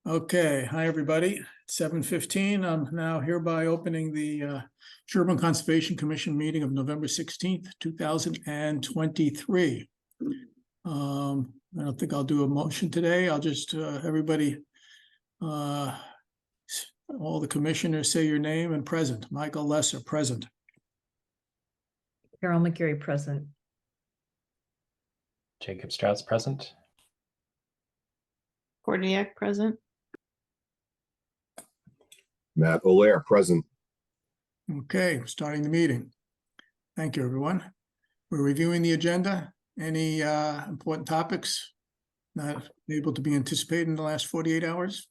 Okay, hi, everybody. 7:15. I'm now hereby opening the Sherborn Conservation Commission meeting of November 16th, 2023. I don't think I'll do a motion today. I'll just, everybody, all the commissioners say your name and present. Michael Lesser, present. Carol McGarry, present. Jacob Strauss, present. Kordiak, present. Matt Olaire, present. Okay, starting the meeting. Thank you, everyone. We're reviewing the agenda. Any important topics not able to be anticipated in the last 48 hours?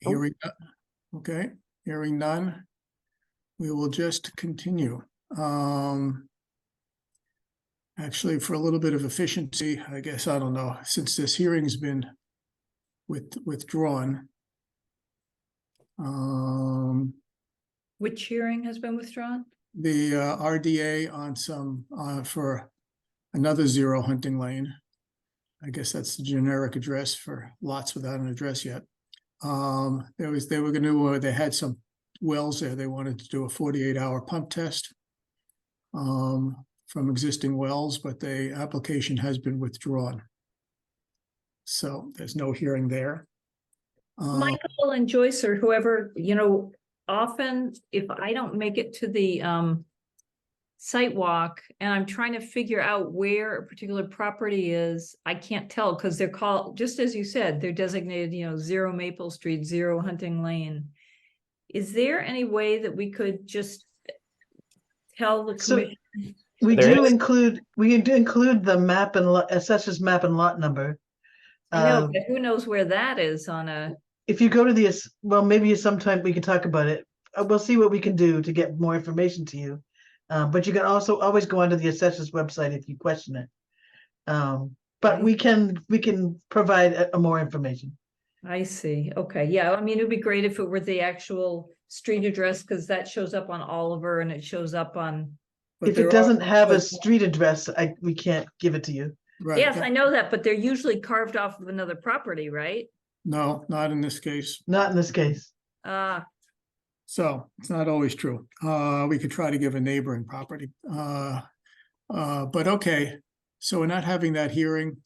Hearing, okay, hearing none. We will just continue. Actually, for a little bit of efficiency, I guess, I don't know, since this hearing's been withdrawn. Which hearing has been withdrawn? The RDA on some for another zero hunting lane. I guess that's the generic address for lots without an address yet. They had some wells there. They wanted to do a 48-hour pump test from existing wells, but the application has been withdrawn. So there's no hearing there. Michael and Joyce or whoever, often if I don't make it to the site walk and I'm trying to figure out where a particular property is, I can't tell because they're called, just as you said, they're designated, 0 Maple Street, 0 Hunting Lane. Is there any way that we could just tell the commission? We do include the map and assessor's map and lot number. I know, but who knows where that is on a. If you go to the, well, maybe sometime we can talk about it. We'll see what we can do to get more information to you. But you can also always go onto the assessor's website if you question it. But we can provide more information. I see. Okay. Yeah. I mean, it'd be great if it were the actual street address because that shows up on Oliver and it shows up on. If it doesn't have a street address, we can't give it to you. Right. Yes, I know that, but they're usually carved off of another property, right? No, not in this case. Not in this case. So it's not always true. We could try to give a neighboring property. But okay, so we're not having that hearing.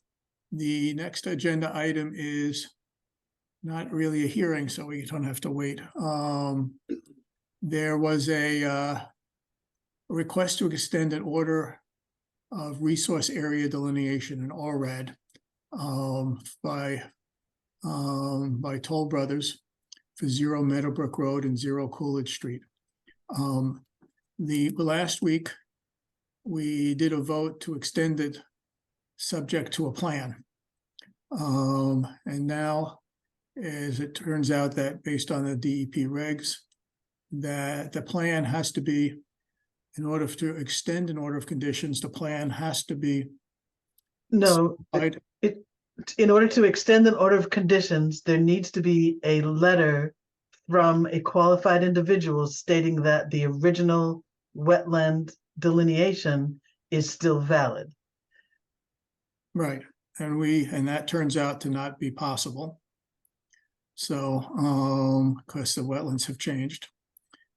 The next agenda item is not really a hearing, so we don't have to wait. There was a request to extend an order of resource area delineation in ORAD by Toll Brothers for 0 Meadowbrook Road and 0 Coolidge Street. The last week we did a vote to extend it subject to a plan. And now, as it turns out, that based on the DEP regs, that the plan has to be, in order to extend an order of conditions, the plan has to be. No, in order to extend an order of conditions, there needs to be a letter from a qualified individual stating that the original wetland delineation is still valid. Right, and that turns out to not be possible. So, because the wetlands have changed.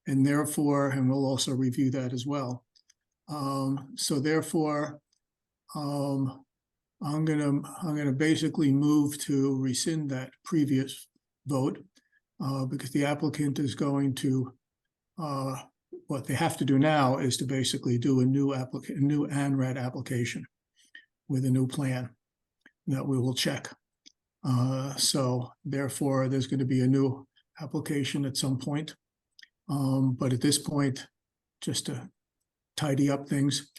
And therefore, and we'll also review that as well. So therefore, I'm gonna basically move to rescind that previous vote because the applicant is going to what they have to do now is to basically do a new ANRAD application with a new plan that we will check. So therefore, there's going to be a new application at some point. But at this point, just to tidy up things,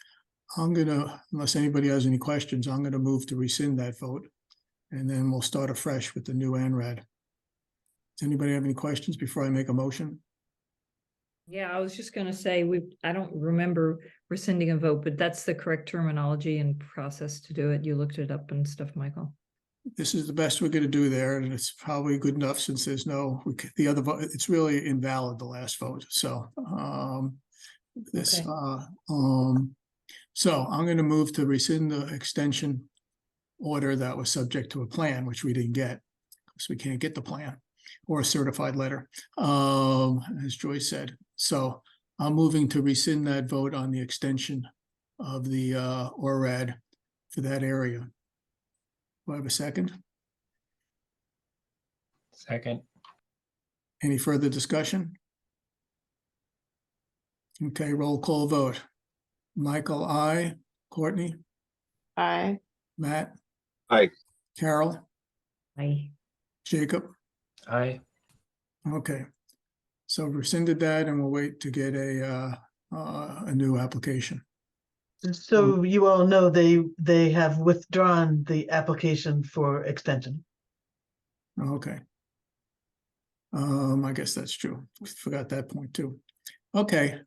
unless anybody has any questions, I'm gonna move to rescind that vote, and then we'll start afresh with the new ANRAD. Does anybody have any questions before I make a motion? Yeah, I was just gonna say, I don't remember rescinding a vote, but that's the correct terminology and process to do it. You looked it up and stuff, Michael. This is the best we're going to do there, and it's probably good enough since there's the other vote. It's really invalid, the last vote. So so I'm going to move to rescind the extension order that was subject to a plan, which we didn't get, because we can't get the plan or a certified letter, as Joyce said. So I'm moving to rescind that vote on the extension of the ORAD for that area. Do I have a second? Second. Any further discussion? Okay, roll call vote. Michael, aye. Courtney, Aye. Matt? Aye. Carol, I, Jacob? Aye. Okay. So rescinded that and we'll wait to get a new application. So you all know they have withdrawn the application for extension. Okay. I guess that's true. Forgot that point too. Okay.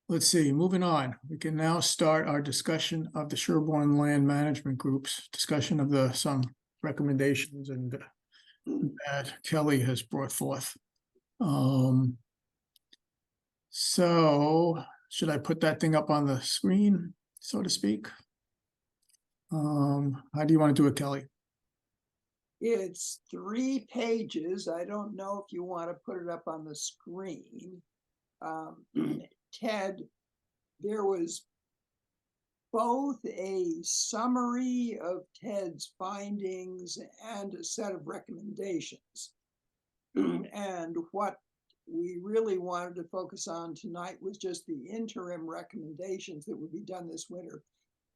Let's see, moving on. We can now start our discussion of the Sherborn Land Management Group's discussion of some recommendations and that Kelly has brought forth. So should I put that thing up on the screen, so to speak? How do you want to do it, Kelly? It's 3 pages. I don't know if you want to put it up on the screen. Ted, there was both a summary of Ted's findings and a set of recommendations. And what we really wanted to focus on tonight was just the interim recommendations that would be done this winter.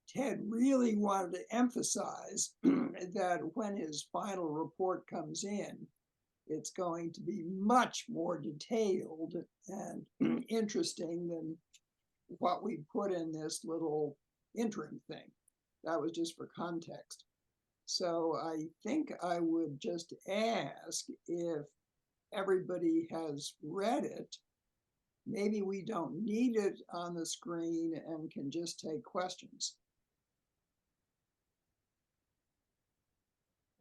Ted really wanted to emphasize that when his final report comes in, it's going to be much more detailed and interesting than what we put in this little interim thing. That was just for context. So I think I would just ask if everybody has read it. Maybe we don't need it on the screen and can just take questions.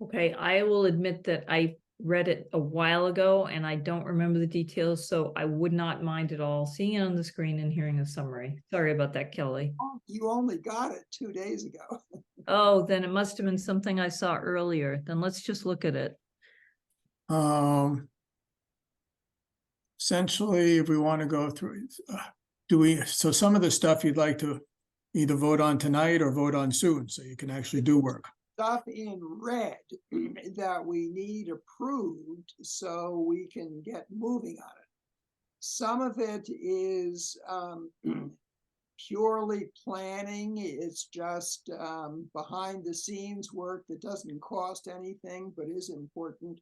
okay, I will admit that I read it a while ago and I don't remember the details, so I would not mind at all seeing it on the screen and hearing a summary. Sorry about that, Kelly. Oh, you only got it 2 days ago. Oh, then it must have been something I saw earlier. Then let's just look at it. Essentially, if we want to go through, so some of the stuff you'd like to either vote on tonight or vote on soon, so you can actually do work. Stuff in red that we need approved so we can get moving on it. Some of it is purely planning. It's just behind the scenes work that doesn't cost anything but is important.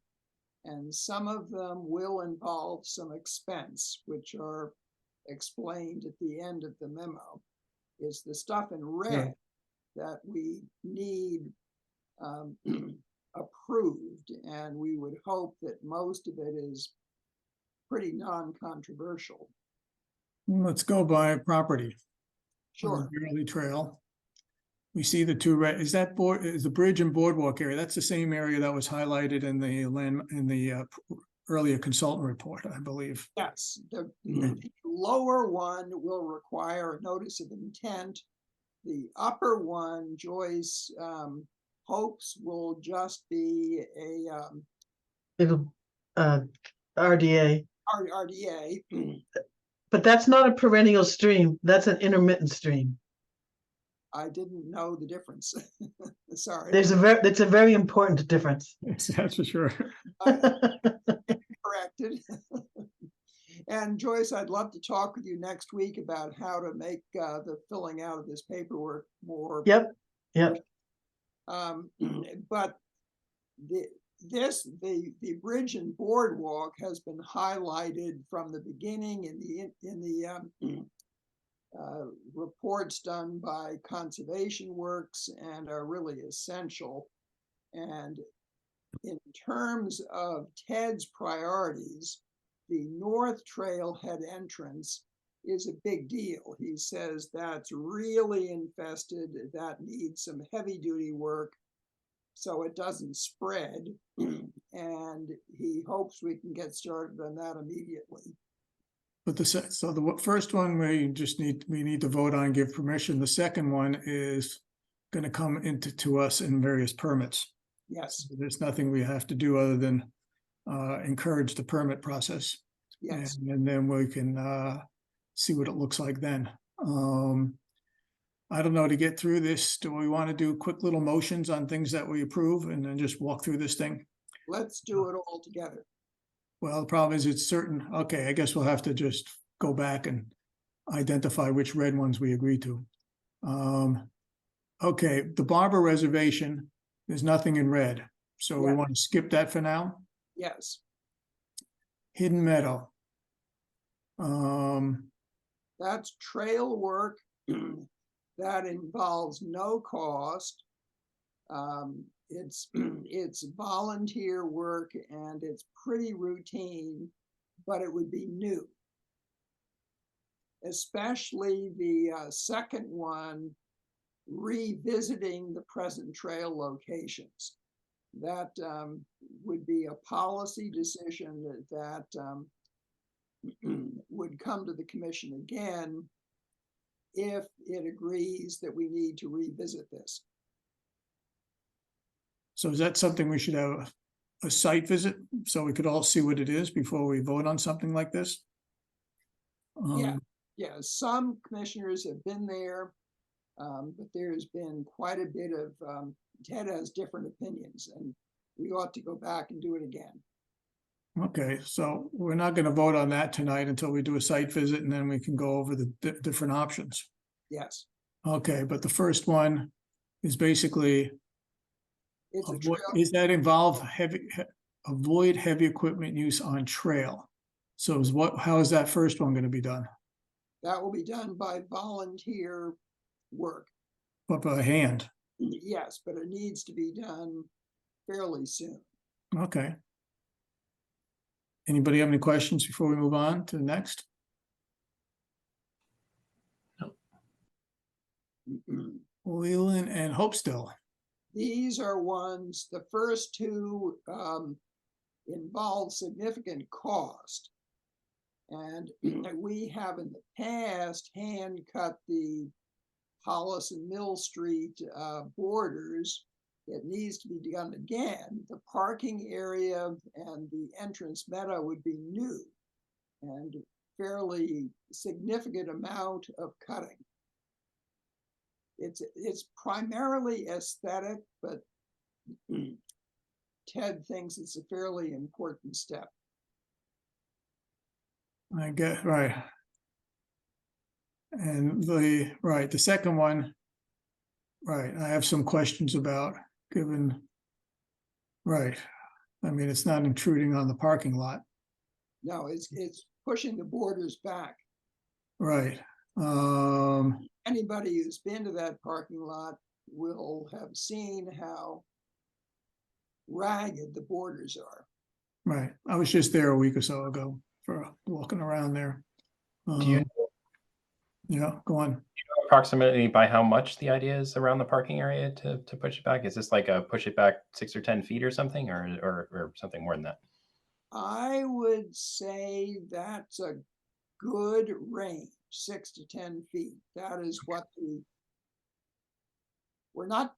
And some of them will involve some expense, which are explained at the end of the memo. It's the stuff in red that we need approved, and we would hope that most of it is pretty non-controversial. Let's go by property. Sure. Yearly Trail. We see the two red, is the bridge and boardwalk area? That's the same area that was highlighted in the earlier consultant report, I believe. Yes, the lower one will require a notice of intent. The upper one, Joyce hopes, will just be a It'll, RDA, RDA. but that's not a perennial stream. That's an intermittent stream. I didn't know the difference. Sorry. That's a very important difference. Yes, that's for sure. Corrected. And Joyce, I'd love to talk with you next week about how to make the filling out of this paperwork more. Yep. But the bridge and boardwalk has been highlighted from the beginning in the reports done by Conservation Works and are really essential. And in terms of Ted's priorities, the North Trailhead entrance is a big deal. He says that's really infested, that needs some heavy duty work so it doesn't spread. And he hopes we can get started on that immediately. But the first one we need to vote on, give permission. The second one is gonna come to us in various permits. Yes, There's nothing we have to do other than encourage the permit process. yes. And then we can see what it looks like then. I don't know, to get through this, do we want to do quick little motions on things that we approve and then just walk through this thing? Let's do it all together. Well, the problem is it's certain, okay, I guess we'll have to just go back and identify which red ones we agree to. Okay, the Barber Reservation, there's nothing in red, so we Yeah. want to skip that for now. Yes, Hidden Meadow. that's trail work that involves no cost. It's it's volunteer work and it's pretty routine, but it would be new. Especially the second one, revisiting the present trail locations. That would be a policy decision that would come to the commission again if it agrees that we need to revisit this. So is that something we should have a site visit so we could all see what it is before we vote on something like this? Yeah. Yeah, some commissioners have been there, but there's been quite a bit of, Ted has different opinions and we ought to go back and do it again. Okay, so we're not gonna vote on that tonight until we do a site visit and then we can go over the different options. Yes, Okay, but the first one is basically, it's a what trail. is that involve avoid heavy equipment use on trail? So how is that first one gonna be done? That will be done by volunteer work. Up by hand? Yes, but it needs to be done fairly soon. Okay. Anybody have any questions before we move on to the next? Leland and Hopestill. These are ones, the first two involve significant cost. And we have in the past hand cut the Hollis and Mill Street borders. It needs to be done again. The parking area and the entrance meadow would be new and fairly significant amount of cutting. It's primarily aesthetic, but Ted thinks it's a fairly important step. I get, right. And the second one, right, I have some questions about, given, right. I mean, it's not intruding on the parking lot, No, it's pushing the borders back. right? Anybody who's been to that parking lot will have seen how ragged the borders are. Right, I was just there a week or so ago for walking around there. Do you Yeah, go on. know approximately by how much the idea is around the parking area to push it back? Is this like a push it back 6 or 10 feet or something, or something more than that? I would say that's a good range, 6 to 10 feet. That is what we're not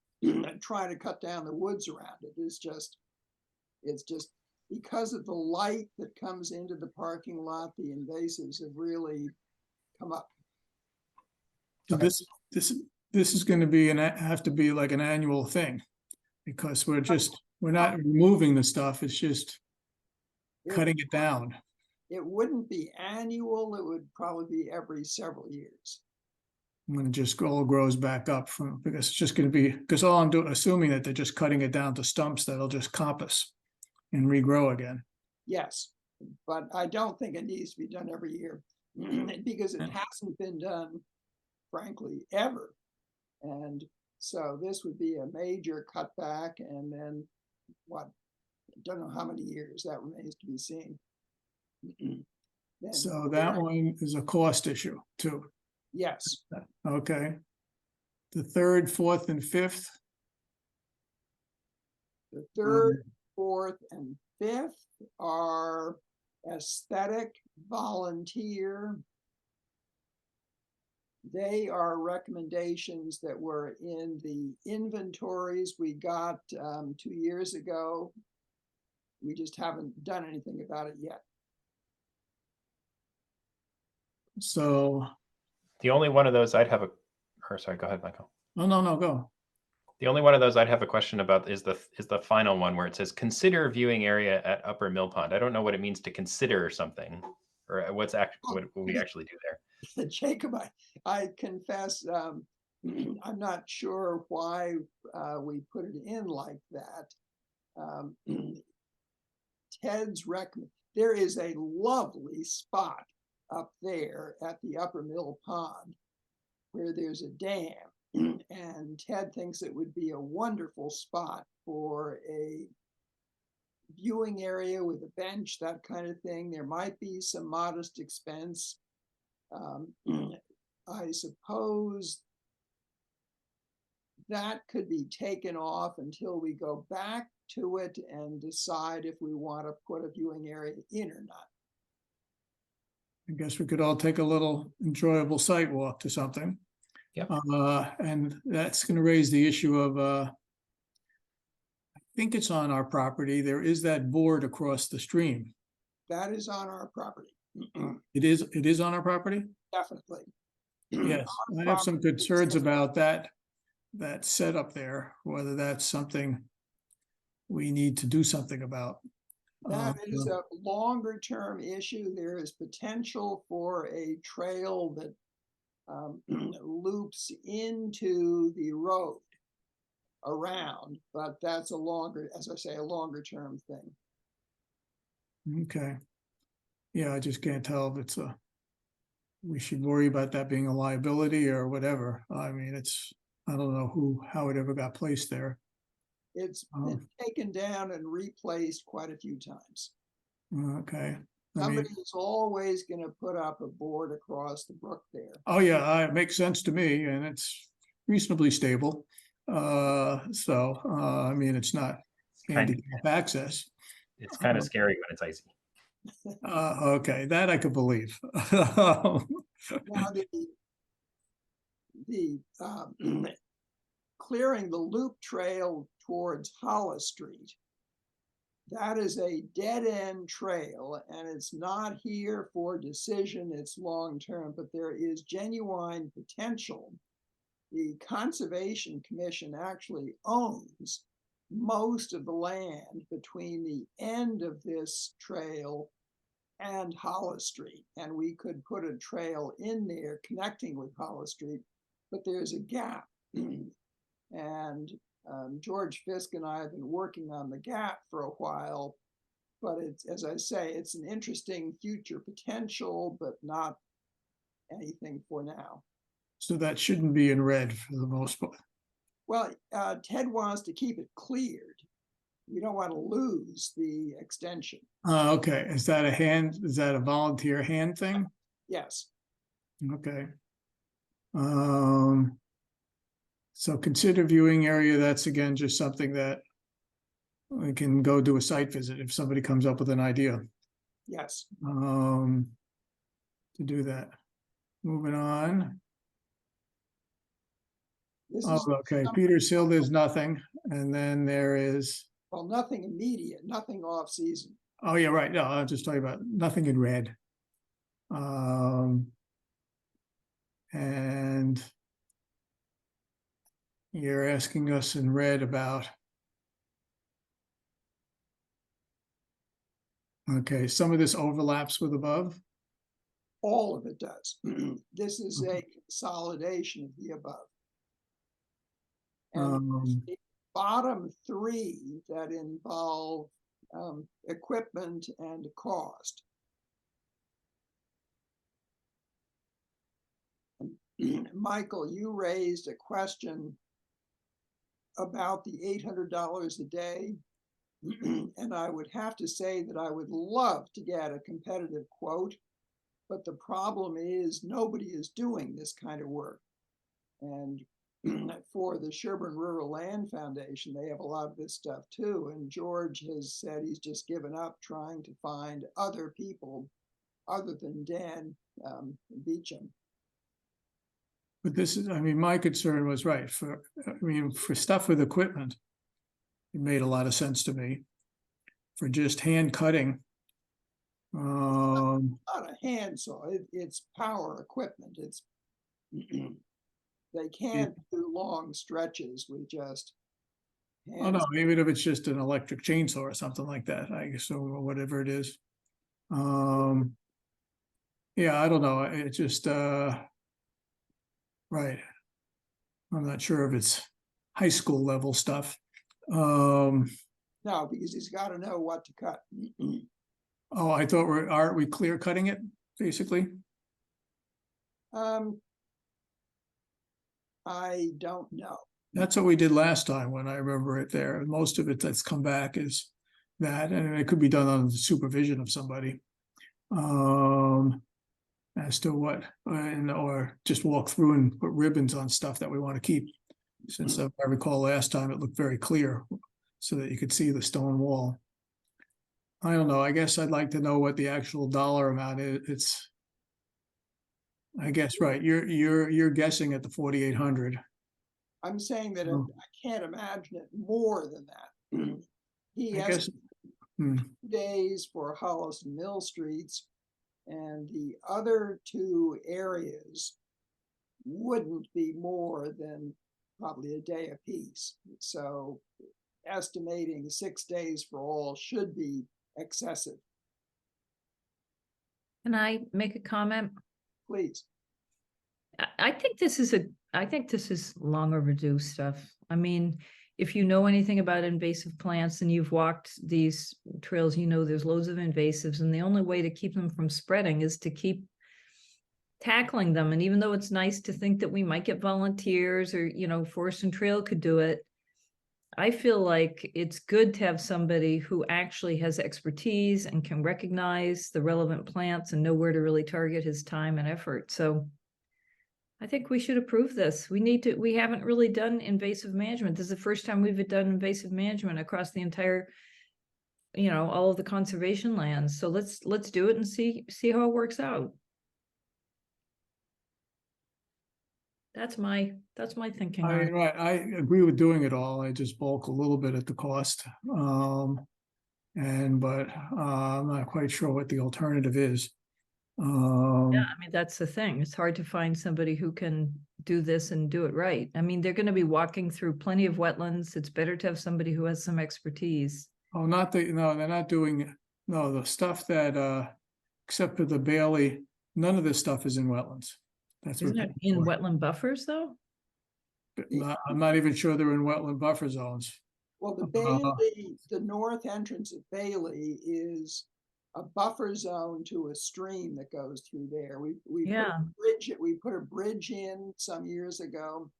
trying to cut down the woods around it. It's just because of the light that comes into the parking lot, the invasives have really come up. So Okay. this is going to have to be like an annual thing, because we're not removing the stuff, it's just cutting it down. It wouldn't be annual, it would probably be every several years. When it just all grows back up because it's just going to be, because all I'm assuming that they're just cutting it down to stumps that'll just coppice and regrow again. Yes, but I don't think it needs to be done every year because it hasn't been done, frankly, ever. And so this would be a major cutback, and then what? Don't know how many years, that remains to be seen. Then, So that one is a cost issue too. yes, Okay. The third, fourth, and fifth. the third, fourth, and fifth are aesthetic, volunteer. They are recommendations that were in the inventories we got 2 years ago. We just haven't done anything about it yet. So, The only one of those I'd have or sorry, go ahead, Michael. no, go. The only one of those I'd have a question about is the final one where it says consider viewing area at Upper Mill Pond. I don't know what it means to consider something, or what we actually do there. Jacob, I confess, I'm not sure why we put it in like that. There is a lovely spot up there at the Upper Mill Pond where there's a dam, and Ted thinks it would be a wonderful spot for a viewing area with a bench, that kind of thing. There might be some modest expense. I suppose that could be taken off until we go back to it and decide if we want to put a viewing area in or not. I guess we could all take a little enjoyable site walk to something. Yep. And that's going to raise the issue of, I think it's on our property. There is that board across the stream. That is on our property. It is on our property? Definitely. Yes, I have some concerns about that setup there, whether that's something we need to do something about. That is a longer term issue. There is potential for a trail that loops into the road around, but that's as I say, a longer term thing. Okay. Yeah, I just can't tell if we should worry about that being a liability or whatever. I mean, I don't know how it ever got placed there. It's been taken down and replaced quite a few times. Okay. Somebody is always going to put up a board across the brook there. Oh yeah, it makes sense to me, and it's reasonably stable. I mean, it's not handicap access. It's kind of scary when it's icy. Okay, that I could believe. Now the clearing the loop trail towards Hollis Street, that is a dead-end trail, and it's not here for decision. It's long-term, but there is genuine potential. The Conservation Commission actually owns most of the land between the end of this trail and Hollis Street, and we could put a trail in there connecting with Hollis Street, but there's a gap. And George Fisk and I have been working on the gap for a while, but it's, as I say, it's an interesting future potential, but not anything for now. So that shouldn't be in red for the most part. Well, Ted wants to keep it cleared. We don't want to lose the extension. Okay, is that a volunteer hand thing? Yes. Okay. So consider viewing area, that's again just something that we can go do a site visit if somebody comes up with an idea. Yes. To do that. Moving on. This Oh, is okay, Peters Hill, there's nothing, and then there is, well, nothing immediate, nothing off season. oh yeah, right, no, I'm just talking about nothing in red. And you're asking us in red about, okay, some of this overlaps with above. All of it does. This is Okay. a consolidation of the above. And the bottom three that involve equipment and cost. Michael, you raised a question about the $800 a day. And I would have to say that I would love to get a competitive quote, but the problem is nobody is doing this kind of work. And for the Sherborn Rural Land Foundation, they have a lot of this stuff too. And George has said he's just given up trying to find other people other than Dan Beecham. But this is, I mean, my concern was right for stuff with equipment. It made a lot of sense to me. For just hand cutting. Not a handsaw, it's power equipment, it's. They can't do long stretches with just. Oh no, even if it's just an electric chainsaw or something like that, I guess, or whatever it is. Yeah, I don't know, it just, right. I'm not sure if it's high school level stuff. No, because he's gotta know what to cut. Oh, I thought aren't we clear cutting it, basically? I don't know. That's what we did last time when I remember it there. Most of it that's come back is that, and it could be done under the supervision of somebody. As to what, or just walk through and put ribbons on stuff that we want to keep. Since I recall last time it looked very clear so that you could see the stone wall. I don't know, I guess I'd like to know what the actual dollar amount is. It's, I guess, right, you're guessing at the 4,800. I'm saying that Oh. I can't imagine it more than that. He I has guess, hmm, days for Hollis and Mill Streets, and the other two areas wouldn't be more than probably a day apiece. So estimating 6 days for all should be excessive. Can I make a comment? Please. I think this is long overdue stuff. I mean, if you know anything about invasive plants and you've walked these trails, you know there's loads of invasives, and the only way to keep them from spreading is to keep tackling them. And even though it's nice to think that we might get volunteers or, Forest and Trail could do it, I feel like it's good to have somebody who actually has expertise and can recognize the relevant plants and know where to really target his time and effort. So I think we should approve this. We haven't really done invasive management. This is the first time we've done invasive management across the entire, all of the conservation lands. So let's do it and see how it works out. That's my thinking on it. right, I agree with doing it all, I just bulk a little bit at the cost. But I'm not quite sure what the alternative is. Yeah, I mean, that's the thing. It's hard to find somebody who can do this and do it right. I mean, they're going to be walking through plenty of wetlands. It's better to have somebody who has some expertise. Oh, no, they're not doing, no, the stuff that, except for the Bailey, none of this stuff is in wetlands. That's what. Isn't it in wetland buffers though? I'm not even sure they're in wetland buffer zones. Well, the Bailey, the north entrance of Bailey is a buffer zone to a stream that goes through there. We put a bridge in some years ago.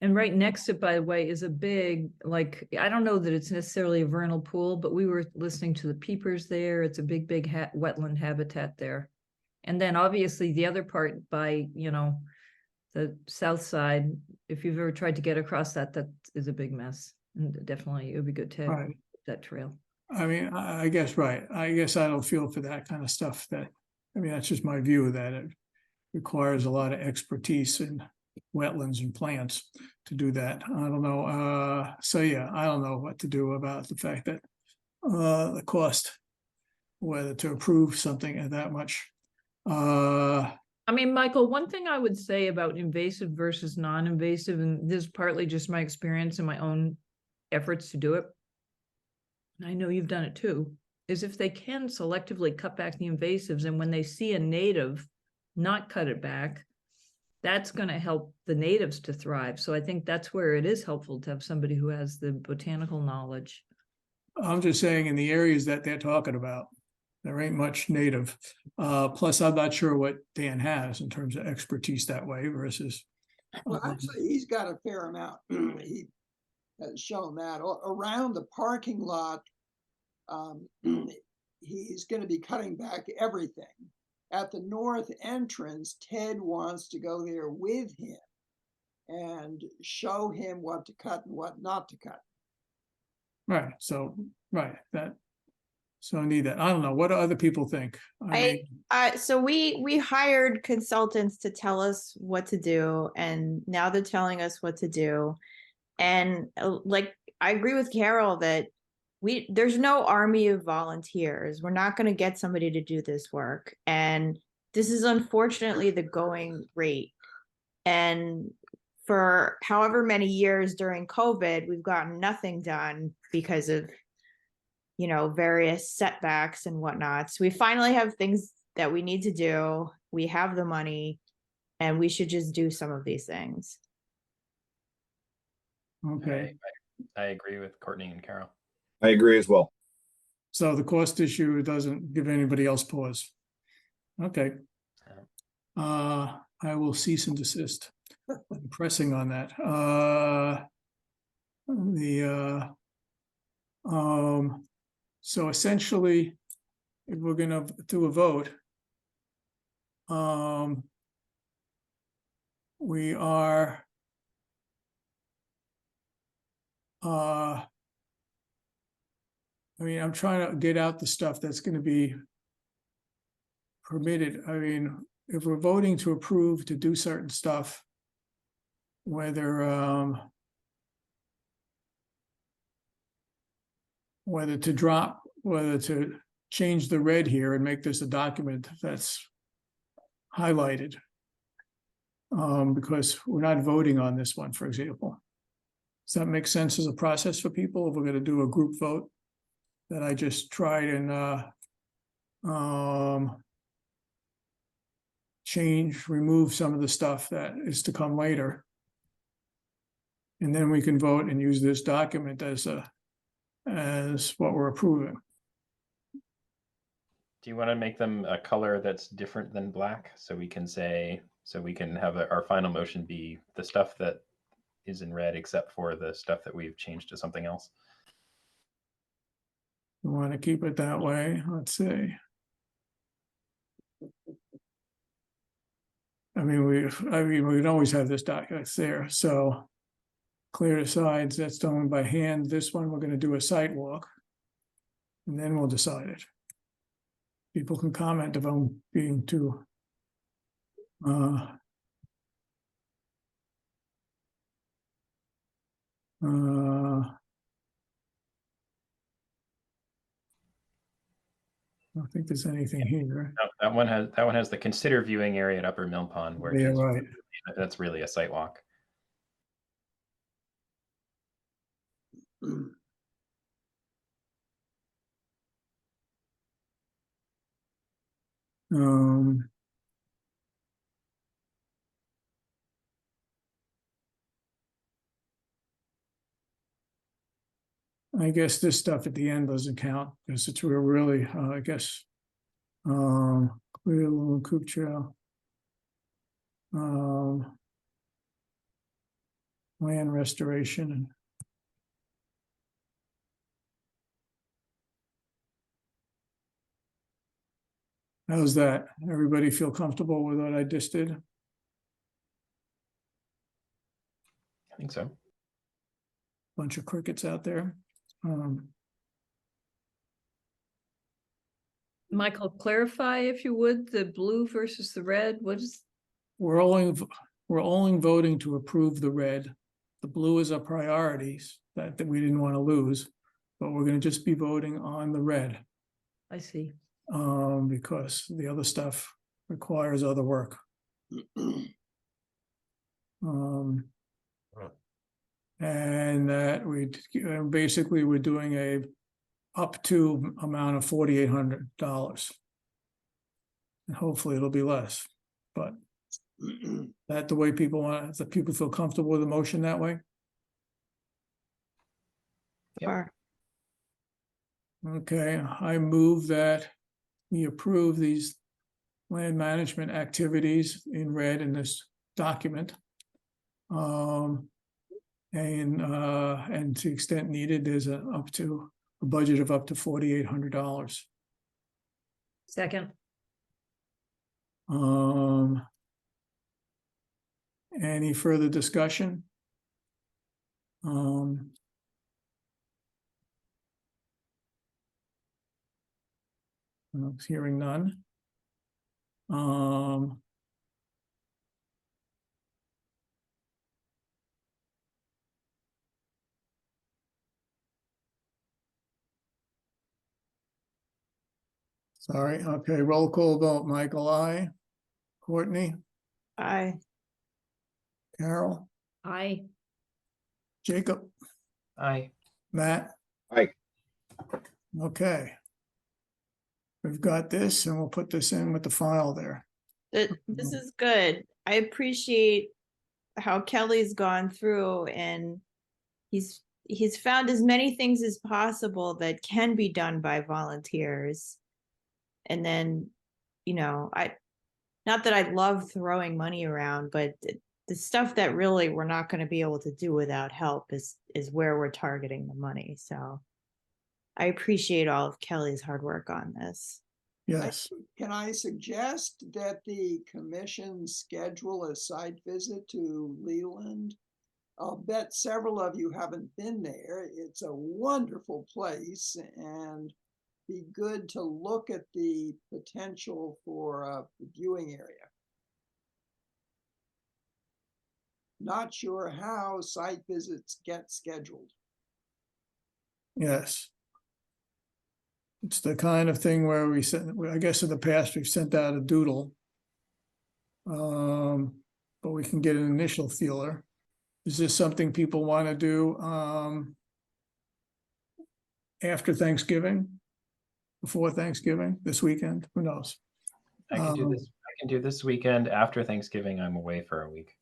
And right next to it, by the way, is a big, I don't know that it's necessarily a vernal pool, but we were listening to the peepers there. It's a big wetland habitat there. And then obviously the other part by, the south side, if you've ever tried to get across that is a big mess. And definitely it would be good to have that trail. I mean, I guess, right. I guess I don't feel for that kind of stuff that's just my view of that. It requires a lot of expertise in wetlands and plants to do that. I don't know. So yeah, I don't know what to do about the fact that the cost, whether to approve something at that much. I mean, Michael, one thing I would say about invasive versus non-invasive, and this is partly just my experience and my own efforts to do it, and I know you've done it too, is if they can selectively cut back the invasives, and when they see a native not cut it back, that's going to help the natives to thrive. So I think that's where it is helpful to have somebody who has the botanical knowledge. I'm just saying in the areas that they're talking about, there ain't much native. Plus, I'm not sure what Dan has in terms of expertise that way versus. Well, actually, he's got a fair amount. He has shown that around the parking lot. He's going to be cutting back everything. At the north entrance, Ted wants to go there with him and show him what to cut and what not to cut. Right. So, right. So I need that. I don't know. What do other people think? I mean, So we hired consultants to tell us what to do, and now they're telling us what to do. And like, I agree with Carol that there's no army of volunteers. We're not going to get somebody to do this work. And this is unfortunately the going rate. And for however many years during COVID, we've gotten nothing done because of, you know, various setbacks and whatnot. So we finally have things that we need to do. We have the money, and we should just do some of these things. okay. I agree with Courtney and Carol. I agree as well. So the cost issue doesn't give anybody else pause. Okay. I will cease and desist. I'm pressing on that. So essentially, if we're gonna do a vote, we are I mean, I'm trying to get out the stuff that's gonna be permitted. I mean, if we're voting to approve to do certain stuff, whether to drop, whether to change the red here and make this a document that's highlighted. Because we're not voting on this one, for example. Does that make sense as a process for people? If we're gonna do a group vote that I just tried and remove some of the stuff that is to come later. And then we can vote and use this document as what we're approving. Do you want to make them a color that's different than black? So we can say, so we can have our final motion be the stuff that is in red, except for the stuff that we've changed to something else. We want to keep it that way. Let's see. I mean, we'd always have this document there. So clear the sides, that's done by hand. This one, we're going to do a site walk. And then we'll decide it. People can comment if I'm being too I don't think there's anything here. That one has the consider viewing area at Upper Mill Pond, where Yeah, right. That's really a site walk. I guess this stuff at the end doesn't count because it's really, I guess, clear little coop trail. Land restoration. How's that? Everybody feel comfortable with what I just did? I think so. Bunch of crickets out there. Michael, clarify if you would, the blue versus the red. What is? We're only voting to approve the red. The blue is our priorities that we didn't want to lose, but we're going to just be voting on the red. I see. Because the other stuff requires other work. And that basically we're doing a up to amount of $4,800. And hopefully it'll be less, but that the way people want, that people feel comfortable with the motion that way. Yep. Sure. Okay, I move that we approve these land management activities in red in this document. And to the extent needed, there's a budget of up to $4,800. Second. Any further discussion? Hearing none. Um. Sorry, okay, roll call vote, Michael, I. Courtney, I, Carol, I, Jacob, Aye. Matt, Aye. okay. We've got this and we'll put this in with the file there. this is good. I appreciate how Kelly's gone through and he's found as many things as possible that can be done by volunteers. And then, not that I love throwing money around, but the stuff that really we're not going to be able to do without help is where we're targeting the money. So I appreciate all of Kelly's hard work on this. Yes, Can I suggest that the commission schedule a site visit to Leland? I'll bet several of you haven't been there. It's a wonderful place and be good to look at the potential for a viewing area. Not sure how site visits get scheduled. yes. It's the kind of thing where we sent, I guess in the past, we've sent out a doodle. But we can get an initial feeler. Is this something people want to do after Thanksgiving? Before Thanksgiving, this weekend? Who knows? I can do this. I can do this weekend. After Thanksgiving, I'm away for a week.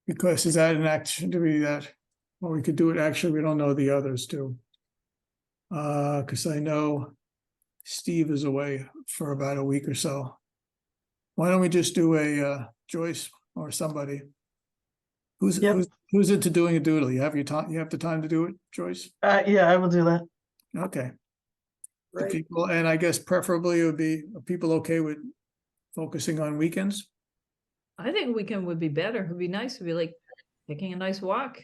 Because is that an activity that, well, we could do it, actually, we don't know the others too. Because I know Steve is away for about a week or so. Why don't we just do a Joyce or somebody? Who's Yep. who's into doing a doodle? You have your time, you have the time to do it, Joyce? Yeah, I will do that. Okay. The Great. people, and I guess preferably it would be, are people okay with focusing on weekends? I think weekend would be better. It'd be nice to be like taking a nice walk.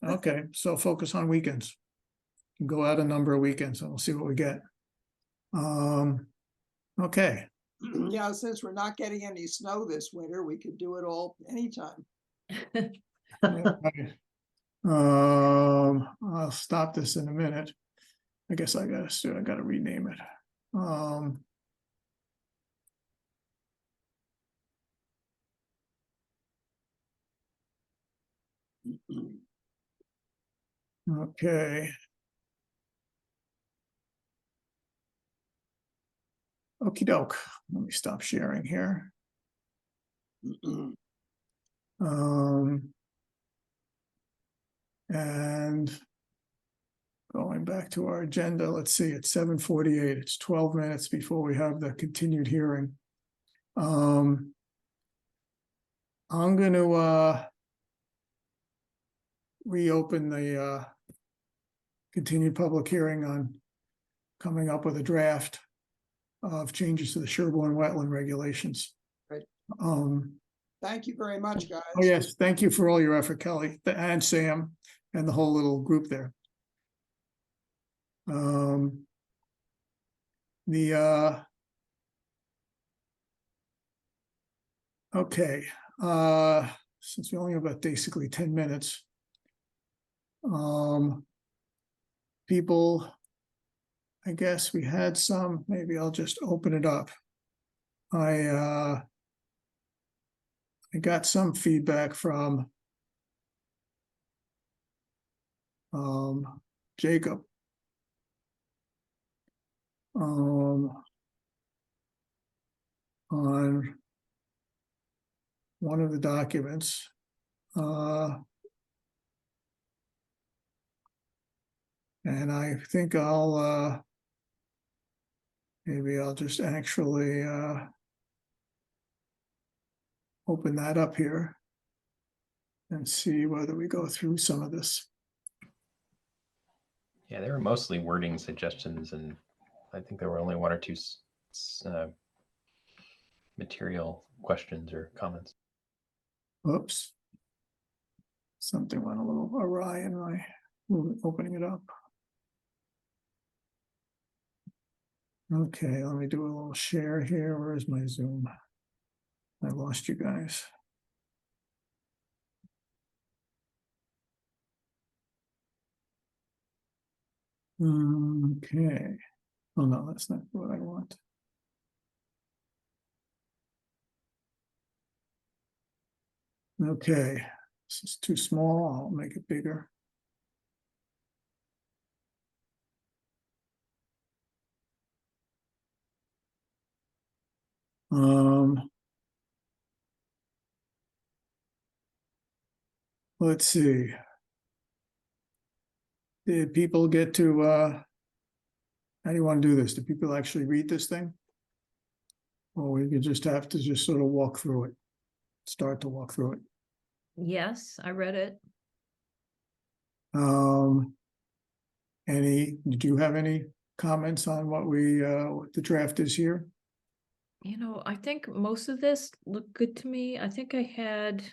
Okay, so focus on weekends. Go out a number of weekends and we'll see what we get. Okay, Yeah, since we're not getting any snow this winter, we could do it all anytime. yeah, right. I'll stop this in a minute. I guess I gotta rename it. Okay. Okey doke, let me stop sharing here. And going back to our agenda, let's see, it's 7:48. It's 12 minutes before we have the continued hearing. I'm gonna reopen the continued public hearing on coming up with a draft of changes to the Sherborn wetland regulations. Right. Thank you very much, guys. Oh, yes, thank you for all your effort, Kelly, and Sam, and the whole little group there. Okay, since we only have about basically 10 minutes. People, I guess we had some, maybe I'll just open it up. I got some feedback from Jacob. On one of the documents. And I think maybe I'll just actually open that up here and see whether we go through some of this. Yeah, they were mostly wording suggestions, and I think there were only one or two material questions or comments. Oops. Something went a little awry in my opening it up. Okay, let me do a little share here. Where's my Zoom? I lost you guys. Okay. Oh, no, that's not what I want. Okay, this is too small. I'll make it bigger. Let's see. Did people get to, how do you want to do this? Do people actually read this thing? Or we could just have to just sort of walk through it, start to walk through it. Yes, I read it. Did you have any comments on what what the draft is here? You know, I think most of this looked good to me. I think I had.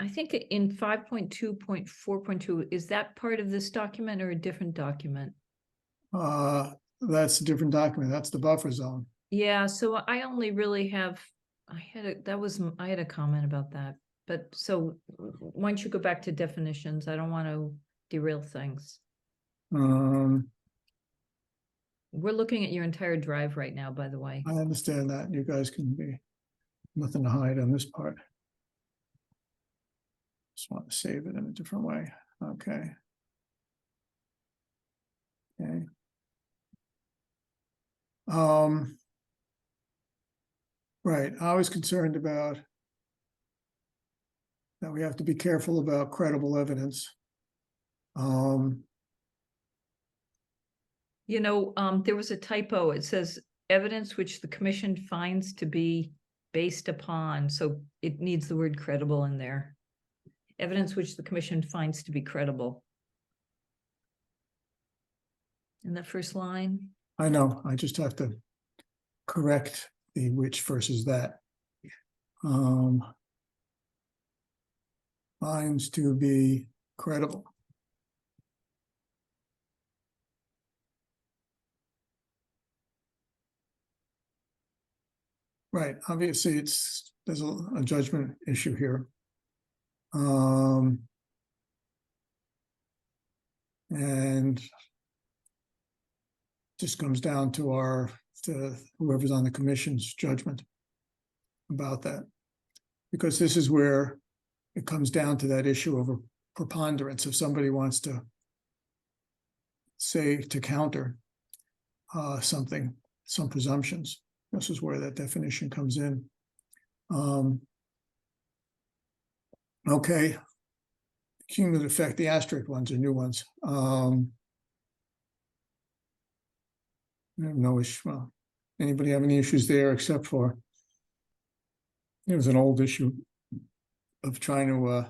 I think in 5.2.4.2, is that part of this document or a different document? That's a different document. That's the buffer zone. Yeah, so I only really have, I had a comment about that. But so why don't you go back to definitions? I don't want to derail things. Um, We're looking at your entire drive right now, by the way. I understand that. You guys can be, nothing to hide on this part. Just want to save it in a different way. Okay. Okay. Right, I was concerned about that we have to be careful about credible evidence. You know, there was a typo. It says evidence which the commission finds to be based upon, so it needs the word credible in there. Evidence which the commission finds to be credible. In the first line. I know, I just have to correct the which versus that. Finds to be credible. Right, obviously there's a judgment issue here. And just comes down to whoever's on the commission's judgment about that. Because this is where it comes down to that issue of a preponderance. If somebody wants to say to counter something, some presumptions, this is where that definition comes in. Okay. Cumulative effect, the asterisk ones are new ones. No issue. Well, anybody have any issues there except for it was an old issue of trying to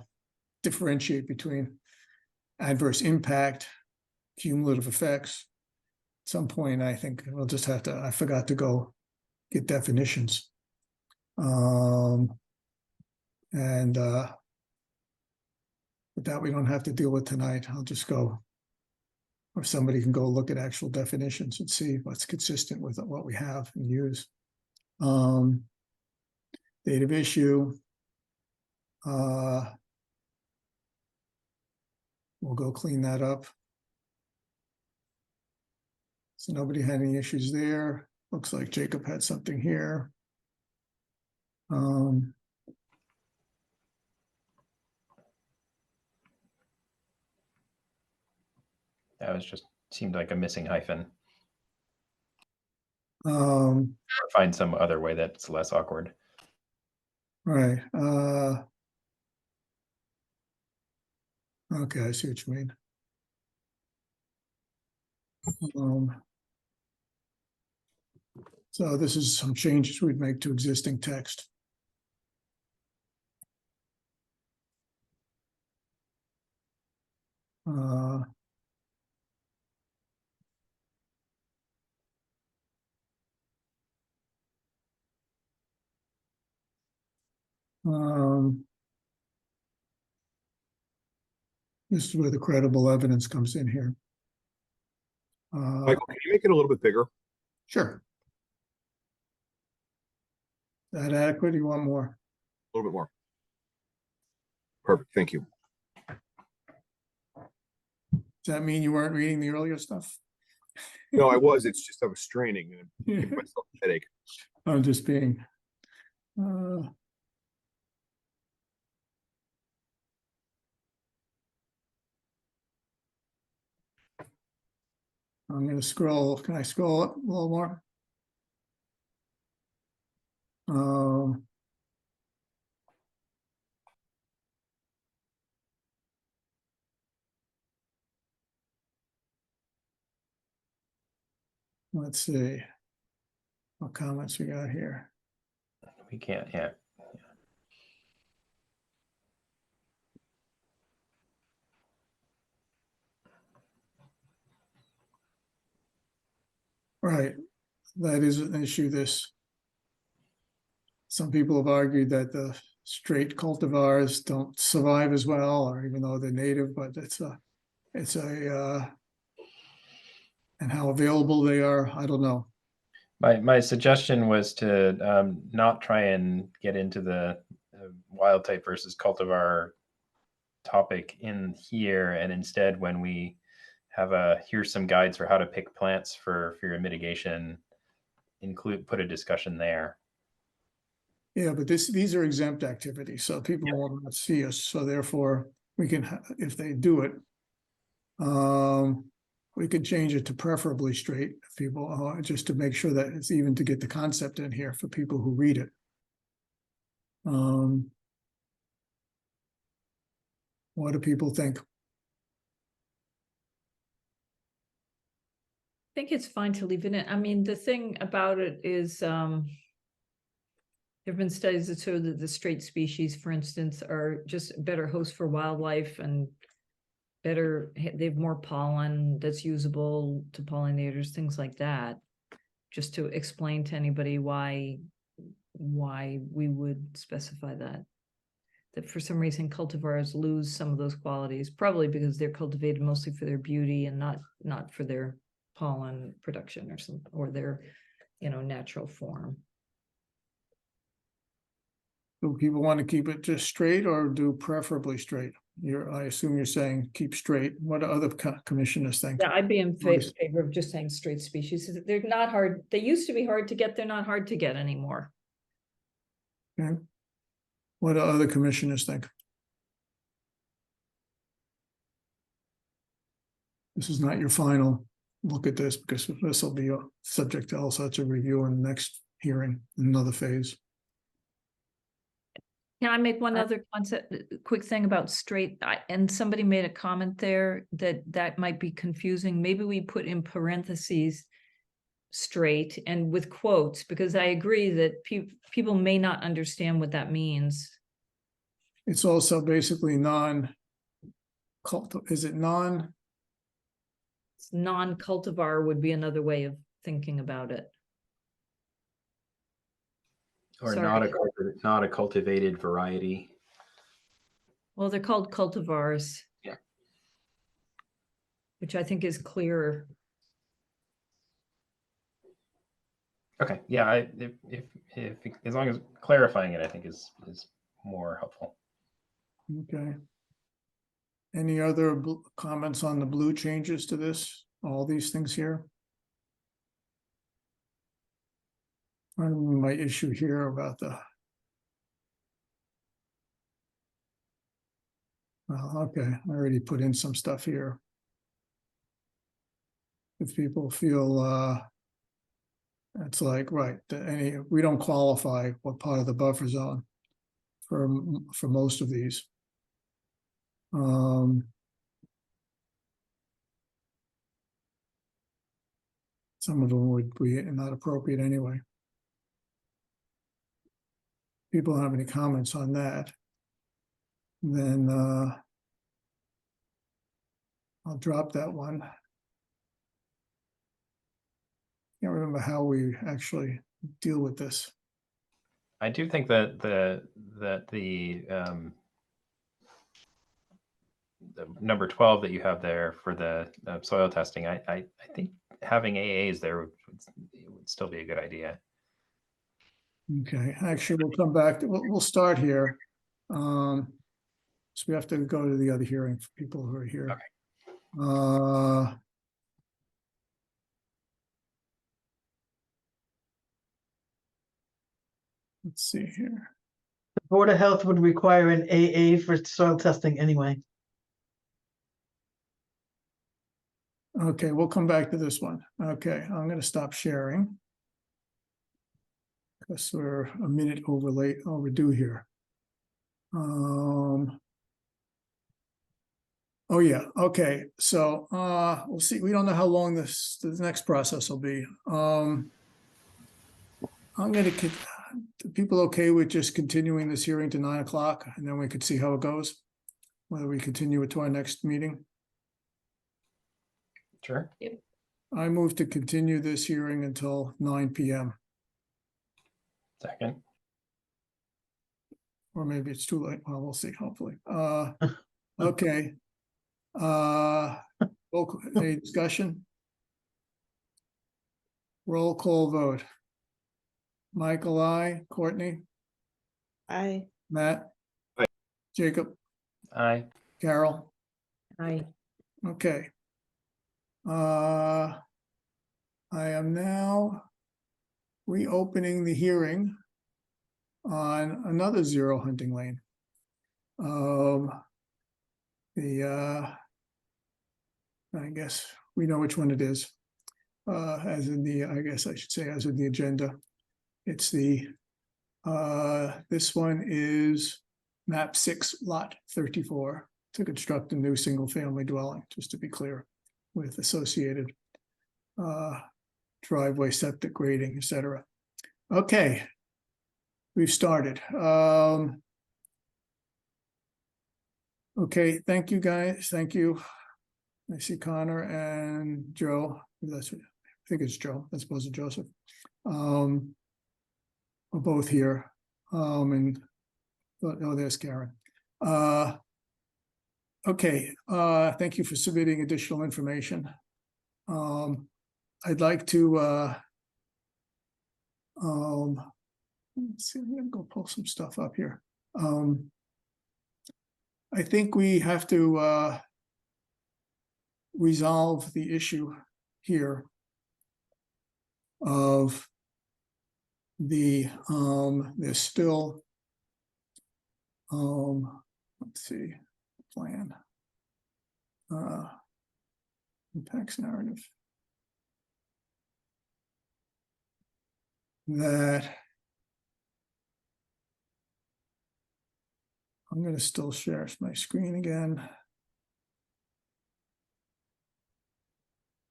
differentiate between adverse impact, cumulative effects. At some point, I think we'll just have to, I forgot to go get definitions. But that we don't have to deal with tonight. I'll just go, or somebody can go look at actual definitions and see what's consistent with what we have and use. Date of issue. We'll go clean that up. So nobody had any issues there. Looks like Jacob had something here. That was just seemed like a missing hyphen. Or find some other way that's less awkward. Right. Okay, I see what you mean. So this is some changes we'd make to existing text. This is where the credible evidence comes in here. Michael, can you make it a little bit bigger? Sure. That adequate? You want more? A little bit more. Perfect, thank you. Does that mean you weren't reading the earlier stuff? No, I was, it's just I was straining and giving myself a headache. I'm just being. I'm gonna scroll. Can I scroll up a little more? Let's see what comments we got here. We can't, yeah. Right, that is an issue. Some people have argued that the straight cultivars don't survive as well, or even though they're native, but and how available they are, I don't know. My suggestion was to not try and get into the wild type versus cultivar topic in here, and instead, when we have here's some guides for how to pick plants for your mitigation, put a discussion there. Yeah, but these are exempt activities, so people will not see us. So therefore, we can, if they do it, we could change it to preferably straight if people, just to make sure that it's even to get the concept in here for people who read it. What do people think? I think it's fine to leave it in. I mean, the thing about it is, there have been studies that show that the straight species, for instance, are just better hosts for wildlife and they have more pollen that's usable to pollinators, things like that. Just to explain to anybody why we would specify that for some reason cultivars lose some of those qualities, probably because they're cultivated mostly for their beauty and not for their pollen production or their, natural form. Do people want to keep it just straight or do preferably straight? I assume you're saying keep straight. What do other commissioners think? Yeah, I'd be in favor of just saying straight species. They're not hard. They used to be hard to get. They're not hard to get anymore. Okay. What do other commissioners think? This is not your final look at this, because this will be subject to all sorts of review in the next hearing, another phase. Can I make one other quick thing about straight? And somebody made a comment there that might be confusing. Maybe we put in parentheses straight and with quotes, because I agree that people may not understand what that means. It's also basically is it non-cultivar would be another way of thinking about it. Or Sorry. not a cultivated variety. Well, they're called cultivars. Yeah. Which I think is clearer. Okay. Yeah. If as long as clarifying it, I think is more helpful. Okay. Any other comments on the blue changes to this? All these things here? My issue here about well, okay, I already put in some stuff here. If people feel it's like, right, we don't qualify what part of the buffer zone for most of these. Some of them would be not appropriate anyway. People don't have any comments on that, then I'll drop that one. Can't remember how we actually deal with this. I do think that number 12 that you have there for the soil testing, I think having AAs there would still be a good idea. Okay, actually, we'll come back, we'll start here. So we have to go to the other hearing for people who are here. Let's see here. The Board of Health would require an AA for soil testing anyway. Okay, we'll come back to this one. Okay, I'm gonna stop sharing. Because we're a minute overdue here. Oh yeah, okay, so we'll see. We don't know how long the next process will be. I'm gonna are people okay with just continuing this hearing to 9 o'clock, and then we could see how it goes, whether we continue it to our next meeting. Sure. I move to continue this hearing until 9 p.m. Second. Or maybe it's too late. Well, we'll see, hopefully. Okay. Any discussion? Roll call vote. Michael, I, Courtney, Matt. Aye. Jacob, Aye. Carol. Aye. Okay. I am now reopening the hearing on another zero hunting lane. I guess we know which one it is. As in the, I guess I should say, as in the agenda. It's the, this one is map 6 lot 34 to construct a new single family dwelling, just to be clear, with associated driveway, septic grading, etc. Okay, we've started. Okay, thank you guys. Thank you. I see Connor and Joe. That's, I think it's Joe, as opposed to Joseph. Are both here. And oh, there's Karen. Okay, thank you for submitting additional information. I'd like to let's see, I'm gonna go pull some stuff up here. I think we have to resolve the issue here of the there's still let's see, plan impacts narrative that I'm going to still share my screen again.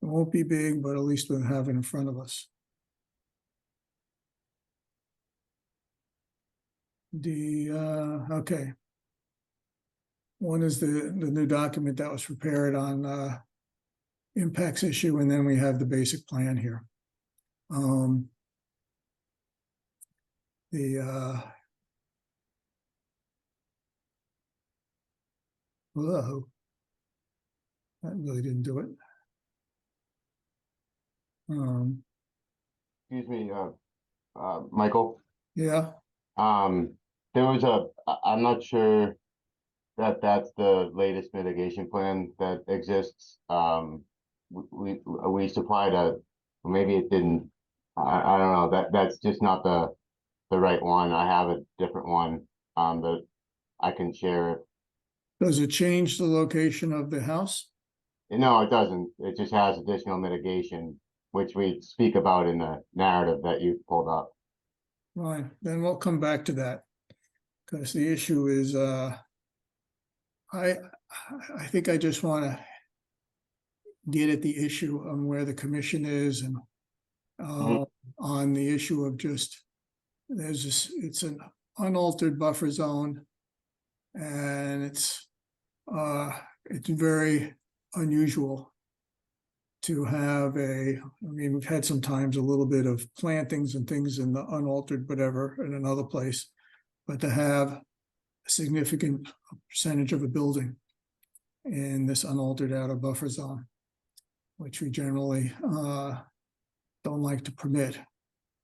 It won't be big, but at least we'll have it in front of us. Okay. One is the new document that was prepared on impacts issue, and then we have the basic plan here. Whoa, that really didn't do it. Excuse me, Michael. Yeah. There was I'm not sure that that's the latest mitigation plan that exists. We supplied maybe it didn't. I don't know. That's just not the right one. I have a different one that I can share. Does it change the location of the house? No, it doesn't. It just has additional mitigation, which we speak about in the narrative that you pulled up. Right, then we'll come back to that. Because the issue is, I think I just want to get at the issue on where the commission is and on the issue of just, there's this, it's an unaltered buffer zone. And it's very unusual to have I mean, we've had sometimes a little bit of plantings and things in the unaltered whatever in another place, but to have a significant percentage of a building in this unaltered outer buffer zone, which we generally don't like to permit.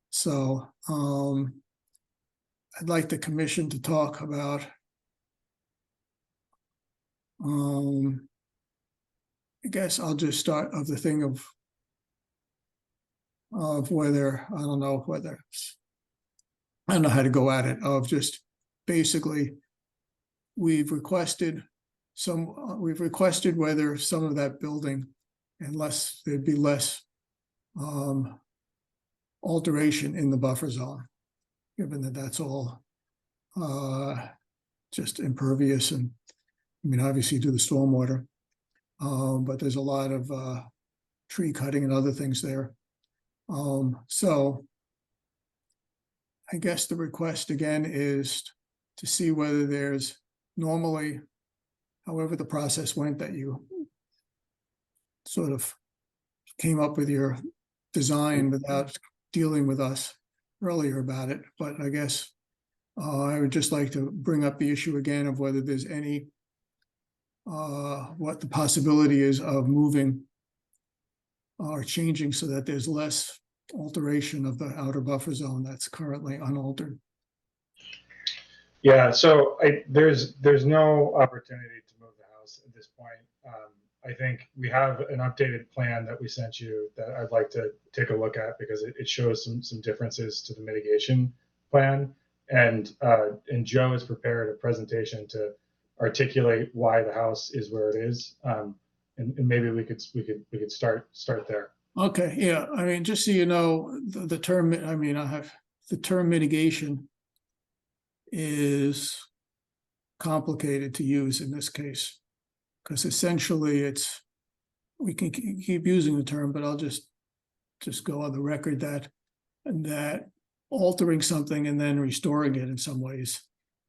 So I'd like the commission to talk about I guess I'll just start of the thing of whether, I don't know whether, I don't know how to go at it, of just basically, we've requested whether some of that building, unless there'd be less alteration in the buffer zone, given that that's all just impervious and, I mean, obviously to the stormwater, but there's a lot of tree cutting and other things there. So I guess the request again is to see whether there's normally, however the process went, that you sort of came up with your design without dealing with us earlier about it. But I guess I would just like to bring up the issue again of whether there's any, what the possibility is of moving or changing so that there's less alteration of the outer buffer zone that's currently unaltered. Yeah, so there's no opportunity to move the house at this point. I think we have an updated plan that we sent you that I'd like to take a look at, because it shows some differences to the mitigation plan. And Joe has prepared a presentation to articulate why the house is where it is. And maybe we could start there. Okay, yeah, I mean, just so you know, the term, I mean, I have the term mitigation is complicated to use in this case, because essentially it's, we can keep using the term, but I'll just go on the record that altering something and then restoring it in some ways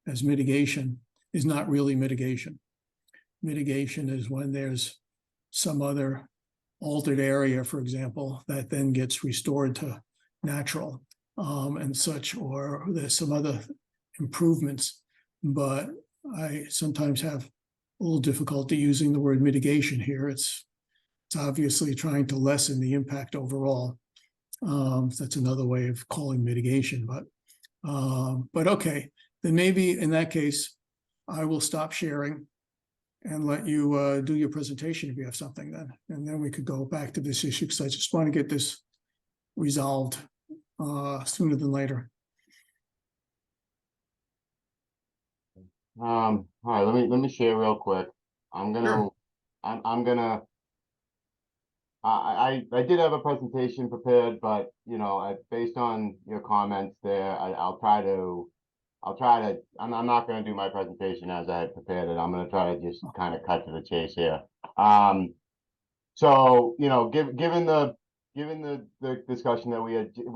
as mitigation is not really mitigation. Mitigation is when there's some other altered area, for example, that then gets restored to natural and such, or there's some other improvements. But I sometimes have a little difficulty using the word mitigation here. It's obviously trying to lessen the impact overall. That's another way of calling mitigation, but okay, then maybe in that case, I will stop sharing and let you do your presentation if you have something then. And then we could go back to this issue, because I just want to get this resolved sooner than later. All right, let me share real quick. I'm gonna, I did have a presentation prepared, but you know, based on your comments there, I'll try to, I'm not gonna do my presentation as I had prepared it. I'm gonna try to just kind of cut to the chase here. So, you know, given the discussion that we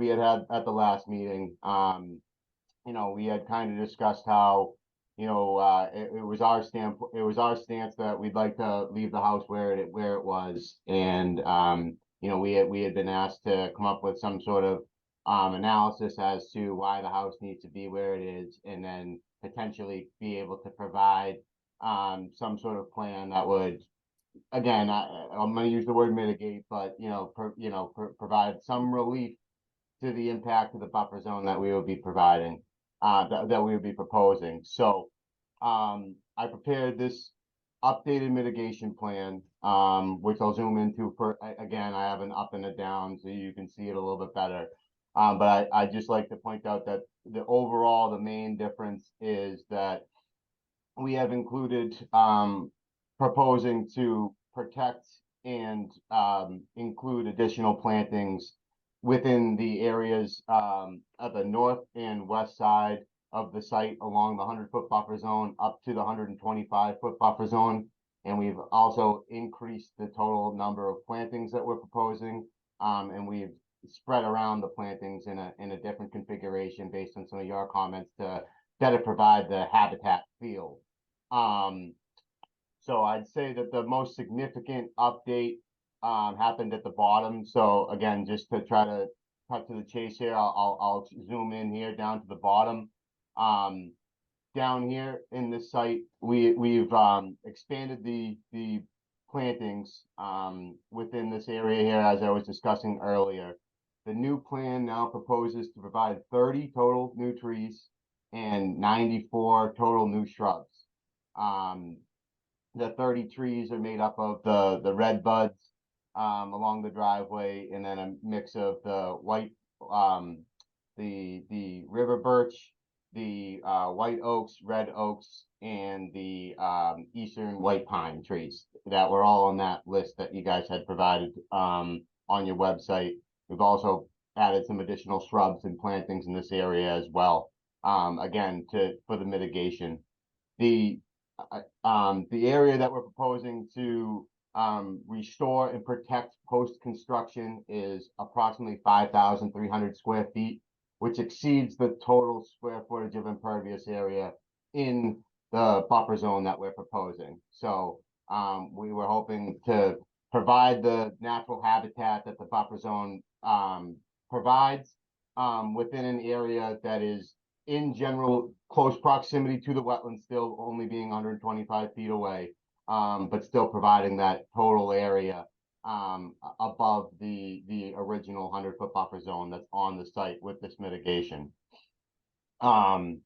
had at the last meeting, you know, we had kind of discussed how, you know, it was our stance that we'd like to leave the house where it was, and you know, we had been asked to come up with some sort of analysis as to why the house needs to be where it is, and then potentially be able to provide some sort of plan that would, again, I'm going to use the word mitigate, but you know, provide some relief to the impact of the buffer zone that we would be providing, that we would be proposing. So I prepared this updated mitigation plan, which I'll zoom into for, again, I have an up and a down so you can see it a little bit better. But I just like to point out that the main difference is that we have included proposing to protect and include additional plantings within the areas at the north and west side of the site along the 100-foot buffer zone up to the 125-foot buffer zone. And we've also increased the total number of plantings that we're proposing. And we've spread around the plantings in a different configuration based on some of your comments to better provide the habitat feel. So I'd say that the most significant update happened at the bottom. So again, just to try to cut to the chase here, I'll zoom in here down to the bottom. down here in this site, we've expanded the plantings within this area here, as I was discussing earlier. The new plan now proposes to provide 30 total new trees and 94 total new shrubs. The 30 trees are made up of the red buds along the driveway, and then a mix of the white, the river birch, the white oaks, red oaks, and the eastern white pine trees that were all on that list that you guys had provided on your website. We've also added some additional shrubs and plantings in this area as well. Again, for the mitigation. The area that we're proposing to restore and protect post-construction is approximately 5,300 square feet, which exceeds the total square footage of impervious area in the buffer zone that we're proposing. So we were hoping to provide the natural habitat that the buffer zone provides within an area that is in general close proximity to the wetland, still only being 125 feet away, but still providing that total area above the original 100-foot buffer zone that's on the site with this mitigation. And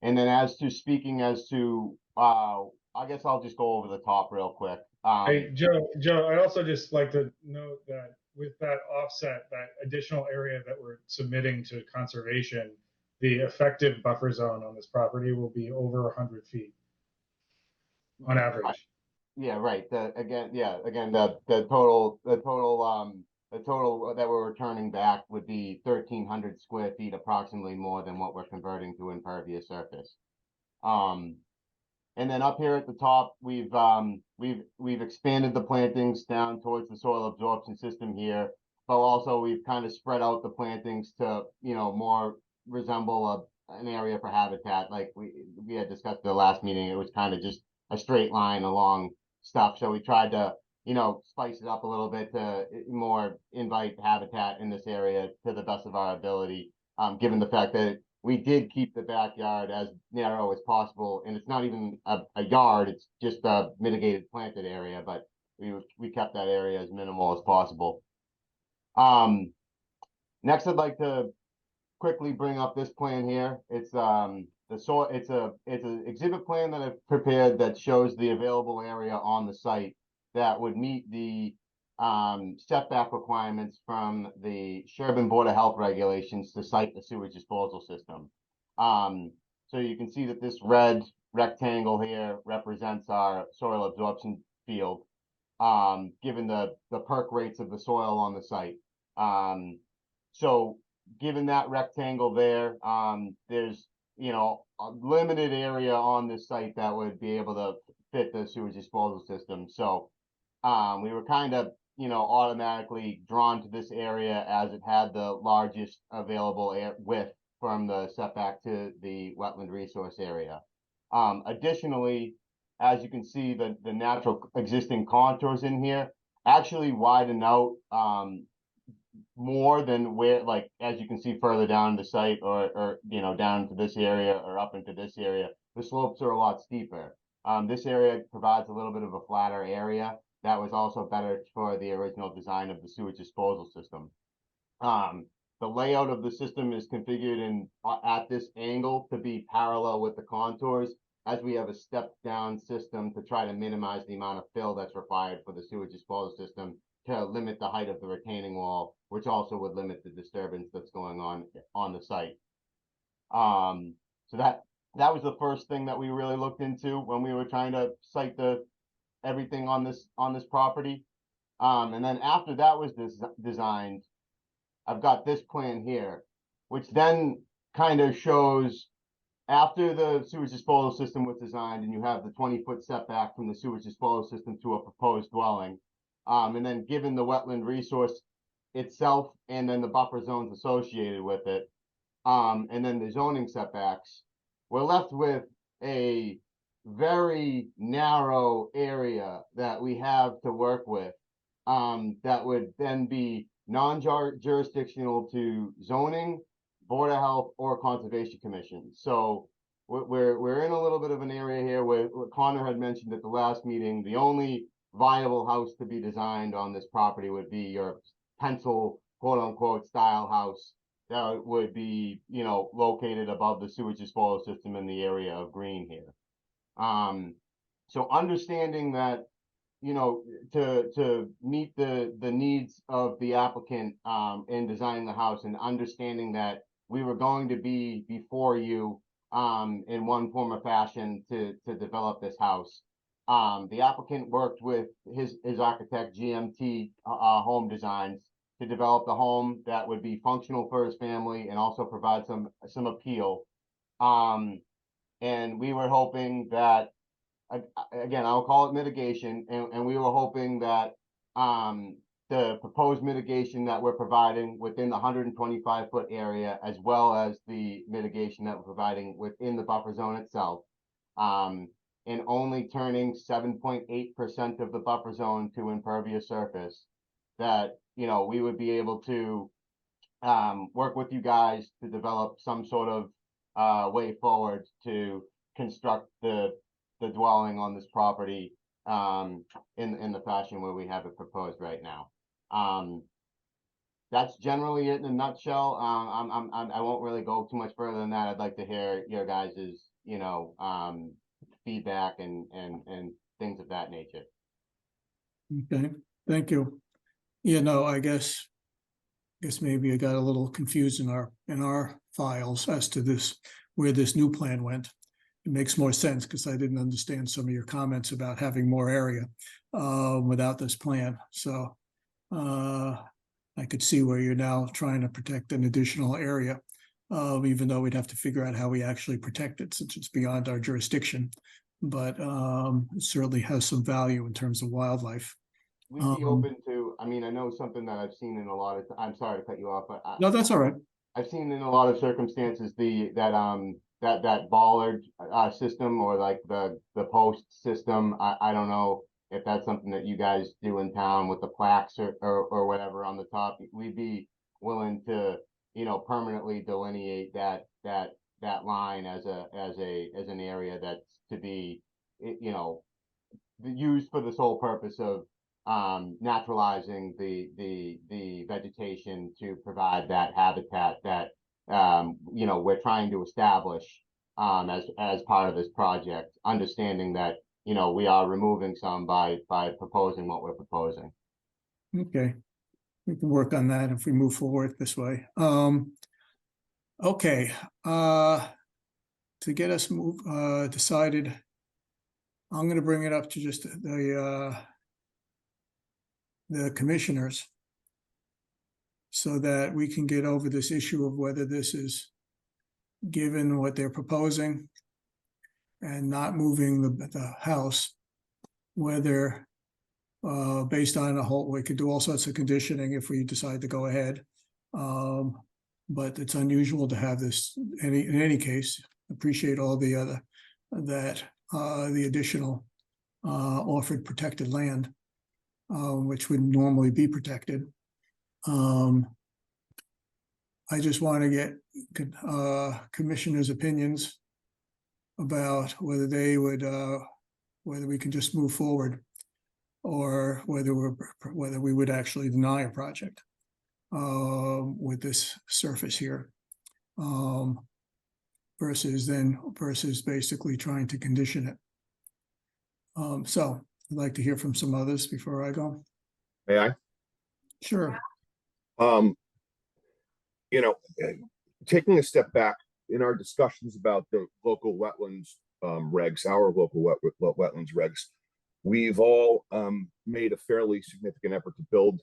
then as to I guess I'll just go over the top real quick. Hey, Joe, I'd also just like to note that with that offset, that additional area that we're submitting to conservation, the effective buffer zone on this property will be over 100 feet on average. Yeah, right. The total that we're returning back would be 1,300 square feet, approximately more than what we're converting to impervious surface. And then up here at the top, we've expanded the plantings down towards the soil absorption system here, but also we've kind of spread out the plantings to, more resemble an area for habitat. Like we had discussed at the last meeting, it was kind of just a straight line along stuff. So we tried to, spice it up a little bit to more invite habitat in this area to the best of our ability, given the fact that we did keep the backyard as narrow as possible. And it's not even a yard, it's just a mitigated planted area, but we kept that area as minimal as possible. Next, I'd like to quickly bring up this plan here. It's it's an exhibit plan that I've prepared that shows the available area on the site that would meet the setback requirements from the Sherborn Board of Health regulations to site the sewage disposal system. So you can see that this red rectangle here represents our soil absorption field, given the perk rates of the soil on the site. So given that rectangle there, there's a limited area on this site that would be able to fit the sewage disposal system. So we were kind of automatically drawn to this area as it had the largest available width from the setback to the wetland resource area. Additionally, as you can see, the natural existing contours in here actually widen out more than where, like, as you can see further down the site or down into this area or up into this area, the slopes are a lot steeper. This area provides a little bit of a flatter area that was also better for the original design of the sewage disposal system. The layout of the system is configured at this angle to be parallel with the contours, as we have a step down system to try to minimize the amount of fill that's required for the sewage disposal system to limit the height of the retaining wall, which also would limit the disturbance that's going on the site. So that was the first thing that we really looked into when we were trying to site everything on this property. And then after that was designed, I've got this plan here, which then kind of shows after the sewage disposal system was designed and you have the 20-foot setback from the sewage disposal system to a proposed dwelling. And then given the wetland resource itself and then the buffer zones associated with it, and then the zoning setbacks, we're left with a very narrow area that we have to work with, that would then be non-jurisdictional to zoning, Board of Health, or Conservation Commission. So we're in a little bit of an area here where Connor had mentioned at the last meeting, the only viable house to be designed on this property would be your pencil, quote unquote, style house that would be, you know, located above the sewage disposal system in the area of green here. So understanding that, you know, to meet the needs of the applicant in designing the house, and understanding that we were going to be before you in one form or fashion to develop this house. The applicant worked with his architect, GMT Home Designs, to develop the home that would be functional for his family and also provide some appeal. And we were hoping that, again, I'll call it mitigation, and we were hoping that the proposed mitigation that we're providing within the 125-foot area, as well as the mitigation that we're providing within the buffer zone itself, and only turning 7.8% of the buffer zone to impervious surface, that, you know, we would be able to work with you guys to develop some sort of way forward to construct the dwelling on this property in the fashion where we have it proposed right now. That's generally it in a nutshell. I won't really go too much further than that. I'd like to hear your guys's, you know, feedback and things of that nature. Okay, thank you. You know, I guess maybe I got a little confused in our files as to where this new plan went. It makes more sense because I didn't understand some of your comments about having more area without this plan. So I could see where you're now trying to protect an additional area, even though we'd have to figure out how we actually protect it since it's beyond our jurisdiction. But it certainly has some value in terms of wildlife. We'd be open to, I mean, I know something that I've seen in a lot of, I'm sorry to cut you off, but no, that's all right. I've seen in a lot of circumstances that bollard system, or like the post system. I don't know if that's something that you guys do in town with the plaques or whatever on the top. We'd be willing to, you know, permanently delineate that line as an area that's to be, you know, used for the sole purpose of naturalizing the vegetation to provide that habitat that you know, we're trying to establish as part of this project, understanding that, you know, we are removing some by proposing what we're proposing. Okay, we can work on that if we move forward this way. Okay, to get us decided, I'm going to bring it up to just the commissioners, so that we can get over this issue of whether this is, given what they're proposing and not moving the house, whether based on we could do all sorts of conditioning if we decide to go ahead. But it's unusual to have this in any case. Appreciate all the the additional offered protected land, which would normally be protected. I just want to get commissioners' opinions about whether they would, whether we can just move forward, or whether we would actually deny a project with this surface here, versus basically trying to condition it. So I'd like to hear from some others before I go. May I? Sure. You know, taking a step back in our discussions about the local wetlands regs, our local wetlands regs, we've all made a fairly significant effort to build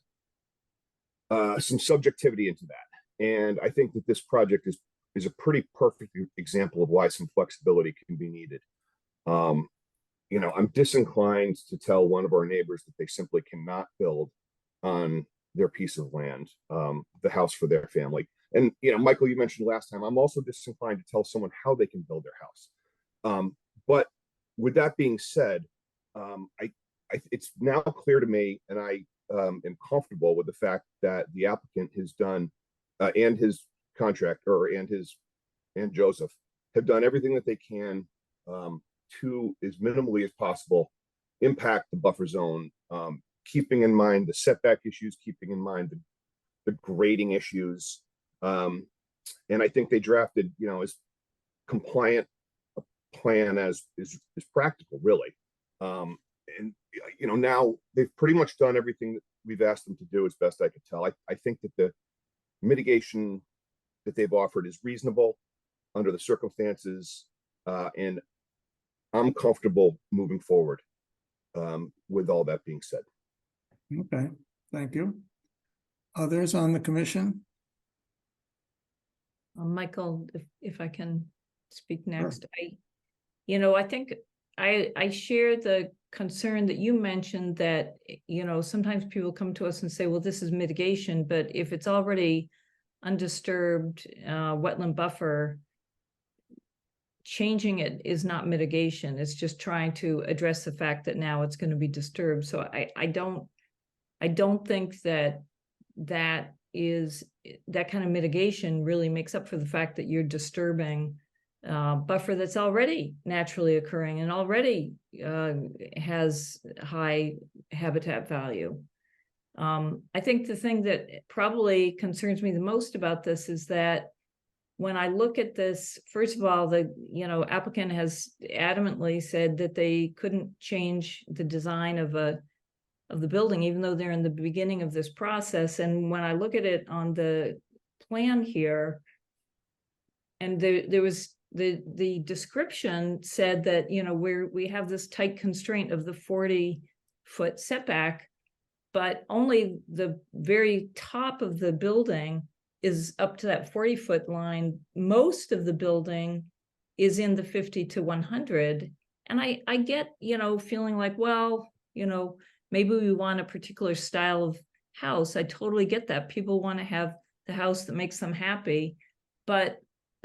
some subjectivity into that. And I think that this project is a pretty perfect example of why some flexibility can be needed. You know, I'm disinclined to tell one of our neighbors that they simply cannot build on their piece of land, the house for their family. And, you know, Michael, you mentioned last time, I'm also disinclined to tell someone how they can build their house. But with that being said, it's now clear to me, and I am comfortable with the fact that the applicant has done, and his contractor and Joseph have done everything that they can to, as minimally as possible, impact the buffer zone, keeping in mind the setback issues, keeping in mind the grading issues. And I think they drafted, as compliant a plan as is practical, really. And now they've pretty much done everything that we've asked them to do, as best I could tell. I think that the mitigation that they've offered is reasonable under the circumstances, and I'm comfortable moving forward with all that being said. Okay, thank you. Others on the commission? Michael, if I can speak next, I think I share the concern that you mentioned that, sometimes people come to us and say, well, this is mitigation, but if it's already undisturbed wetland buffer, changing it is not mitigation. It's just trying to address the fact that now it's going to be disturbed. So I don't think that kind of mitigation really makes up for the fact that you're disturbing buffer that's already naturally occurring and already has high habitat value. I think the thing that probably concerns me the most about this is that when I look at this, first of all, the applicant has adamantly said that they couldn't change the design of the building, even though they're in the beginning of this process. And when I look at it on the plan here, and there was the description said that we have this tight constraint of the 40-foot setback, but only the very top of the building is up to that 40-foot line. Most of the building is in the 50 to 100. And I get, feeling like, well, maybe we want a particular style of house. I totally get that. People want to have the house that makes them happy. But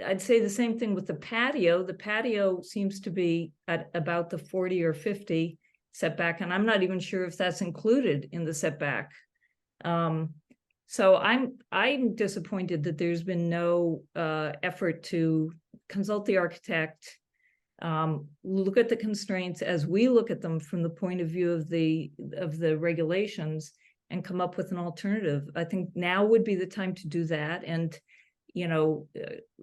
I'd say the same thing with the patio. The patio seems to be at about the 40 or 50 setback, and I'm not even sure if that's included in the setback. So I'm disappointed that there's been no effort to consult the architect, look at the constraints as we look at them from the point of view of the regulations, and come up with an alternative. I think now would be the time to do that, and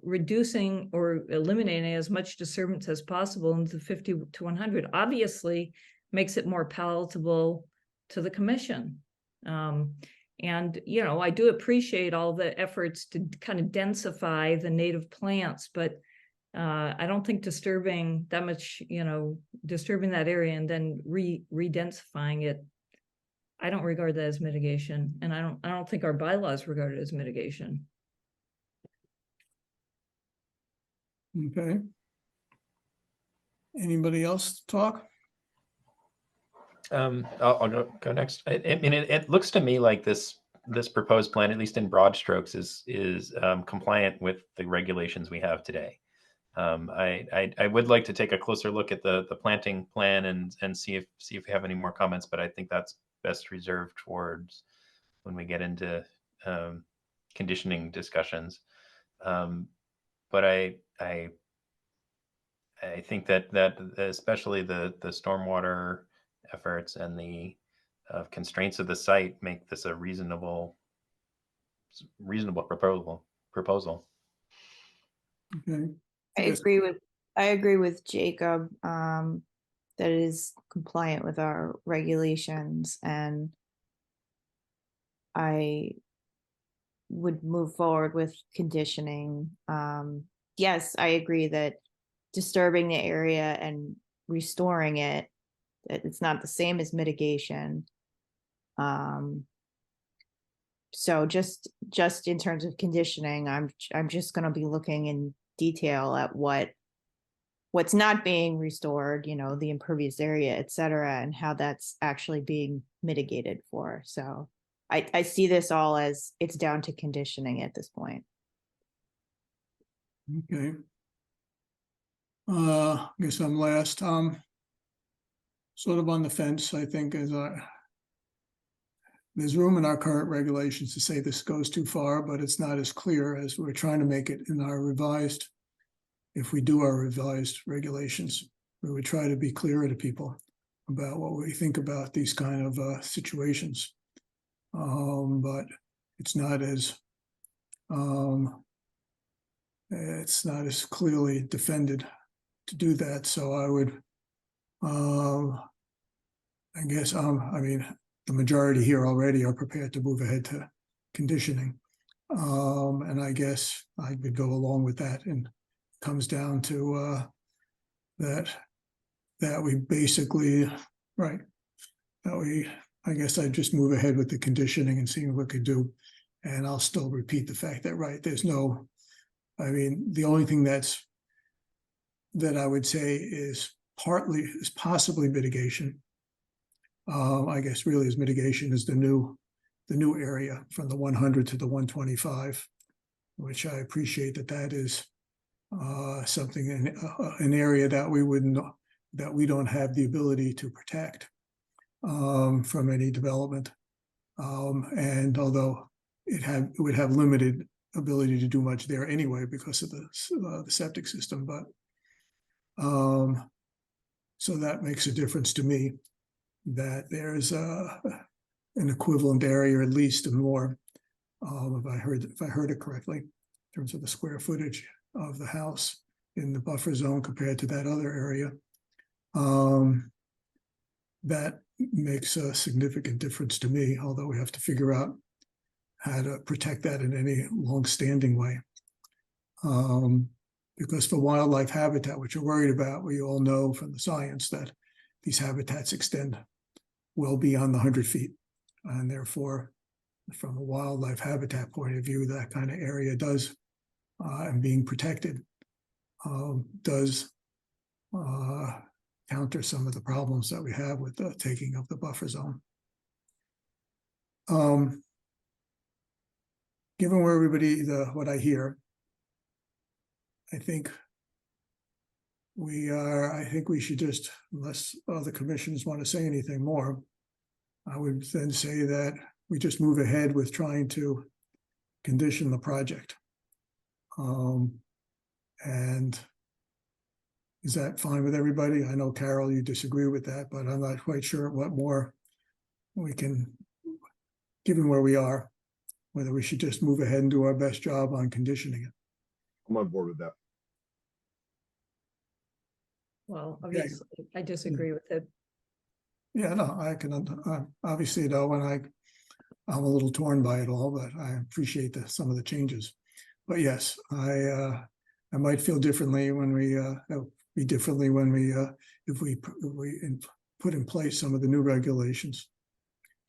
reducing or eliminating as much disturbance as possible into the 50 to 100 obviously makes it more palatable to the commission. And, I do appreciate all the efforts to kind of densify the native plants, but I don't think disturbing that much, disturbing that area and then re-densifying it, I don't regard that as mitigation. And I don't think our bylaws regard it as mitigation. Okay. Anybody else talk? I'll go next. It looks to me like this proposed plan, at least in broad strokes, is compliant with the regulations we have today. I would like to take a closer look at the planting plan and see if we have any more comments, but I think that's best reserved towards when we get into conditioning discussions. But I think that especially the stormwater efforts and the constraints of the site make this a reasonable proposal. Okay. I agree with Jacob that it is compliant with our regulations, and I would move forward with conditioning. Yes, I agree that disturbing the area and restoring it, it's not the same as mitigation. So just in terms of conditioning, I'm just going to be looking in detail at what's not being restored, the impervious area, et cetera, and how that's actually being mitigated for. So I see this all as it's down to conditioning at this point. Okay. I guess I'm last. Sort of on the fence, I think, there's room in our current regulations to say this goes too far, but it's not as clear as we're trying to make it in our revised. if we do our revised regulations, we would try to be clearer to people about what we think about these kind of situations. But it's not as clearly defended to do that. So I would, I guess, I mean, the majority here already are prepared to move ahead to conditioning. And I guess I would go along with that, and it comes down to that we basically, right, I guess I'd just move ahead with the conditioning and see what we could do. And I'll still repeat the fact that, right, there's no, I mean, the only thing that I would say is possibly mitigation. I guess really is mitigation is the new area from the 100 to the 125, which I appreciate that is something in an area that we don't have the ability to protect from any development. And although it would have limited ability to do much there anyway because of the septic system, but so that makes a difference to me, that there's an equivalent area, at least, and more, if I heard it correctly, in terms of the square footage of the house in the buffer zone compared to that other area. That makes a significant difference to me, although we have to figure out how to protect that in any long-standing way. Because for wildlife habitat, which you're worried about, we all know from the science that these habitats extend well beyond the 100 feet. And therefore, from a wildlife habitat point of view, that kind of area does, and being protected, does counter some of the problems that we have with the taking of the buffer zone. Given where everybody, what I hear, I think we should just, unless other commissions want to say anything more, I would then say that we just move ahead with trying to condition the project. And is that fine with everybody? I know, Carol, you disagree with that, but I'm not quite sure what more we can, given where we are, whether we should just move ahead and do our best job on conditioning it. I'm on board with that. Well, obviously, I disagree with it. Yeah, no, I can obviously, though, and I'm a little torn by it all, but I appreciate some of the changes. But yes, I might feel differently when if we put in place some of the new regulations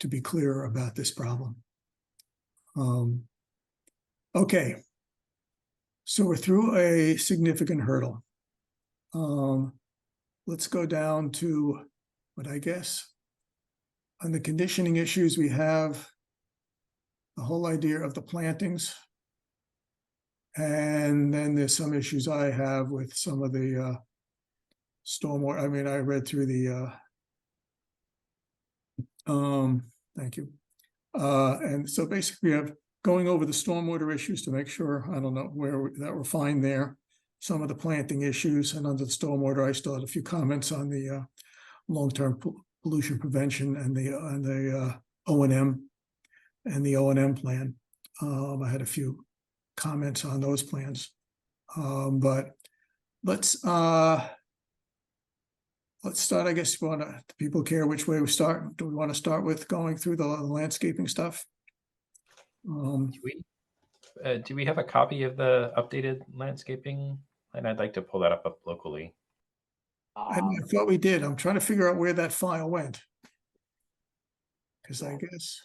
to be clearer about this problem. Okay, so we're through a significant hurdle. Let's go down to what I guess on the conditioning issues, we have the whole idea of the plantings. And then there's some issues I have with some of the stormwater. I mean, I read through the, thank you. And so basically we have going over the stormwater issues to make sure, I don't know that we're fine there. Some of the planting issues, and under the stormwater, I still had a few comments on the long-term pollution prevention and the O&M and the O&M plan. I had a few comments on those plans, but let's start. I guess do people care which way we start? Do we want to start with going through the landscaping stuff? Do we have a copy of the updated landscaping? And I'd like to pull that up locally. I thought we did. I'm trying to figure out where that file went. Because I guess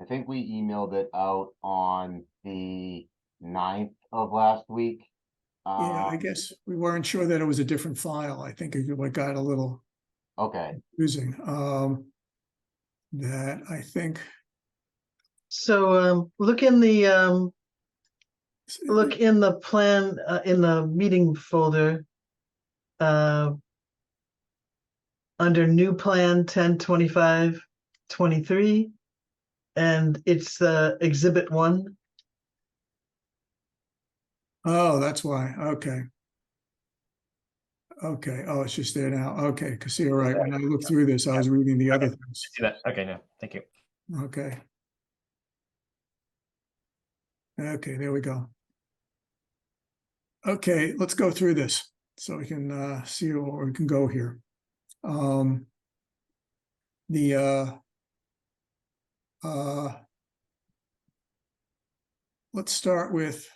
I think we emailed it out on the 9th of last week. Yeah, I guess we weren't sure that it was a different file. I think it got a little confusing. That I think. So look in the plan in the meeting folder under new plan 10/25/23, and it's exhibit 1. Oh, that's why. Okay. Okay, oh, it's just there now. Okay, because you're right. When I looked through this, I was reading the other things. See that? Okay, no, thank you. Okay. Okay, there we go. Okay, let's go through this so we can see where we can go here. Let's start with,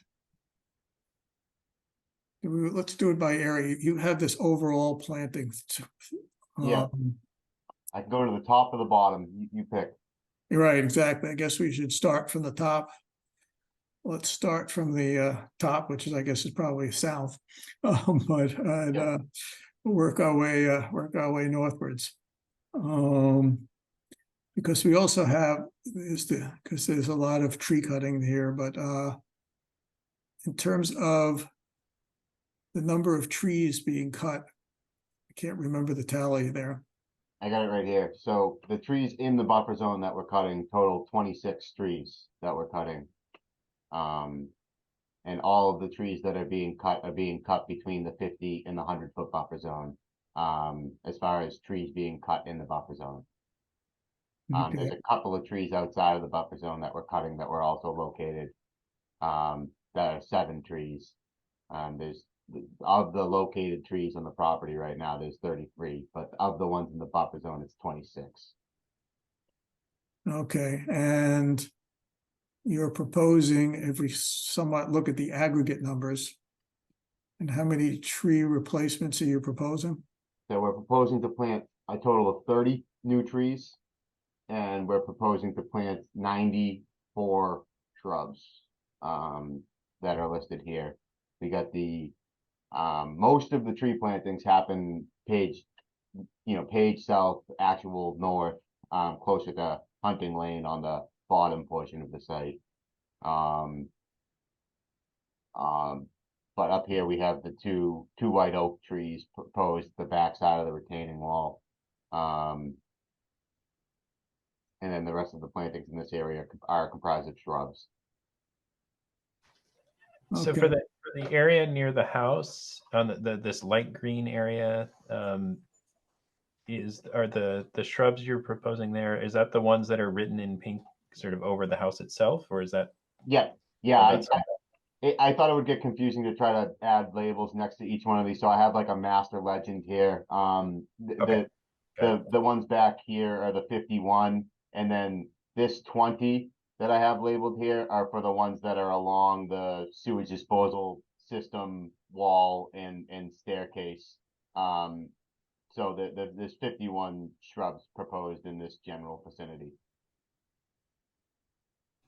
let's do it by area. You have this overall planting. Yeah. I can go to the top or the bottom. You pick. You're right, exactly. I guess we should start from the top. Let's start from the top, which is, I guess, is probably south, but work our way northwards. Because we also have because there's a lot of tree cutting here, but in terms of the number of trees being cut, I can't remember the tally there. I got it right here. So the trees in the buffer zone that we're cutting total 26 trees that we're cutting. And all of the trees that are being cut between the 50 and the 100-foot buffer zone. As far as trees being cut in the buffer zone. Okay. There's a couple of trees outside of the buffer zone that we're cutting that were also located. That are 7 trees. There's of the located trees on the property right now, there's 33, but of the ones in the buffer zone, it's 26. Okay, and you're proposing, if we somewhat look at the aggregate numbers, and how many tree replacements are you proposing? So we're proposing to plant a total of 30 new trees, and we're proposing to plant 94 shrubs that are listed here. We got the most of the tree plantings happen page south, actual north, closer to Hunting Lane on the bottom portion of the site. But up here we have the two white oak trees proposed the back side of the retaining wall. And then the rest of the plantings in this area are comprised of shrubs. So Okay. for the area near the house on this light green area, are the shrubs you're proposing there? Is that the ones that are written in pink, sort of over the house itself, or is that? Yeah. I thought it would get confusing to try to add labels next to each one of these, so I have like a master legend here. The ones back here are the 51, and then this 20 that I have labeled here are for the ones that are along the sewage disposal system wall and staircase. So there's 51 shrubs proposed in this general vicinity.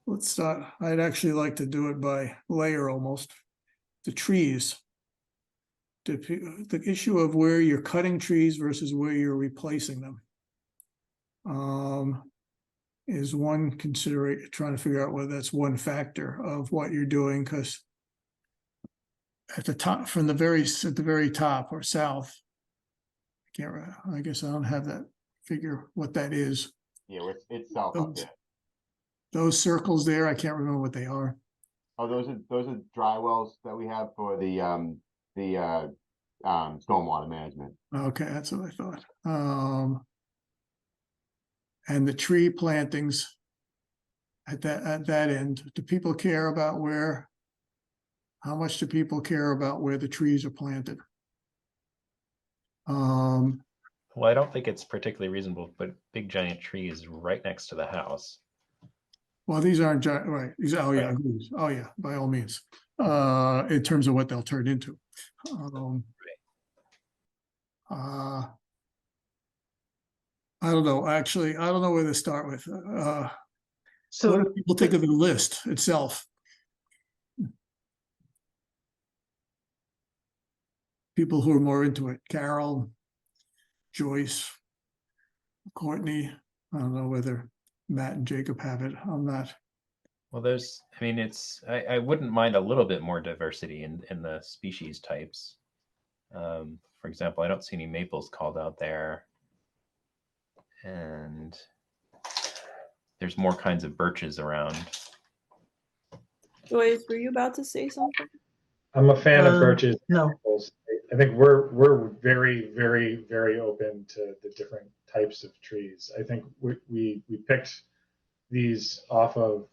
Let's start. I'd actually like to do it by layer almost. The trees. The issue of where you're cutting trees versus where you're replacing them is one consideration, trying to figure out whether that's one factor of what you're doing, because at the top, at the very top or south, I guess I don't have that figure what that is. Yeah, it's south up there. Those circles there, I can't remember what they are. Oh, those are dry wells that we have for the stormwater management. Okay, that's what I thought. And the tree plantings at that end, do people care about how much do people care about where the trees are planted? Well, I don't think it's particularly reasonable, but big giant trees right next to the house. Well, these aren't giant, right? These, oh yeah, oh yeah, by all means. In terms of what they'll turn into. I don't know. Actually, I don't know where to start with. So what do people think of the list itself? People who are more into it. Carol, Joyce, Courtney. I don't know whether Matt and Jacob have it. I'm not. Well, I wouldn't mind a little bit more diversity in the species types. For example, I don't see any maples called out there. And there's more kinds of birches around. Joyce, were you about to say something? I'm a fan of birches. No. I think we're very, very, very open to the different types of trees. I think we picked these off of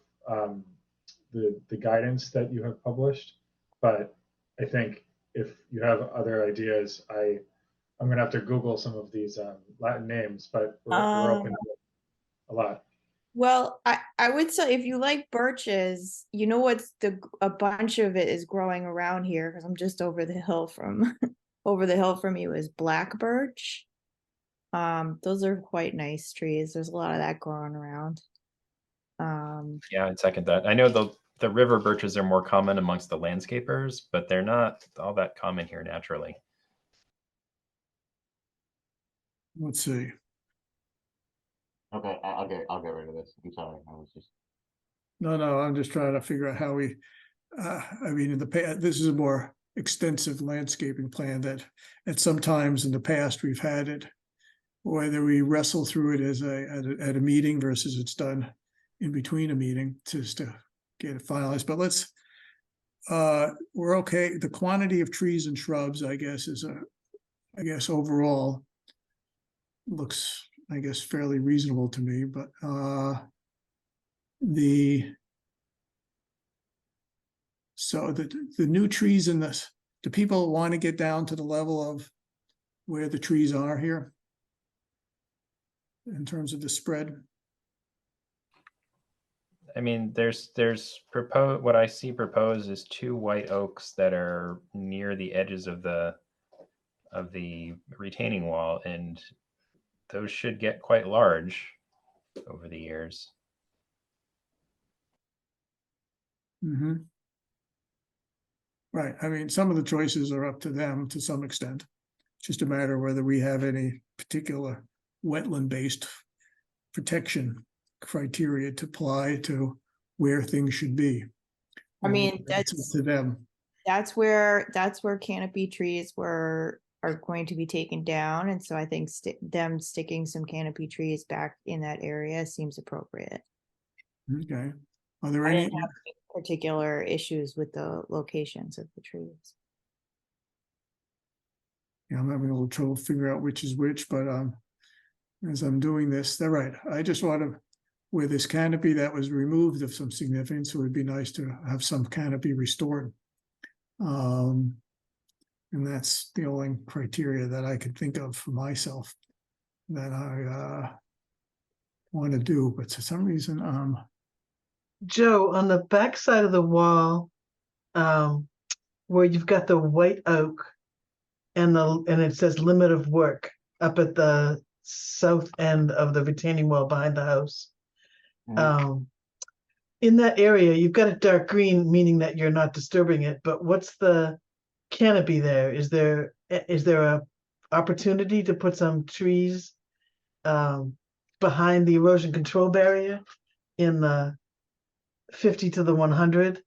the guidance that you have published, but I think if you have other ideas, I'm gonna have to Google some of these Latin names, but we're open to a lot. Well, I would say if you like birches, you know what's a bunch of it is growing around here because I'm just over the hill from over the hill from you is black birch. Those are quite nice trees. There's a lot of that growing around. Yeah, I'd second that. I know the river birches are more common amongst the landscapers, but they're not all that common here naturally. Let's see. Okay, I'll get rid of this. I'm sorry. I was just. No, I'm just trying to figure out how we, I mean, in the past, this is a more extensive landscaping plan that at some times in the past we've had it, whether we wrestle through it as at a meeting versus it's done in between a meeting just to get it finalized. But let's, we're okay. The quantity of trees and shrubs, I guess, I guess overall looks, I guess, fairly reasonable to me, but so the new trees in this, do people want to get down to the level of where the trees are here in terms of the spread? I mean, there's proposed, what I see proposed is 2 white oaks that are near the edges of the retaining wall, and those should get quite large over the years. Mm-hmm. Right. I mean, some of the choices are up to them to some extent. It's just a matter of whether we have any particular wetland-based protection criteria to apply to where things should be. I mean, It's up to them. that's where canopy trees are going to be taken down, and so I think them sticking some canopy trees back in that area seems appropriate. Okay. Are there I any? didn't have any particular issues with the locations of the trees. Yeah, I'm having a little trouble figuring out which is which, but as I'm doing this, they're right. I just want to, where this canopy that was removed of some significance, it would be nice to have some canopy restored. And that's the only criteria that I could think of for myself that I want to do. But for some reason, Joe, on the back side of the wall, where you've got the white oak and it says limit of work up at the south end of the retaining wall behind the house. In that area, you've got a dark green, meaning that you're not disturbing it, but what's the canopy there? Is there a opportunity to put some trees behind the erosion control barrier in the 50 to the 100?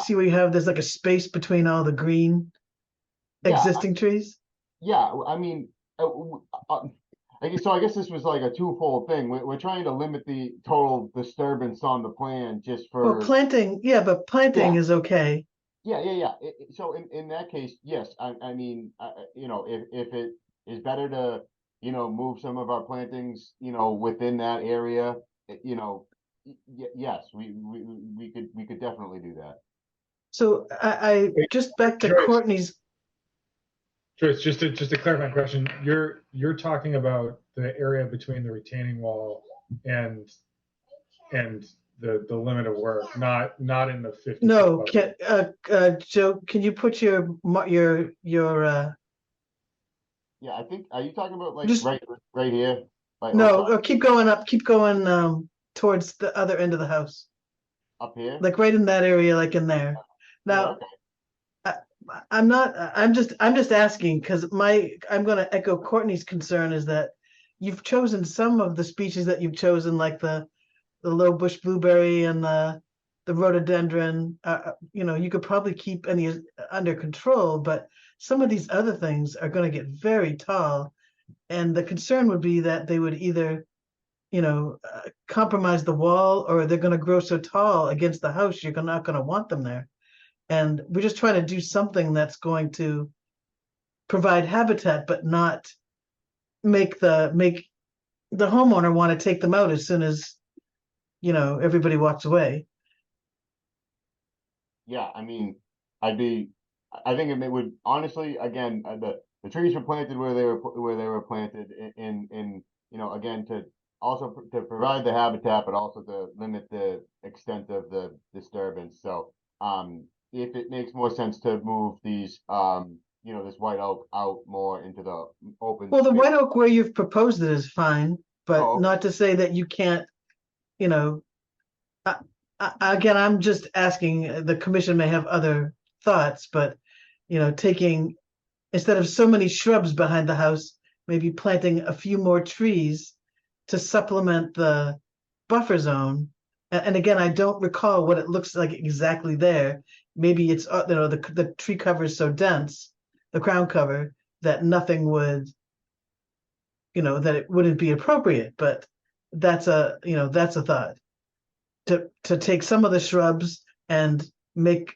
See where you have, there's like a space between all the green existing trees? Yeah, I mean, I guess this was like a twofold thing. We're trying to limit the total disturbance on the plan just for. Well, planting, yeah, but planting is okay. Yeah. So in that case, yes. I mean, you know, if it is better to, you know, move some of our plantings, you know, within that area, you know, yes, we could definitely do that. So I just back to Joyce. Courtney's. Joyce, just a clarifying question. You're talking about the area between the retaining wall and the limit of work, not in the 50. No, Joe, can you put your Yeah, I think, are you talking about like Just- right here? Like, no, keep going up, keep going towards the other end of the house. up here? Like right in that area, like in there. Now, Okay. I'm just asking because I'm going to echo Courtney's concern is that you've chosen some of the species that you've chosen, like the low bush blueberry and the rhododendron. You know, you could probably keep any under control, but some of these other things are going to get very tall, and the concern would be that they would either, you know, compromise the wall, or they're going to grow so tall against the house you're not going to want them there. And we're just trying to do something that's going to provide habitat, but not make the homeowner want to take them out as soon as, everybody walks away. Yeah, I mean, I think it would, honestly, again, the trees were planted where they were planted in, again, to also to provide the habitat, but also to limit the extent of the disturbance. So, if it makes more sense to move these, this white oak out more into the open. Well, the space. white oak where you've proposed it is fine, but Oh, okay. not to say that you can't, again, I'm just asking, the commission may have other thoughts, but, taking, instead of so many shrubs behind the house, maybe planting a few more trees to supplement the buffer zone. And again, I don't recall what it looks like exactly there. Maybe it's, the tree cover is so dense, the crown cover, that nothing would, that it wouldn't be appropriate, but that's a thought. To take some of the shrubs and make,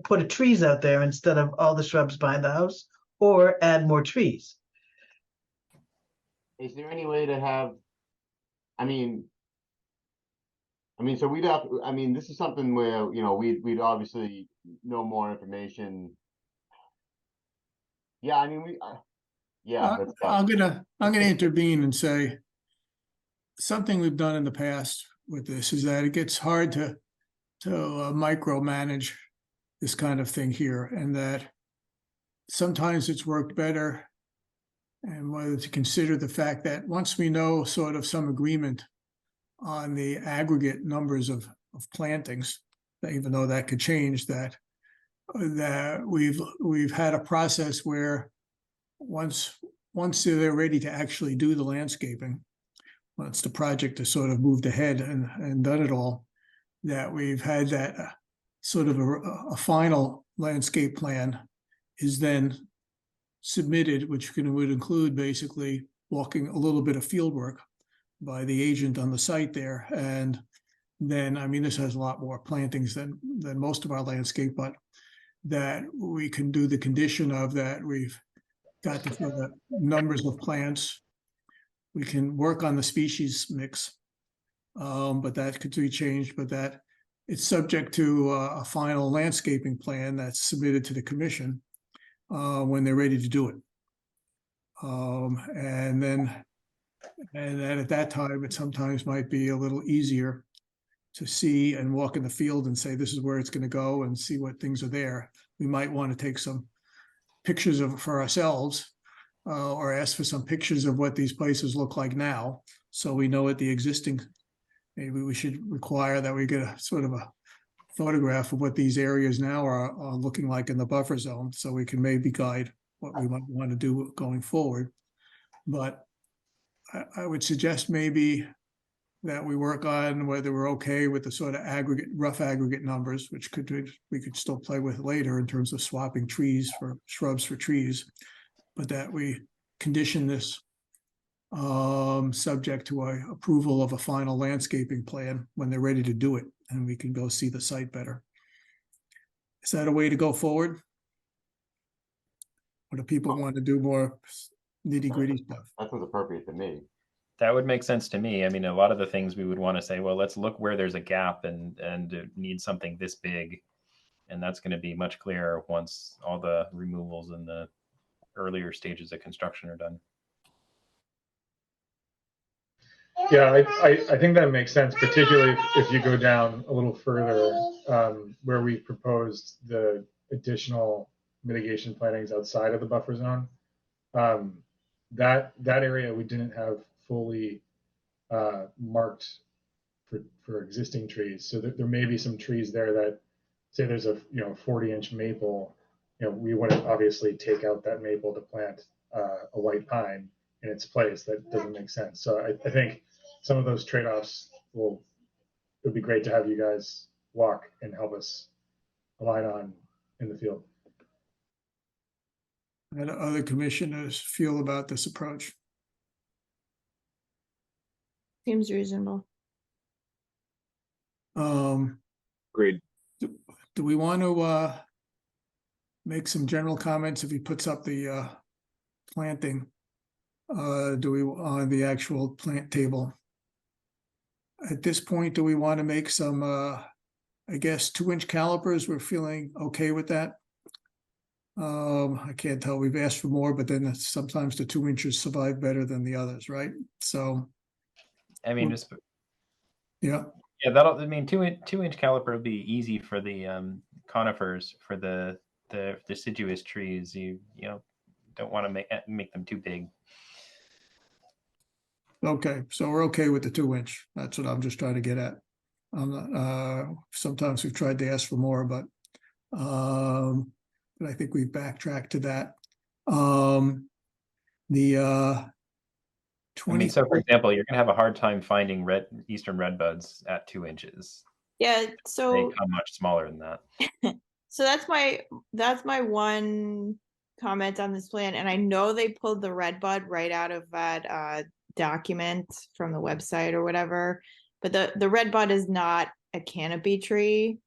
put a trees out there instead of all the shrubs behind the house, or add more trees. Is there any way to have, I mean, so we'd have, this is something where, we'd obviously know more information. Yeah, that's I'm gonna intervene and say something we've done in the past with this is that it gets hard to micromanage this kind of thing here, and that sometimes it's worked better, and whether to consider the fact that once we know sort of some agreement on the aggregate numbers of plantings, even though that could change, that we've had a process where once they're ready to actually do the landscaping, once the project has sort of moved ahead and done it all, that we've had that sort of a final landscape plan is then submitted, which would include basically walking a little bit of field work by the agent on the site there. And then, this has a lot more plantings than most of our landscape, but that we can do the condition of that we've got the numbers of plants. We can work on the species mix, but that could be changed, but that it's subject to a final landscaping plan that's submitted to the commission when they're ready to do it. And then at that time, it sometimes might be a little easier to see and walk in the field and say, this is where it's going to go, and see what things are there. We might want to take some pictures of it for ourselves, or ask for some pictures of what these places look like now, so we know what the existing. Maybe we should require that we get a sort of a photograph of what these areas now are looking like in the buffer zone, so we can maybe guide what we might want to do going forward. But I would suggest maybe that we work on whether we're okay with the sort of rough aggregate numbers, which we could still play with later in terms of swapping trees for shrubs for trees, but that we condition this subject to approval of a final landscaping plan when they're ready to do it, and we can go see the site better. Is that a way to go forward? Or do people want to do more nitty-gritty stuff? That sounds appropriate to me. That would make sense to me. A lot of the things we would want to say, well, let's look where there's a gap and it needs something this big. And that's going to be much clearer once all the removals and the earlier stages of construction are done. Yeah, I think that makes sense, particularly if you go down a little further, where we proposed the additional mitigation plantings outside of the buffer zone. That area we didn't have fully marked for existing trees, so there may be some trees there that, say there's a 40-inch maple, we wouldn't obviously take out that maple to plant a white pine in its place. That doesn't make sense. So I think some of those trade-offs it would be great to have you guys walk and help us align on in the field. How do other commissioners feel about this approach? Seems reasonable. Agreed. Do we want to make some general comments if he puts up the planting? Do we, on the actual plant table? At this point, do we want to make some, I guess, 2-inch calipers? We're feeling okay with that. I can't tell, we've asked for more, but then sometimes the 2 inches survive better than the others, right? So, I mean, Well- just yeah, yeah, that'll. I mean, 2-inch caliper will be easy for the conifers. For the deciduous trees, you know don't want to make them too big. okay, so we're okay with the 2-inch. That's what I'm just trying to get at. I'm not, sometimes we've tried to ask for more, but I think we've backtracked to that. The I mean, 20, so for example, you're gonna have a hard time finding eastern redbuds at 2 inches. Yeah, They so come much smaller than that. so that's my one comment on this plan. And I know they pulled the red bud right out of that document from the website or whatever, but the red bud is not a canopy tree.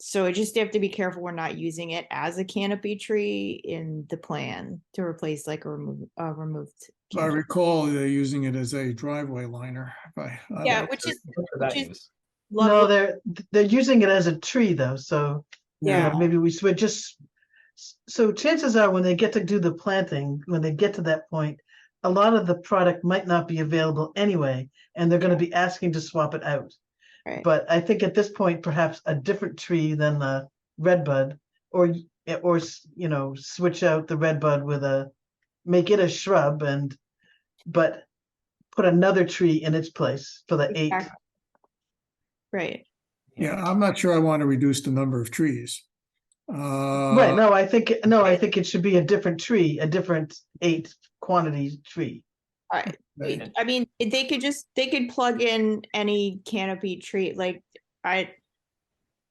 So I just have to be careful we're not using it as a canopy tree in the plan to replace like a removed. if I recall, they're using it as a driveway liner. Yeah, don't- which is For that is use. No, lovely. they're using it as a tree though, so Yeah. maybe we should just. So chances are when they get to do the planting, when they get to that point, a lot of the product might not be available anyway, and they're going to be asking to swap it out. Right. But I think at this point, perhaps a different tree than the redbud, or you know, switch out the redbud with make it a shrub but put another tree in its place for the 8. Exactly. Right. Yeah, I'm not sure I want to reduce the number of trees. Right. No, I think it should be a different tree, a different 8 quantity tree. All right. Right. I mean, they could plug in any canopy tree. Like I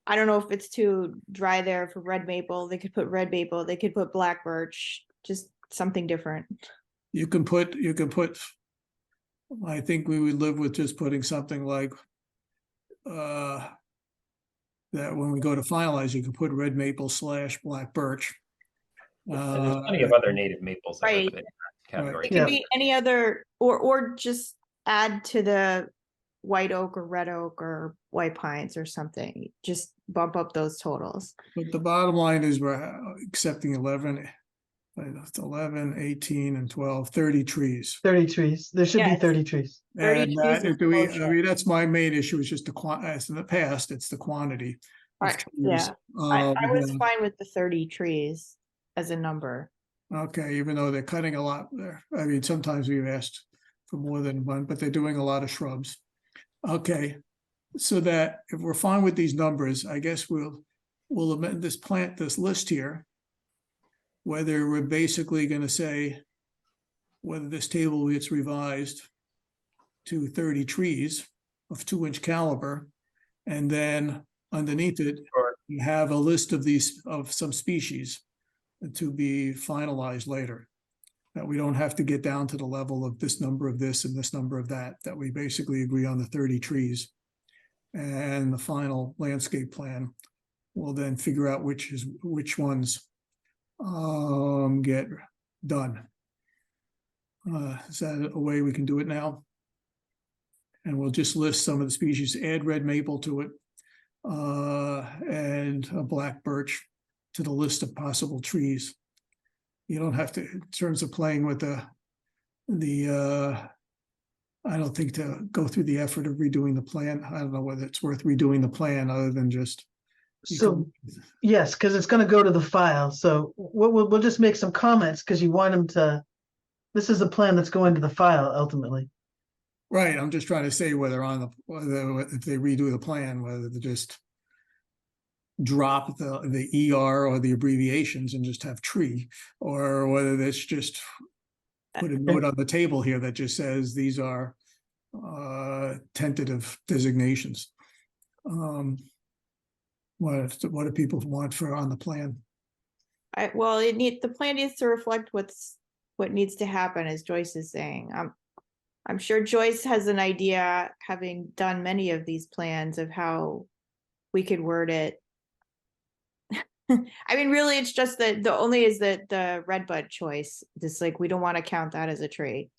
don't know if it's too dry there for red maple. They could put red maple. They could put black birch. Just something different. You can put, I think we would live with just putting something like, that when we go to finalize, you can put red maple / black birch. And there's plenty of other native maples that would Right. fit in that category. It Yeah. could be any other, or just add to the white oak or red oak or white pines or something. Just bump up those totals. But the bottom line is we're accepting 11, 18 and 12, 30 trees. 30 trees. There should be Yes. 30 trees. 30 And trees is do we, I bullshit. mean, that's my main issue, is just as in the past, it's the quantity. of Right, trees. yeah. I was Yeah. fine with the 30 trees as a number. Okay, even though they're cutting a lot there. I mean, sometimes we've asked for more than one, but they're doing a lot of shrubs. Okay, so that if we're fine with these numbers, I guess we'll amend this list here. Whether we're basically gonna say whether this table gets revised to 30 trees of 2-inch caliber, and then underneath it, Sure. you have a list of some species to be finalized later. That we don't have to get down to the level of this number of this and this number of that we basically agree on the 30 trees. And the final landscape plan will then figure out which ones get done. Is that a way we can do it now? And we'll just list some of the species, add red maple to it, and a black birch to the list of possible trees. You don't have to, in terms of playing with I don't think to go through the effort of redoing the plan. I don't know whether it's worth redoing the plan other than just. So yes, because it's going to go to the file. So we'll just make some comments because you want them to. This is the plan that's going to the file ultimately. Right, I'm just trying to say whether if they redo the plan, whether they just drop the ER or the abbreviations and just have tree, or whether that's just put a note on the table here that just says these are tentative designations. What do people want for on the plan? The plan needs to reflect what needs to happen, as Joyce is saying. I'm sure Joyce has an idea, having done many of these plans, of how we could word it I mean, really, it's just that the only is the redbud choice. Just like we don't want to count that as a tree.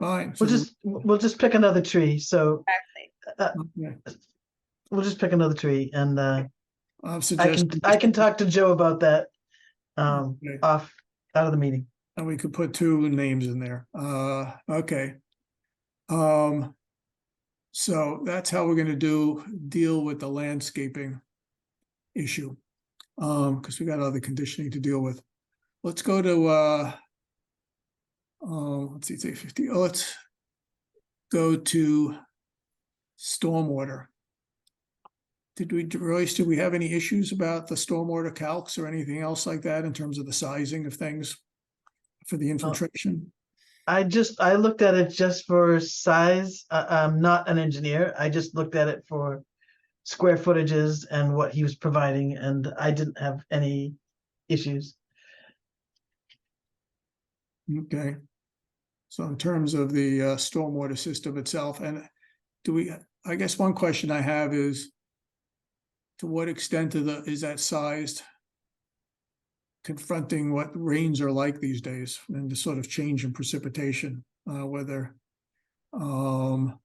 Fine. So We'll just pick another tree. So Exactly. okay. we'll just pick another tree, and I'm suggesting, I can talk to Joe about that Okay. out of the meeting. and we could put 2 names in there. Okay. So that's how we're gonna deal with the landscaping issue. Because we got other conditioning to deal with. Let's go to let's see, it's 8:50. Oh, let's go to stormwater. Royce, did we have any issues about the stormwater calcs or anything else like that in terms of the sizing of things for the infiltration? I looked at it just for size. I'm not an engineer. I just looked at it for square footages and what he was providing, and I didn't have any issues. Okay. So in terms of the stormwater system itself, and I guess one question I have is, to what extent is that sized confronting what rains are like these days and the sort of change in precipitation, whether Well,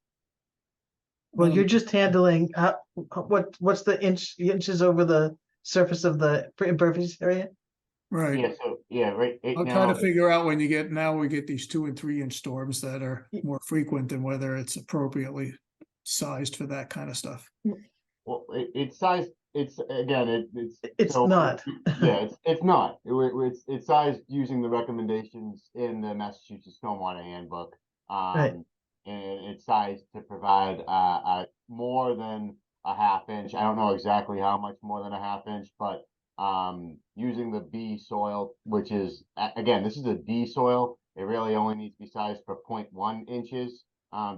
you're just handling what's the inches over the surface of the impervious area? right. Yeah, so, yeah, right I'm now. trying to figure out when we get these 2 and 3 inch storms that are more frequent, and whether it's appropriately sized for that kind of stuff. Well, it's sized, it's, again, It's so, not. Yeah, it's not. It's sized using the recommendations in the Massachusetts Stormwater Handbook. Right. And it's sized to provide, more than a half inch. I don't know exactly how much more than a half inch, but, using the B soil, which is, again, this is a D soil. It really only needs to be sized for 0.1 inches,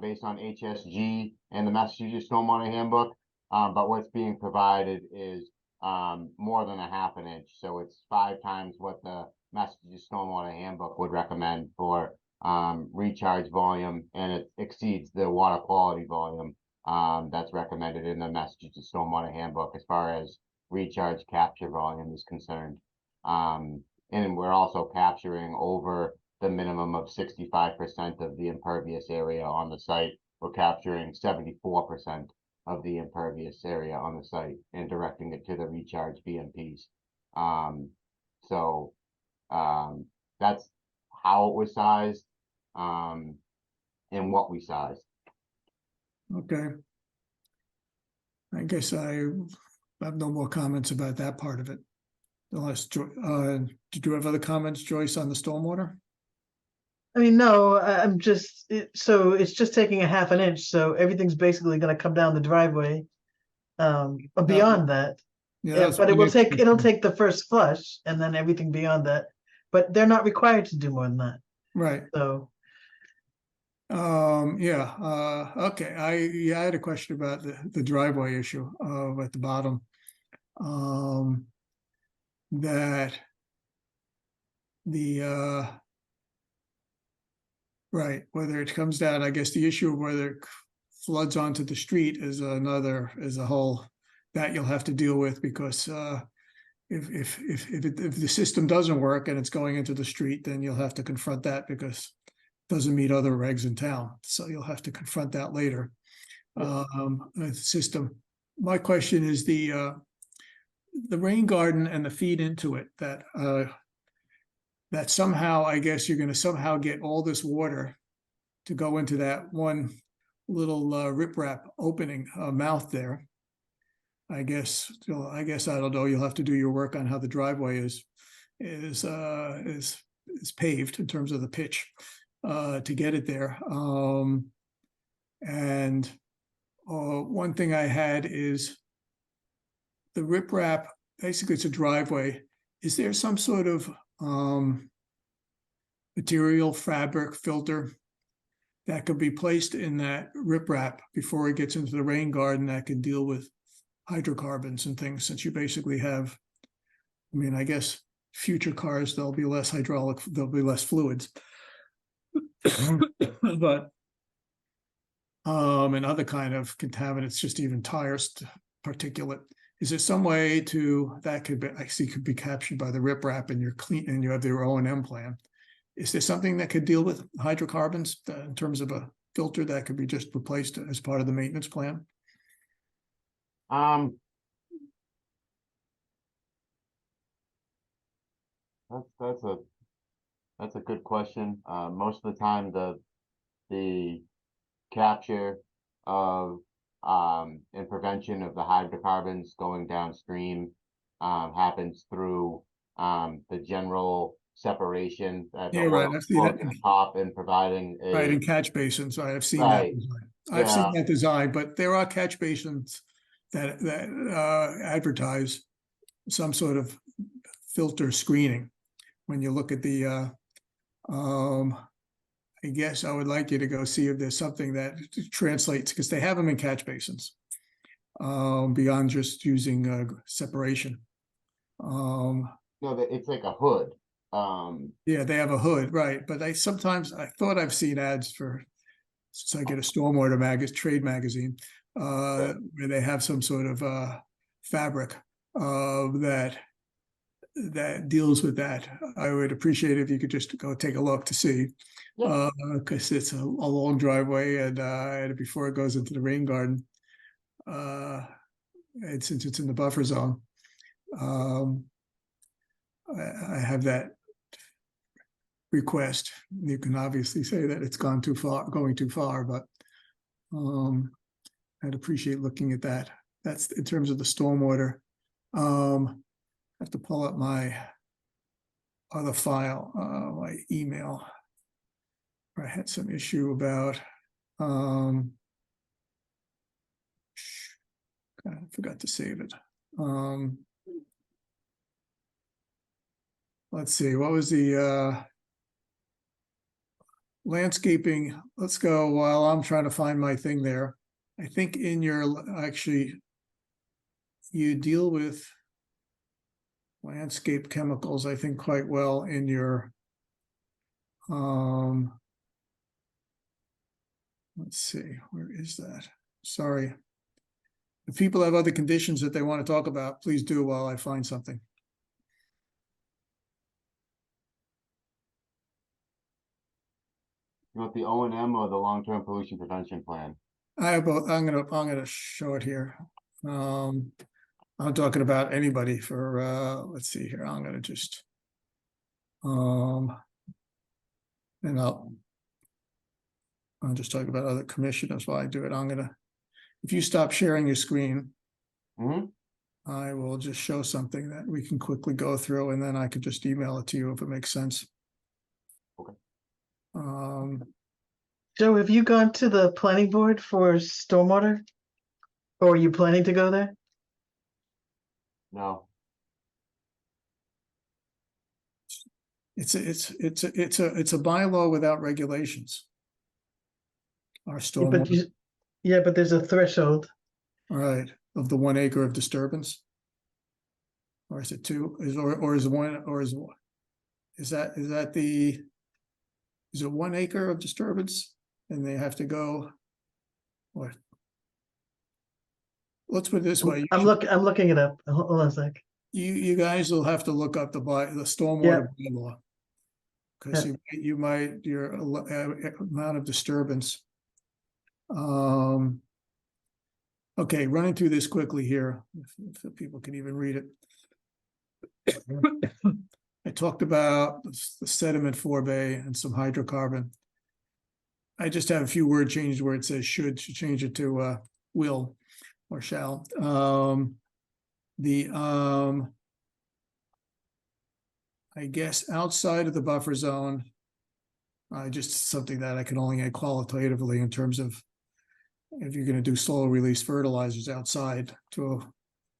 based on HSG and the Massachusetts Stormwater Handbook. But what's being provided is more than a half an inch. So it's 5 times what the Massachusetts Stormwater Handbook would recommend for recharge volume, and it exceeds the water quality volume that's recommended in the Massachusetts Stormwater Handbook as far as recharge capture volume is concerned. And we're also capturing over the minimum of 65% of the impervious area on the site. We're capturing 74% of the impervious area on the site and directing it to the recharge BMPs. So that's how it was sized, and what we sized. Okay. I guess I have no more comments about that part of it. Unless, did you have other comments, Joyce, on the stormwater? I mean, no, I'm just, so it's just taking a half an inch, so everything's basically gonna come down the driveway. Beyond that, Yeah, but it'll take the first flush and then everything beyond that. But they're not required to do more than that, right. so. Yeah, okay, I had a question about the driveway issue, at the bottom. That the, right, whether it comes down, I guess the issue of whether it floods onto the street is a whole that you'll have to deal with, because if the system doesn't work and it's going into the street, then you'll have to confront that because it doesn't meet other regs in town. So you'll have to confront that later. The system. My question is the rain garden and the feed into it, that somehow, I guess you're going to somehow get all this water to go into that one little riprap opening mouth there. I guess I don't know. You'll have to do your work on how the driveway is paved in terms of the pitch to get it there. And one thing I had is the riprap. Basically, it's a driveway. Is there some sort of material, fabric, filter that could be placed in that riprap before it gets into the rain garden that can deal with hydrocarbons and things, since you basically have, I mean, I guess future cars, there'll be less hydraulic, there'll be less fluids. But and other kind of contaminants, just even tires, particulate. is there some way that could be, actually could be captured by the riprap and you're clean and you have their O&M plan? Is there something that could deal with hydrocarbons in terms of a filter that could be just replaced as part of the maintenance plan? That's a good question. Most of the time, the capture of and prevention of the hydrocarbons going downstream happens through the general separation at the Yeah, right. oil I've seen flow that. to the top and providing Right, a in catch basins, I have seen that Right. design. I've seen Yeah. that design, but there are catch basins that advertise some sort of filter screening. When you look at the, I guess I would like you to go see if there's something that translates, because they have them in catch basins, beyond just using separation. no, it's like a hood. Yeah, they have a hood, right? But I thought I've seen ads for, since I get a stormwater trade magazine, where they have some sort of fabric that deals with that. I would appreciate if you could just go take a look to see, Yeah. because it's a long driveway and before it goes into the rain garden, and since it's in the buffer zone, I have that request. You can obviously say that it's going too far, but I'd appreciate looking at that. That's in terms of the stormwater. I have to pull up my other file, my email. I had some issue about, I forgot to save it. Let's see, what was the landscaping? Let's go while I'm trying to find my thing there. I think in your, actually, you deal with landscape chemicals, I think, quite well in your, let's see, where is that? Sorry. If people have other conditions that they want to talk about, please do while I find something. You want the O&M or the long-term pollution prevention plan? I have both. I'm gonna show it here. I'm talking about anybody for let's see here. I'm gonna just and I'll just talk about other commissioners while I do it. If you stop sharing your screen, I will just show something that we can quickly go through, and then I could just email it to you if it makes sense. Okay. Joe, have you gone to the planning board for stormwater? Or are you planning to go there? No. It's a bylaw without regulations. Our stormwater, But there's a threshold. all right, of the 1 acre of disturbance. Or is it 2? Is it 1 acre of disturbance? And they have to go, what? Let's put it this way. I'm looking it up. Hold on a sec. You guys will have to look up the stormwater bylaw. Because your amount of disturbance. Okay, running through this quickly here, if the people can even read it. I talked about the sediment forebay and some hydrocarbon. I just have a few word changes where it says should change it to will or shall. I guess outside of the buffer zone, just something that I can only add qualitatively in terms of if you're going to do slow release fertilizers outside to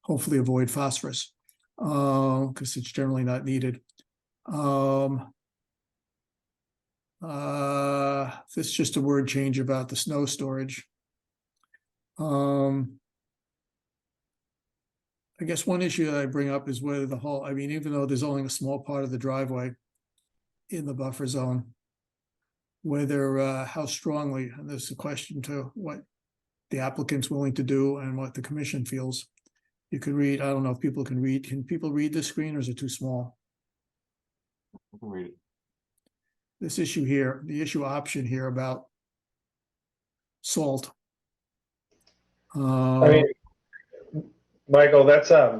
hopefully avoid phosphorus, because it's generally not needed. This is just a word change about the snow storage. I guess one issue that I bring up is whether even though there's only a small part of the driveway in the buffer zone, whether how strongly, and this is a question to what the applicant's willing to do and what the commission feels, You can read, I don't know if people can read. Can people read this screen or is it too small? I can read it. This issue here, the issue option here about salt. I mean, Michael, that's I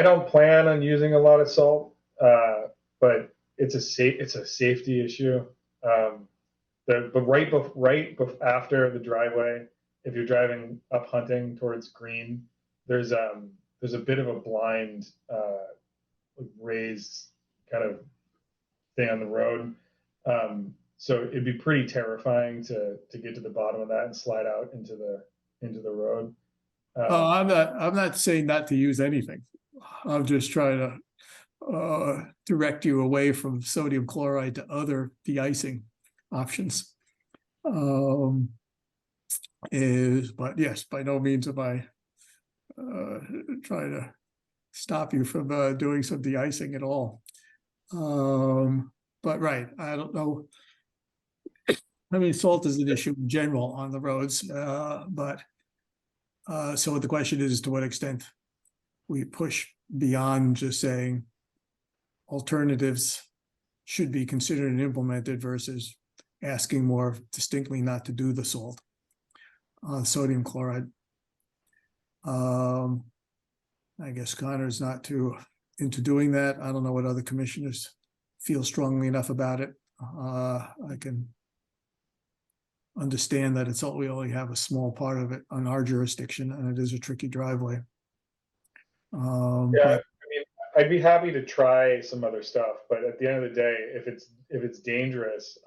don't plan on using a lot of salt, but it's a safety issue. After the driveway, if you're driving up Hunting towards Green, there's a bit of a blind raised kind of thing on the road. So it'd be pretty terrifying to get to the bottom of that and slide out into the road. Oh, I'm not saying not to use anything. I'm just trying to direct you away from sodium chloride to other de-icing options. But yes, by no means am I trying to stop you from doing some de-icing at all. But right, I don't know. I mean, salt is an issue in general on the roads, but so the question is to what extent we push beyond just saying alternatives should be considered and implemented versus asking more distinctly not to do the salt, sodium chloride. I guess Connor's not too into doing that. I don't know what other commissioners feel strongly enough about it. I can understand that we only have a small part of it on our jurisdiction, and it is a tricky driveway. Yeah, But I mean, I'd be happy to try some other stuff, but at the end of the day, if it's dangerous,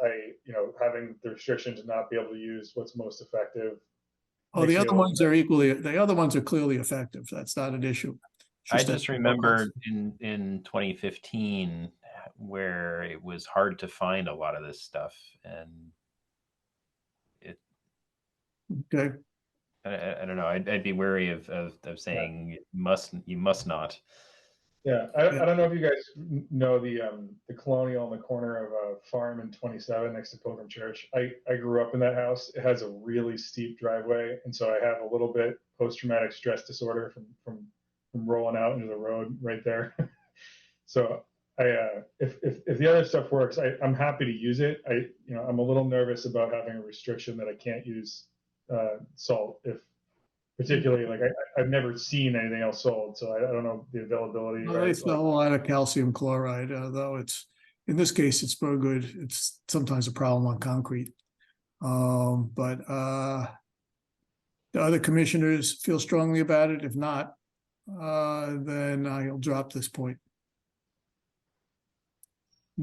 having the restriction to not be able to use what's most effective. the other ones are the other ones are clearly effective. That's not an issue. I just remember in 2015 where it was hard to find a lot of this stuff, and okay. I don't know. I'd be wary of saying you must not. Yeah, I don't know if you guys know the Colonial on the corner of Farm and 27 next to Pilgrim Church. I grew up in that house. It has a really steep driveway, and so I have a little bit post-traumatic stress disorder from rolling out into the road right there. So if the other stuff works, I'm happy to use it. I'm a little nervous about having a restriction that I can't use salt particularly like I've never seen anything else sold, so I don't know the availability. Well, they sell a lot of calcium chloride, though it's in this case it's very good. It's sometimes a problem on concrete. But the other commissioners feel strongly about it. If not, then I'll drop this point.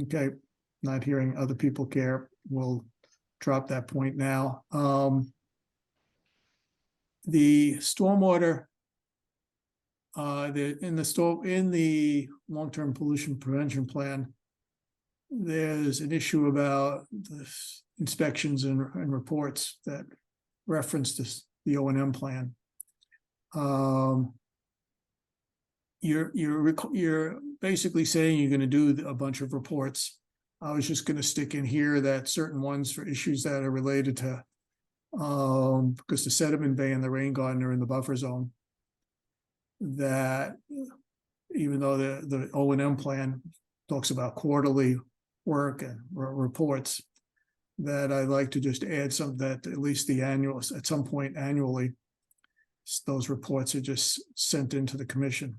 Okay, not hearing other people care. We'll drop that point now. The stormwater, in the long-term pollution prevention plan, there's an issue about the inspections and reports that reference the O&M plan. You're basically saying you're going to do a bunch of reports. I was just going to stick in here that certain ones for issues that are related to because the sediment bay and the rain garden are in the buffer zone, that even though the O&M plan talks about quarterly work and reports, that I'd like to just add some that at least the annual, at some point annually, those reports are just sent into the commission.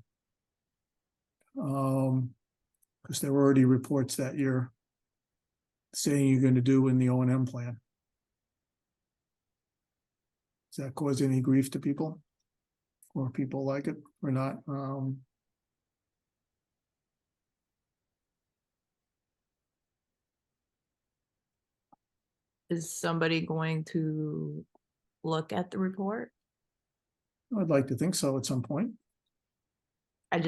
Because there were already reports that you're saying you're going to do in the O&M plan. Does that cause any grief to people? Or people like it or not? Is somebody going to look at the report? I'd like to think so at some point. I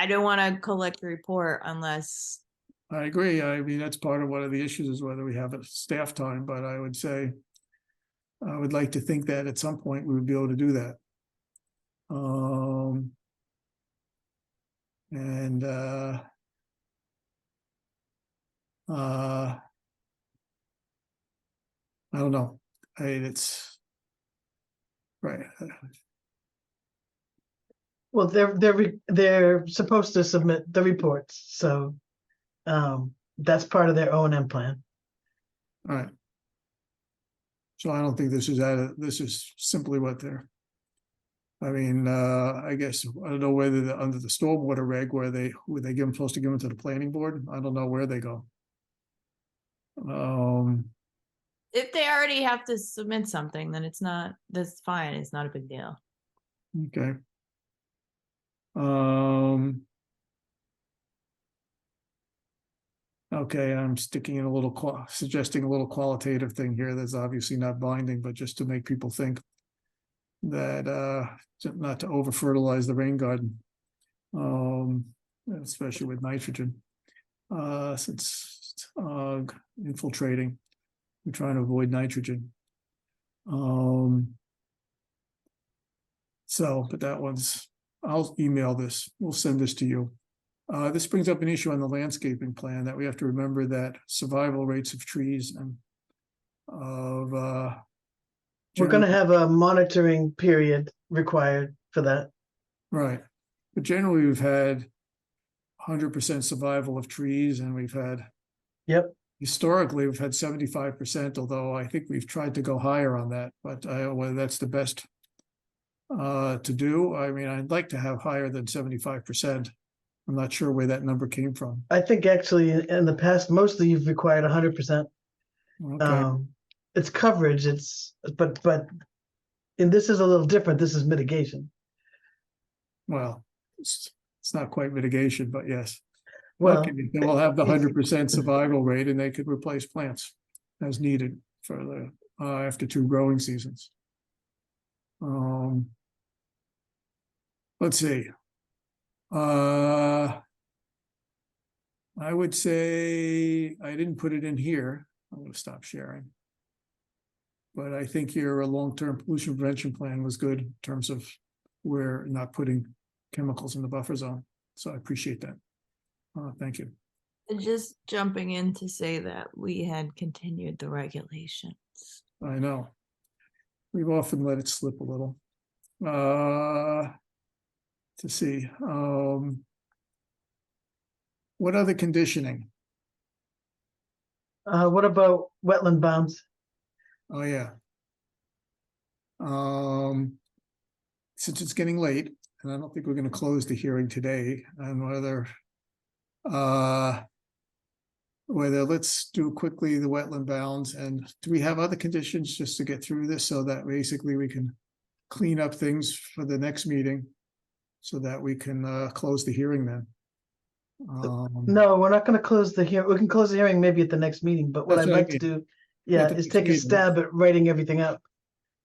don't want to collect the report unless. I agree. I mean, that's part of one of the issues is whether we have a staff time, but I would say I would like to think that at some point we would be able to do that. I don't know. It's right. Well, they're supposed to submit the reports, so that's part of their O&M plan. All right. So I don't think this is this is simply what they're. I mean, I guess, I don't know whether under the stormwater reg, where they supposed to give them to the planning board. I don't know where they go. If they already have to submit something, then that's fine. It's not a big deal. Okay. Okay, I'm sticking in a little suggesting a little qualitative thing here that's obviously not binding, but just to make people think that not to over fertilize the rain garden, especially with nitrogen, since infiltrating, we're trying to avoid nitrogen. So, but that one's, I'll email this, we'll send this to you. This brings up an issue on the landscaping plan that we have to remember that survival rates of trees and of We're going to have a monitoring period required for that. right, but generally we've had 100% survival of trees, and we've had, Yep, historically we've had 75%, although I think we've tried to go higher on that, but whether that's the best to do, I mean, I'd like to have higher than 75%. I'm not sure where that number came from. I think actually in the past, mostly you've required 100%. Okay, It's coverage, but and this is a little different. This is mitigation. well, it's not quite mitigation, but yes. Well, Okay, then we'll have the it's- 100% survival rate, and they could replace plants as needed for the after 2 growing seasons. Let's see. I would say I didn't put it in here. I'm going to stop sharing. But I think your long-term pollution prevention plan was good in terms of we're not putting chemicals in the buffer zone. So I appreciate that. Thank you. And just jumping in to say that we had continued the regulations. I know. We've often let it slip a little. To see. What other conditioning? what about wetland bounds? Oh, yeah. Since it's getting late, and I don't think we're going to close the hearing today on whether let's do quickly the wetland bounds, and do we have other conditions just to get through this so that basically we can clean up things for the next meeting so that we can close the hearing then? No, we're not going to close the hearing. We can close the hearing maybe at the next meeting, but what That's I'd what I like to mean. do, yeah, the is next take a meeting. stab at writing everything up.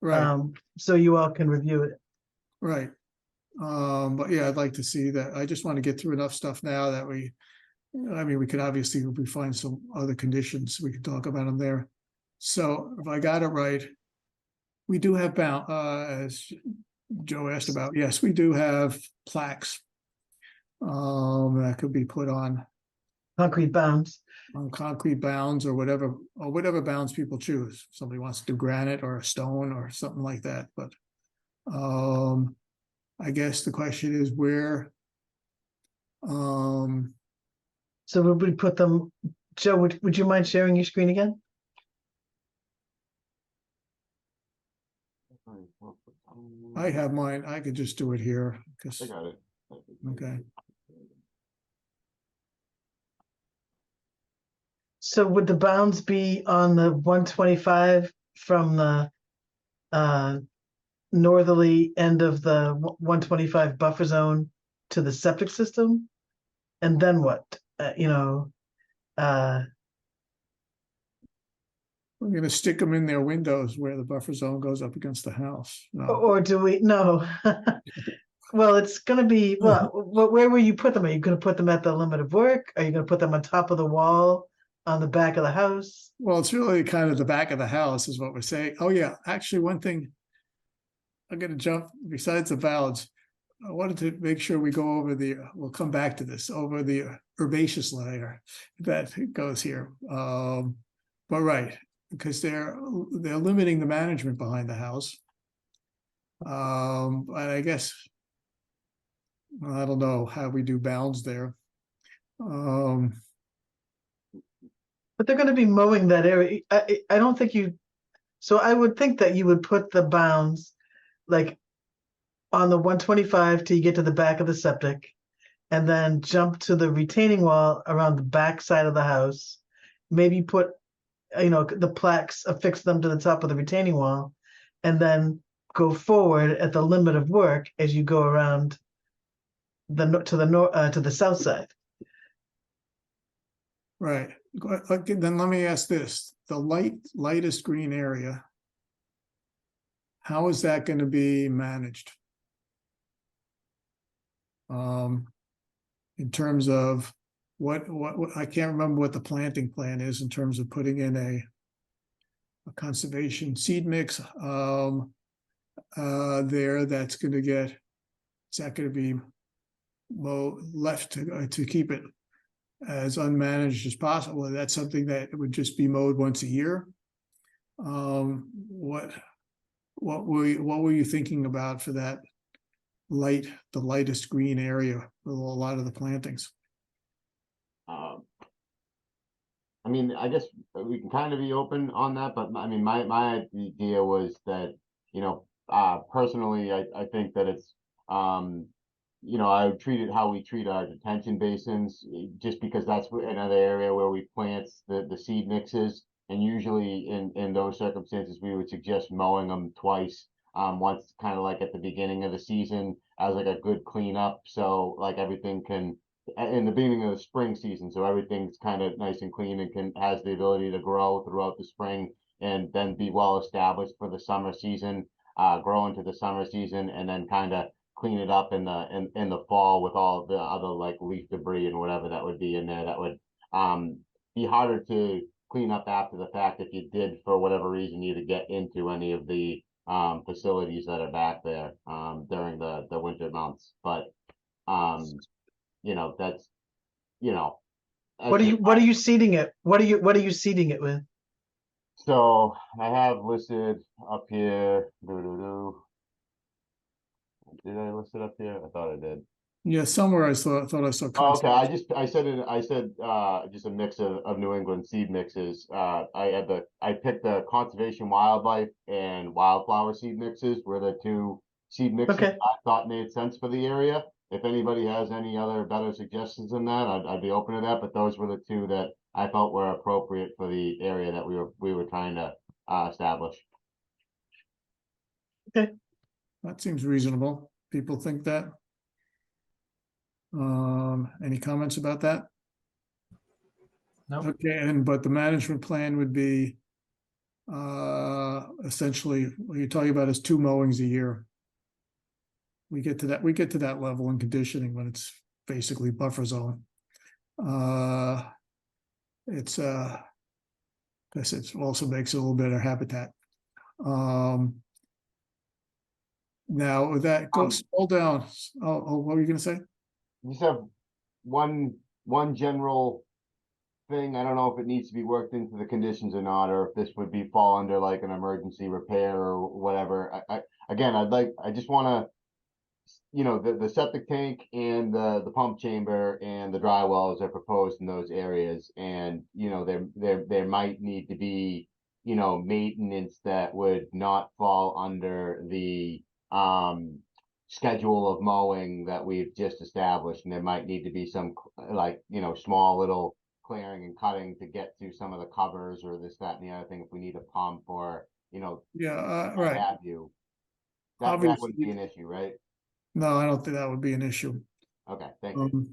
Right, So you all can review it. right. But yeah, I'd like to see that. I just want to get through enough stuff now that we could obviously, if we find some other conditions, we can talk about them there. So if I got it right, we do have as Joe asked about, yes, we do have plaques that could be put on Concrete bounds. concrete bounds or whatever bounds people choose. If somebody wants to do granite or a stone or something like that, but I guess the question is where. So would we put them, Joe, would you mind sharing your screen again? I have mine. I could just do it here because I got it. okay. So would the bounds be on the 125 from the northerly end of the 125 buffer zone to the septic system? And then what? We're gonna stick them in their windows where the buffer zone goes up against the house. No, Or do we? No. Well, it's going to be, well, where will you put them? Are you going to put them at the limit of work? Are you going to put them on top of the wall on the back of the house? well, it's really kind of the back of the house is what we're saying. Oh yeah, actually, one thing I'm gonna jump besides the valves. I wanted to make sure we go over we'll come back to this, over the herbaceous layer that goes here. But right, because they're limiting the management behind the house. And I guess I don't know how we do bounds there. Um, But they're gonna be mowing that area. I don't think you, so I would think that you would put the bounds like on the 125 till you get to the back of the septic, and then jump to the retaining wall around the back side of the house. Maybe put, the plaques, affix them to the top of the retaining wall, and then go forward at the limit of work as you go around to the south side. right. Okay, then let me ask this, the lightest green area, how is that going to be managed? In terms of what I can't remember what the planting plan is in terms of putting in a conservation seed mix there that's going to get, is that going to be left to keep it as unmanaged as possible? That's something that would just be mowed once a year. What were you thinking about for that the lightest green area with a lot of the plantings? I mean, I guess we can kind of be open on that, but I mean, my idea was that, personally, I think that it's, I would treat it how we treat our detention basins, just because that's another area where we plant the seed mixes. And usually in those circumstances, we would suggest mowing them twice. Once kind of like at the beginning of the season as like a good cleanup. So like everything can, in the beginning of the spring season, so everything's kind of nice and clean and has the ability to grow throughout the spring and then be well established for the summer season, grow into the summer season, and then kind of clean it up in the fall with all the other like leaf debris and whatever that would be in there. That would be harder to clean up after the fact if you did, for whatever reason, need to get into any of the facilities that are back there during the winter months. But that's What are you seeding it? What are you seeding it with? So I have listed up here. Did I list it up here? I thought I did. Yeah, somewhere I thought I saw. Oh, okay. I said just a mix of New England seed mixes. I picked the conservation wildlife and wildflower seed mixes were the two seed mixes Okay. I thought made sense for the area. If anybody has any other better suggestions than that, I'd be open to that. But those were the two that I felt were appropriate for the area that we were trying to establish. That seems reasonable. People think that. Any comments about that? No. Okay, but the management plan would be essentially what you're talking about is 2 mowings a year. We get to that level in conditioning when it's basically buffer zone. It's I guess it also makes it a little better habitat. Now with that, go scroll down. Oh, what were you gonna say? Just have one general thing. I don't know if it needs to be worked into the conditions or not, or if this would be fall under like an emergency repair or whatever. I just want to, the septic tank and the pump chamber and the dry wells are proposed in those areas, and there might need to be maintenance that would not fall under the schedule of mowing that we've just established, and there might need to be some like small little clearing and cutting to get to some of the covers or this, that, and the other thing if we need a pump or right. have you. That wouldn't be an issue, right? No, I don't think that would be an issue. Okay, thank you.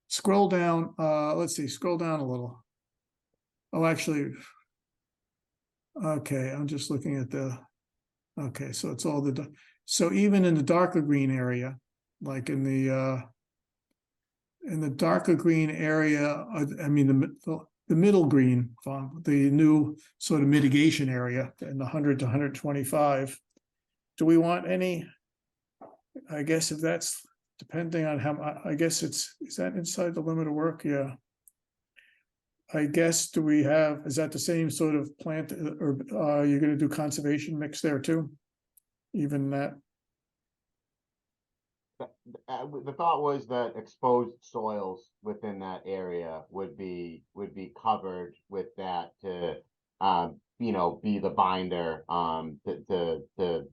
Scroll down, let's see, scroll down a little. Oh, actually, okay, I'm just looking at okay, so it's all so even in the darker green area, like in the darker green area, I mean, the middle green, the new sort of mitigation area in the 100 to 125, do we want any? I guess if that's depending on how, I guess is that inside the limit of work? Yeah. I guess, is that the same sort of plant, or you're going to do conservation mix there too? Even that? the thought was that exposed soils within that area would be covered with that to be the binder to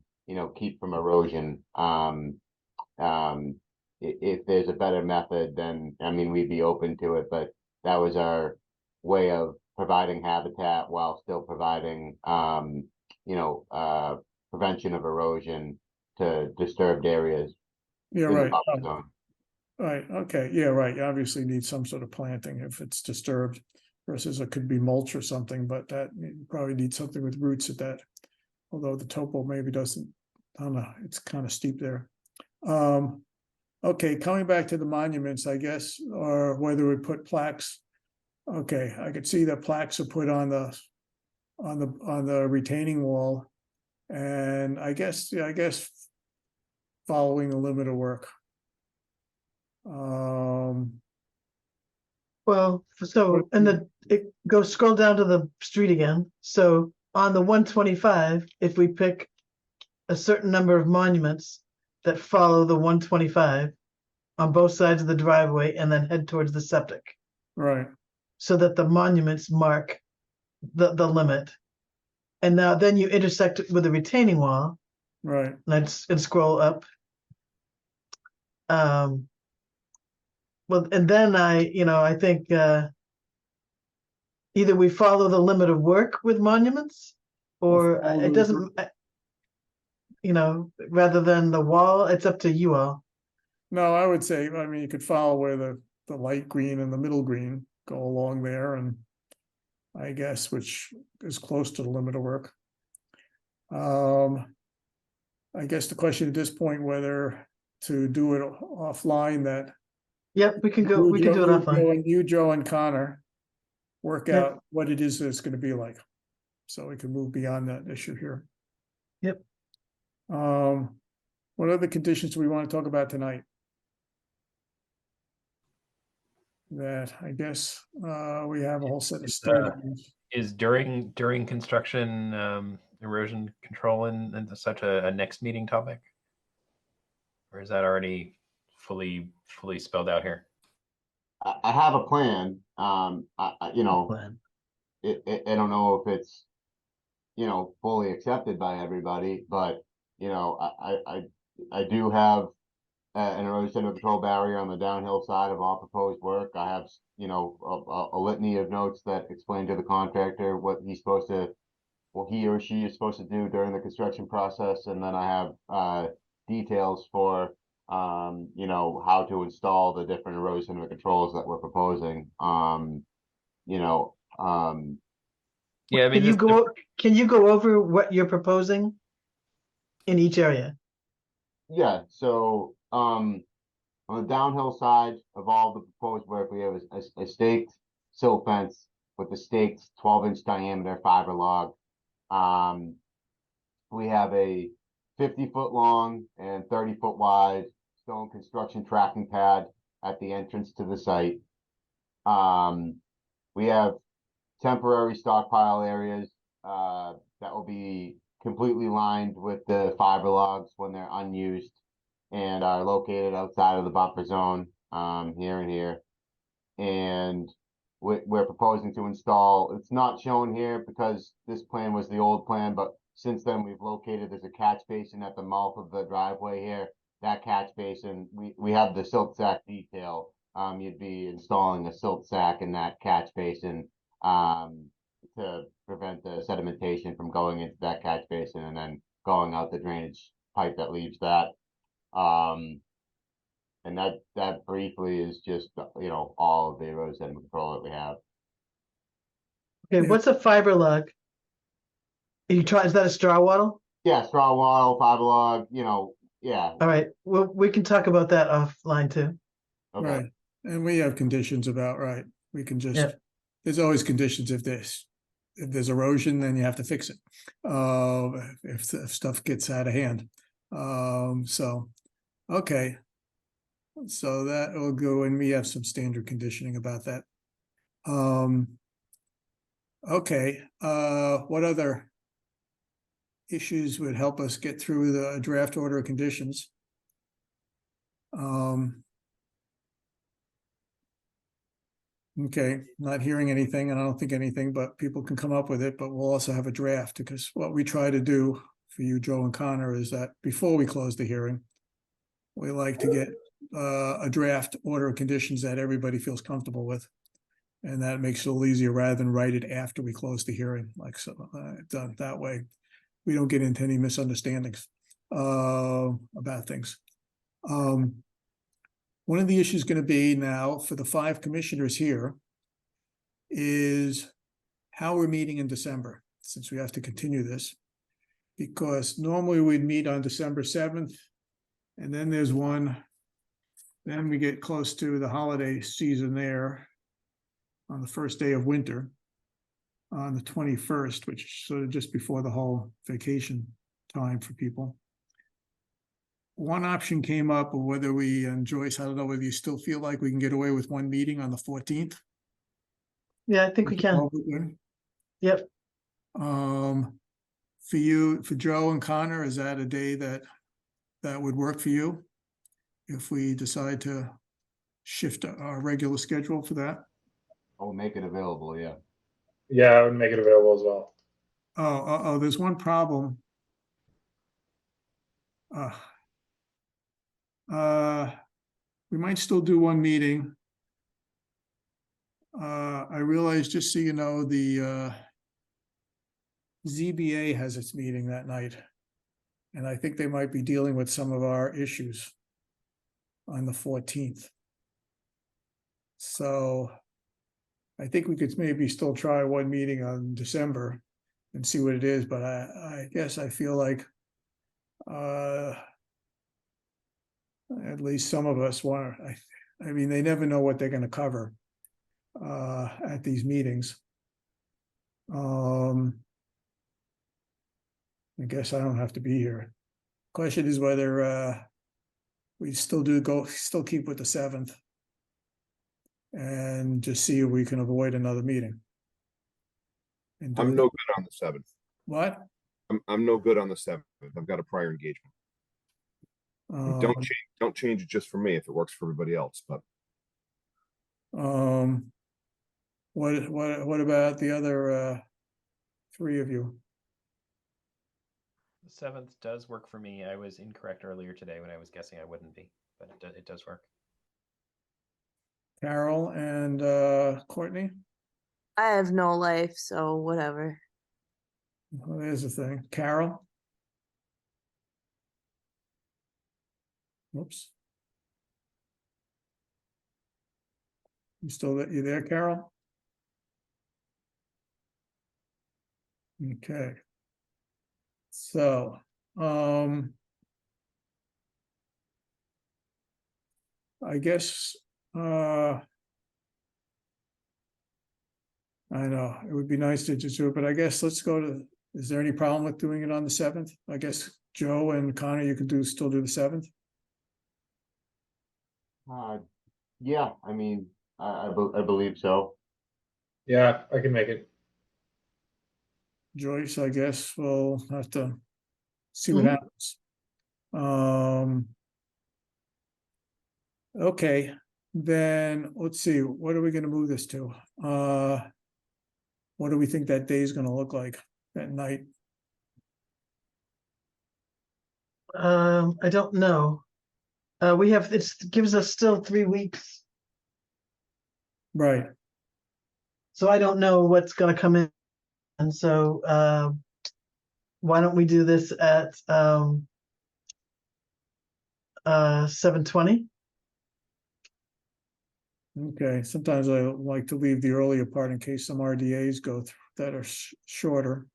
keep from erosion. If there's a better method, then I mean we'd be open to it, but that was our way of providing habitat while still providing prevention of erosion to disturbed areas. Yeah, in the right. buffer zone. Right, okay, yeah, right. You obviously need some sort of planting if it's disturbed versus it could be mulch or something, but that you probably need something with roots at that. Although the topo maybe doesn't, I don't know, it's kind of steep there. Okay, coming back to the monuments, I guess, or whether we put plaques. Okay, I could see that plaques are put on the retaining wall. And I guess following the limit of work. Well, so, and scroll down to the street again. So on the 125, if we pick a certain number of monuments that follow the 125 on both sides of the driveway and then head towards the septic, Right, so that the monuments mark the limit. And now then you intersect it with the retaining wall, right, and scroll up. Well, and then I think either we follow the limit of work with monuments, or follow it the- doesn't, rather than the wall, it's up to you all. No, I would say, I mean, you could follow where the light green and the middle green go along there, and I guess which is close to the limit of work. I guess the question at this point, whether to do it offline, that Yep, we can do it offline. You, Joe, and Connor work Yep. out what it is that it's going to be like, so we can move beyond that issue here. Yep. What other conditions do we want to talk about tonight? That I guess we have a whole set of standards. Is during construction erosion control in such a next meeting topic, or is that already fully spelled out here? I have a plan. I Plan. I don't know if it's fully accepted by everybody, but I do have an erosion control barrier on the downhill side of all proposed work. I have a litany of notes that explain to the contractor what he or she is supposed to do during the construction process, and then I have details for how to install the different erosion controls that we're proposing. Yeah, I mean, Can you go over what you're proposing in each area? Yeah, so on the downhill side of all the proposed work, we have a staked sill fence with a staked 12-inch diameter fiber log. We have a 50-foot long and 30-foot wide stone construction tracking pad at the entrance to the site. We have temporary stockpile areas that will be completely lined with the fiber logs when they're unused and are located outside of the buffer zone here and here. And we're proposing to install, it's not shown here because this plan was the old plan, but since then we've located, there's a catch basin at the mouth of the driveway here. That catch basin, we have the silt sack detail. You'd be installing a silt sack in that catch basin to prevent the sedimentation from going into that catch basin and then going out the drainage pipe that leaves that. And that briefly is just all of the erosion control that we have. Okay, Yeah. what's a fiber log? Is that a straw wattle? Yeah, straw wattle, fiber log, yeah. All right, well, we can talk about that offline too. Okay. Right, and we have conditions about, right, we can just, Yeah. there's always conditions if there's erosion, then you have to fix it. If stuff gets out of hand. So, okay. So that will go, and we have some standard conditioning about that. Okay, what other issues would help us get through the draft order of conditions? Okay, not hearing anything, and I don't think anything, but people can come up with it, but we'll also have a draft, because what we try to do for you, Joe and Connor, is that before we close the hearing, we like to get a draft order of conditions that everybody feels comfortable with. And that makes it a little easier rather than write it after we close the hearing, like so, done that way. We don't get into any misunderstandings about things. One of the issues going to be now for the 5 commissioners here is how we're meeting in December, since we have to continue this. Because normally we'd meet on December 7th, and then there's one, then we get close to the holiday season there on the first day of winter, on the 21st, which is sort of just before the whole vacation time for people. One option came up of whether we, and Joyce, I don't know whether you still feel like we can get away with one meeting on the 14th. Yeah, I think we can. Yep. For you, for Joe and Connor, is that a day that would work for you? If we decide to shift our regular schedule for that? I'll make it available, yeah. Yeah, I would make it available as well. Oh, there's one problem. We might still do one meeting. I realize, just so you know, the ZBA has its meeting that night. And I think they might be dealing with some of our issues on the 14th. So I think we could maybe still try one meeting on December and see what it is, but I guess I feel like at least some of us want, I mean, they never know what they're going to cover at these meetings. I guess I don't have to be here. Question is whether we still keep with the 7th and just see if we can avoid another meeting. I'm no good on the 7th. What? I'm no good on the 7th. I've got a prior engagement. Don't change it just for me if it works for everybody else, but what about the other 3 of you? The 7th does work for me. I was incorrect earlier today when I was guessing I wouldn't be, but it does work. Carol and Courtney? I have no life, so whatever. Well, there's the thing. Carol? Whoops. You there, Carol? Okay. So, I guess, I know it would be nice to just do it, but I guess let's go to, is there any problem with doing it on the 7th? I guess Joe and Connor, you can still do the 7th? Yeah, I mean, I believe so. Yeah, I can make it. Joyce, I guess we'll have to see what happens. Okay, then let's see, what are we gonna move this to? What do we think that day is gonna look like, that night? I don't know. It gives us still 3 weeks, Right, so I don't know what's gonna come in. And so, why don't we do this at 7:20? okay, sometimes I like to leave the earlier part in case some RDAs go through that are shorter.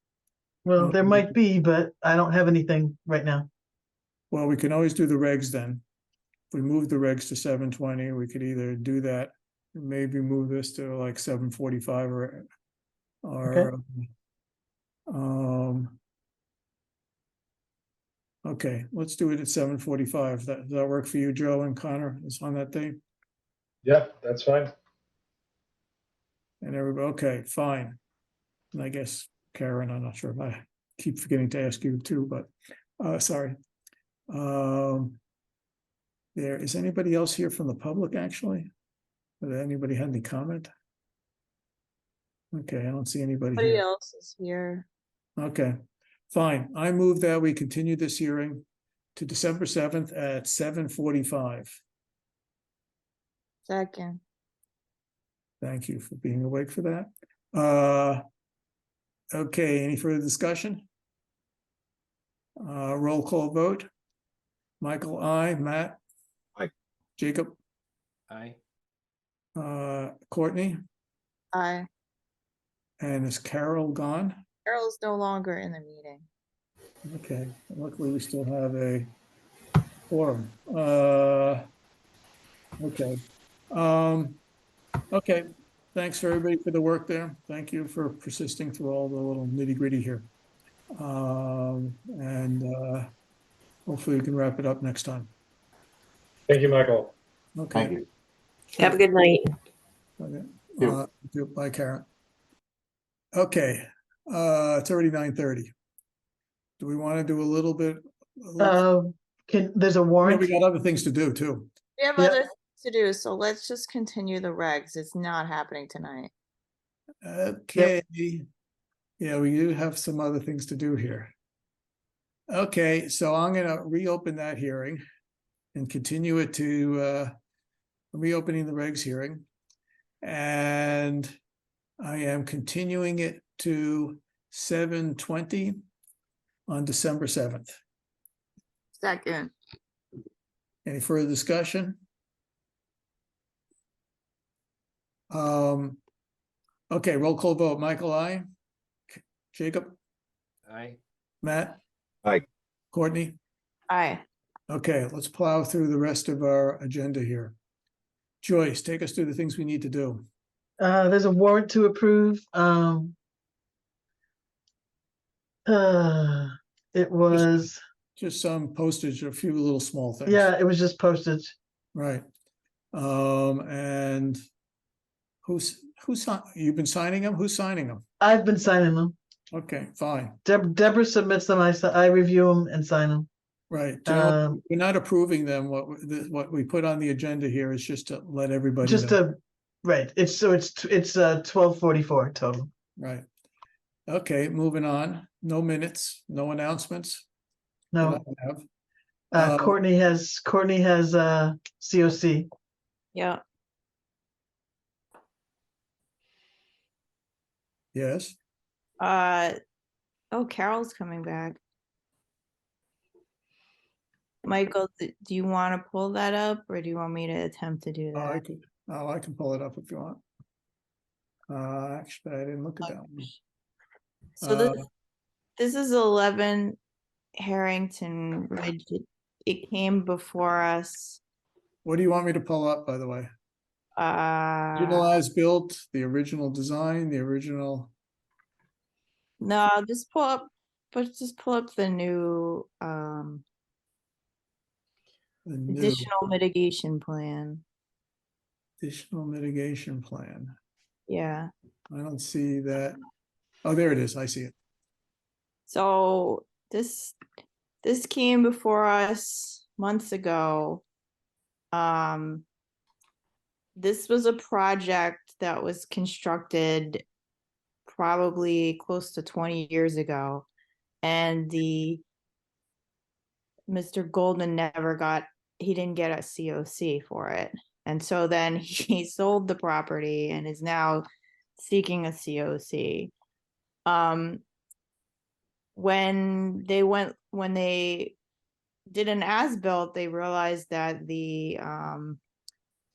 Well, there might be, but I don't have anything right now. Well, we can always do the regs then. If we move the regs to 7:20, we could either do that, maybe move this to like 7:45 or okay, let's do it at 7:45. Does that work for you, Joe and Connor? Is on that day? Yeah, that's fine. And everybody, okay, fine. And I guess Karen, I'm not sure if I keep forgetting to ask you too, but sorry. there. Is anybody else here from the public, actually? Did anybody have any comment? Okay, I don't see anybody Nobody here. else is here. Okay, fine. I move that we continue this hearing to December 7th at 7:45. Second. Thank you for being awake for that. Okay, any further discussion? Roll call vote. Michael, I, Matt? Aye. Jacob? Aye. Courtney? Aye. And is Carol gone? Carol's no longer in the meeting. Okay, luckily we still have a forum. Okay. Okay, thanks for everybody for the work there. Thank you for persisting through all the little nitty-gritty here. Hopefully we can wrap it up next time. Thank you, Michael. Okay. Thank you. Have a good night. Okay. You. Bye, Karen. Okay, it's already 9:30. Do we want to do a little bit? There's a Yeah, warrant. we got other things to do too. We have Yep. other things to do, so let's just continue the regs. It's not happening tonight. Okay. Yeah, we do have some other things to do here. Okay, so I'm gonna reopen that hearing and continue it to reopening the regs hearing. And I am continuing it to 7:20 on December 7th. Second. Any further discussion? Okay, roll call vote. Michael, I. Jacob, Aye. Matt. Aye. Courtney. Aye. Okay, let's plow through the rest of our agenda here. Joyce, take us through the things we need to do. There's a warrant to approve. It was, Just some postage, a few little small things. yeah, it was just postage. Right. And who's you've been signing them? Who's signing them? I've been signing them. Okay, fine. Deborah submits them. I review them and sign them. Right. We're not approving them. What we put on the agenda here is just to let everybody Just know. to, right. It's 12:44 total. Right. Okay, moving on. No minutes, no announcements. that No, I have. Courtney has COC. Yeah. Yes. Oh, Carol's coming back. Michael, do you want to pull that up or do you want me to attempt to do that? I can pull it up if you want. Actually, I didn't look at that one. So this is 11 Harrington Ridge. It came before us. What do you want me to pull up, by the way? Original as built, the original design, the original. No, just pull up the new The new additional mitigation plan. additional mitigation plan. Yeah. I don't see that. Oh, there it is. I see it. So this came before us months ago. This was a project that was constructed probably close to 20 years ago, and Mr. Goldman he didn't get a COC for it. And so then he sold the property and is now seeking a COC. When they did an as-built, they realized that the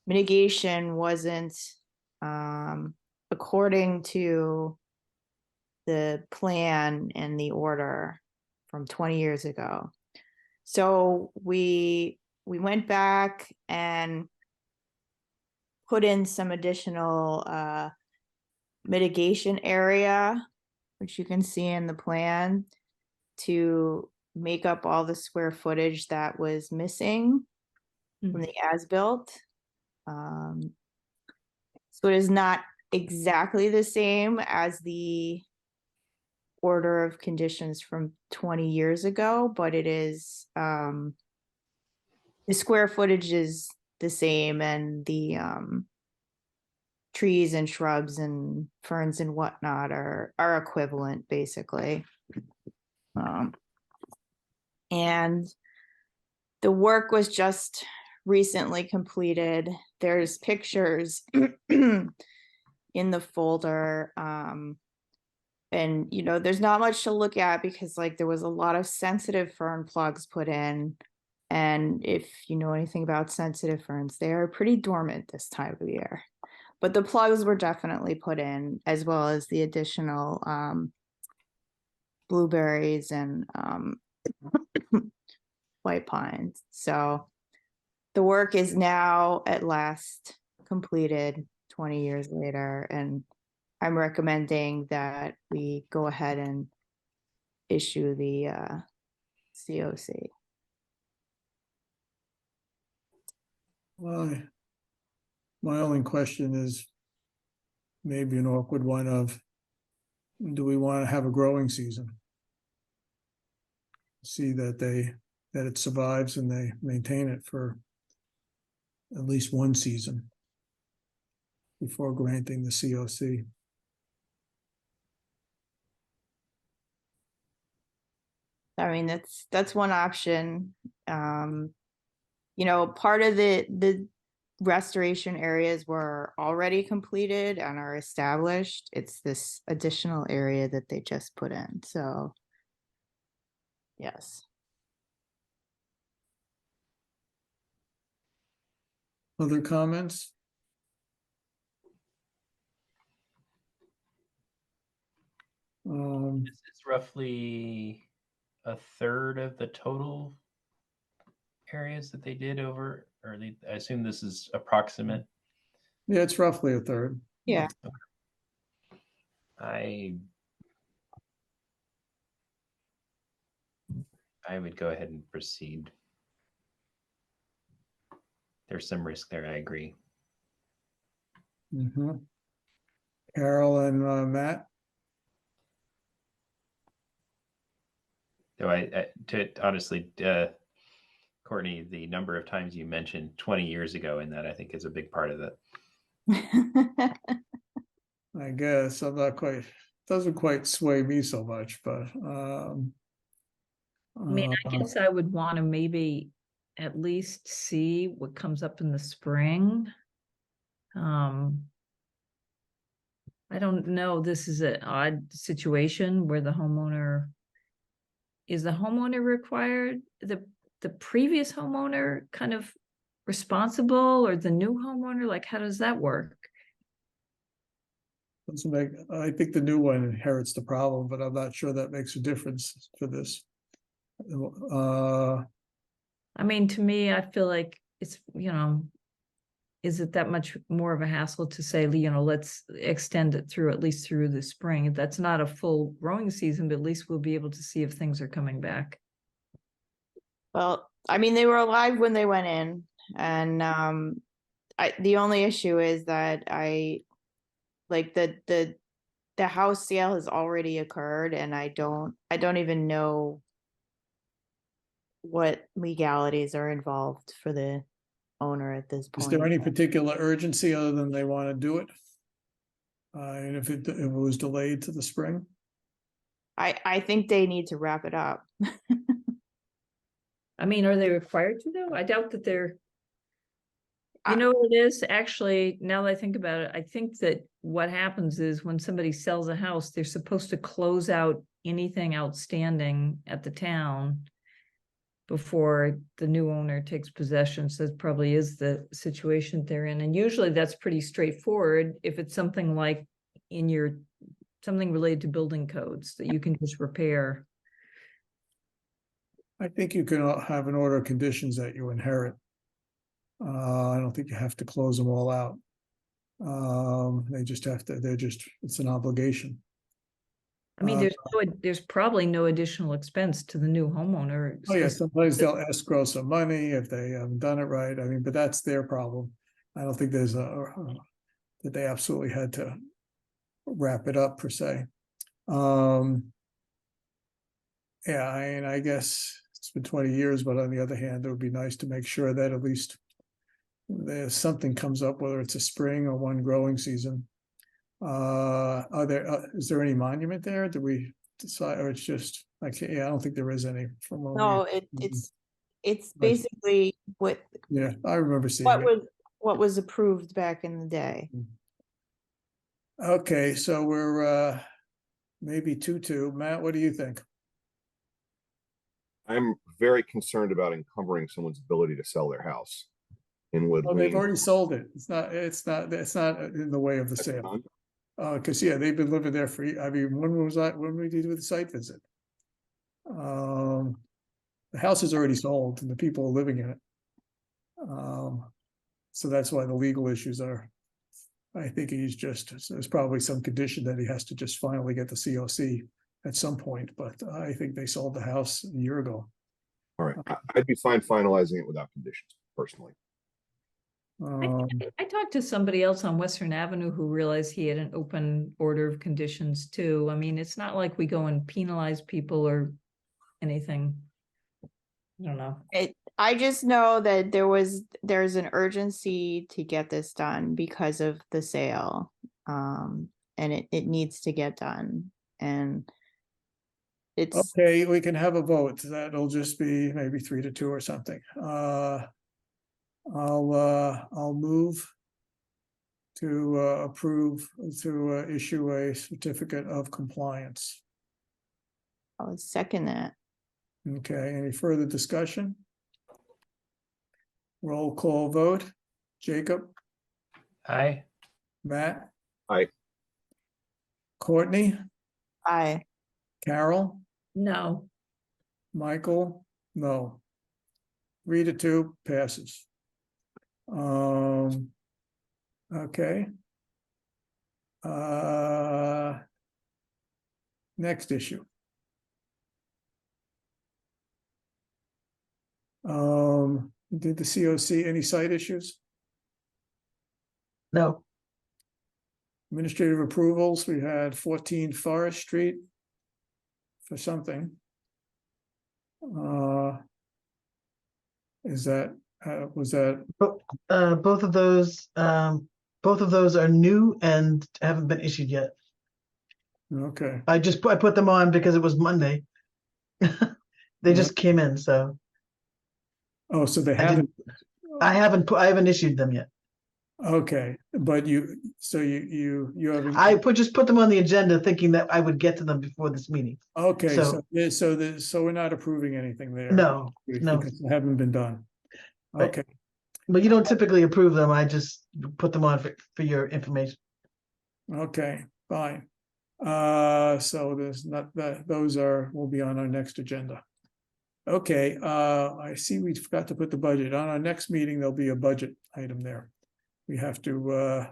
mitigation wasn't according to the plan and the order from 20 years ago. So we went back and put in some additional mitigation area, which you can see in the plan, to make up all the square footage that was missing from the as-built. So it is not exactly the same as the order of conditions from 20 years ago, but it is the square footage is the same, and the trees and shrubs and ferns and whatnot are equivalent, basically. And the work was just recently completed. There's pictures in the folder. And there's not much to look at because there was a lot of sensitive fern plugs put in. And if you know anything about sensitive ferns, they are pretty dormant this time of year. But the plugs were definitely put in, as well as the additional blueberries and white pines. So the work is now at last completed 20 years later, and I'm recommending that we go ahead and issue the COC. My only question is maybe an awkward one of, do we want to have a growing season? See that it survives and they maintain it for at least one season before granting the COC. I mean, that's one option. Part of the restoration areas were already completed and are established. It's this additional area that they just put in. So, yes. Other comments? It's roughly a third of the total areas that they did over, or I assume this is approximate. Yeah, it's roughly a third. Yeah. I would go ahead and proceed. There's some risk there, I agree. Mm-hmm. Carol and Matt? Though honestly, Courtney, the number of times you mentioned 20 years ago in that, I think, is a big part of it. I guess I'm not quite, doesn't quite sway me so much, but I guess I would want to maybe at least see what comes up in the spring. I don't know, this is an odd situation where the homeowner, is the homeowner required, the previous homeowner kind of responsible, or the new homeowner? Like, how does that work? I think the new one inherits the problem, but I'm not sure that makes a difference for this. I mean, to me, I feel like it's, is it that much more of a hassle to say, let's extend it through, at least through the spring? That's not a full growing season, but at least we'll be able to see if things are coming back. Well, I mean, they were alive when they went in, and the only issue is that the house sale has already occurred, and I don't even know what legalities are involved for the owner at this point. Is there any particular urgency other than they want to do it? And if it was delayed to the spring? I think they need to wrap it up. I mean, are they required to though? I doubt that they're, what it is, actually, now that I think about it, I think that what happens is when somebody sells a house, they're supposed to close out anything outstanding at the town before the new owner takes possession. So that probably is the situation they're in. And usually that's pretty straightforward if it's something like something related to building codes that you can just repair. I think you can have an order of conditions that you inherit. I don't think you have to close them all out. They just have to, it's an obligation. I mean, there's probably no additional expense to the new homeowner. Oh yeah, sometimes they'll escrow some money if they haven't done it right. I mean, but that's their problem. I don't think there's that they absolutely had to wrap it up per se. Yeah, I mean, I guess it's been 20 years, but on the other hand, it would be nice to make sure that at least there's something comes up, whether it's a spring or one growing season. Is there any monument there? Did we decide, or it's just, like, yeah, I don't think there is any from when No, it's basically yeah, I remember seeing what it. was approved back in the day. Okay, so we're maybe 2-2. Matt, what do you think? I'm very concerned about encumbering someone's ability to sell their house in Wood Well, they've Green. already sold it. It's not in the way of the sale. Because yeah, they've been living there for, I mean, when we did with the site visit? The house is already sold and the people are living in it. So that's why the legal issues are, I think there's probably some condition that he has to just finally get the COC at some point, but I think they sold the house a year ago. All right, I'd be fine finalizing it without conditions, personally. I talked to somebody else on Western Avenue who realized he had an open order of conditions too. I mean, it's not like we go and penalize people or anything. I don't know. I just know that there's an urgency to get this done because of the sale. And it needs to get done. And it's Okay, we can have a vote. That'll just be maybe 3-2 or something. I'll move to approve, to issue a certificate of compliance. I'll second that. Okay, any further discussion? Roll call vote. Jacob, Aye. Matt? Aye. Courtney, Aye. Carol, No, Michael, no. 3-2 passes. Okay. Next issue. Did the COC any site issues? No, Administrative approvals, we had 14 Forest Street for something. Was that, both of those are new and haven't been issued yet. okay, I put them on because it was Monday. They just came in, so oh, so they I haven't, I haven't issued them yet. okay, but you haven't. I just put them on the agenda thinking that I would get to them before this meeting. Okay, So- so we're not approving anything there. No, no. Because they haven't been done. Right. Okay, But you don't typically approve them. I just put them on for your information. okay, fine. So there's not that, will be on our next agenda. Okay, I see we forgot to put the budget on our next meeting. There'll be a budget item there. We have to,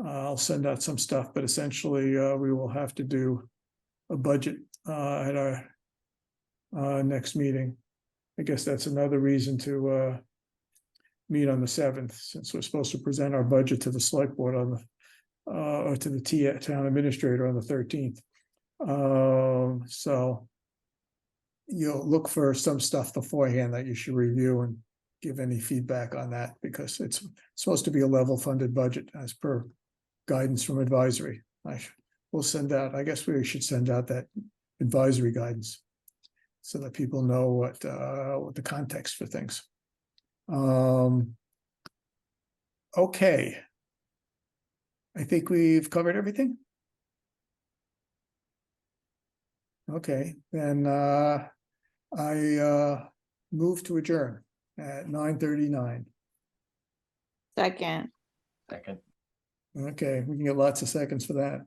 I'll send out some stuff, but essentially, we will have to do a budget, at our next meeting. I guess that's another reason to, meet on the 7th, since we're supposed to present our budget to the select board on the, or to the town administrator on the 13th. So you'll look for some stuff beforehand that you should review and give any feedback on that, because it's supposed to be a level funded budget as per guidance from advisory. We'll send out, I guess we should send out that advisory guidance so that people know what the context for things. Okay. I think we've covered everything. Okay, then I move to adjourn at 9:39. Second. Second. Okay, we can get lots of seconds for that.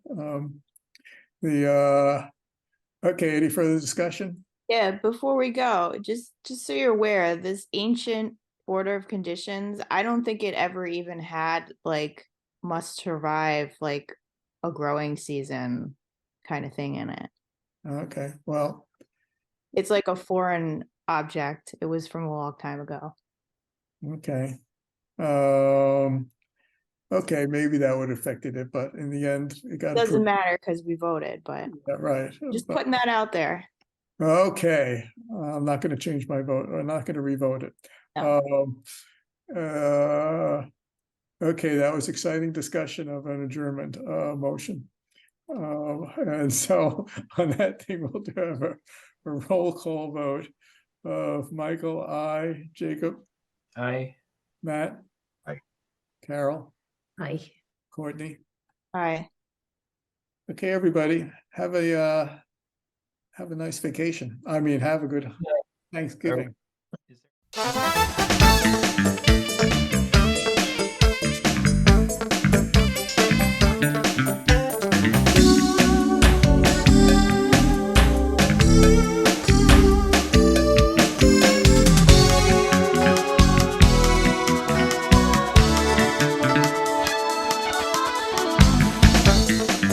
Okay, any further discussion? Yeah, before we go, just so you're aware, this ancient order of conditions, I don't think it ever even had like must survive like a growing season kind of thing in it. Okay, well, It's like a foreign object. It was from a long time ago. okay. Okay, maybe that would have affected it, but in the end, it got Doesn't approved. matter because we voted, but Yeah, right. just But- putting that out there. Okay, I'm not gonna change my vote. I'm not gonna revote it. Okay, that was exciting discussion of an adjournment motion. And so on that thing, we'll do have a roll call vote of Michael, I, Jacob, Matt. Aye. Carol, Hi. Courtney. Hi. Okay, everybody, have a nice vacation. I mean, have a good Thanksgiving. Is there-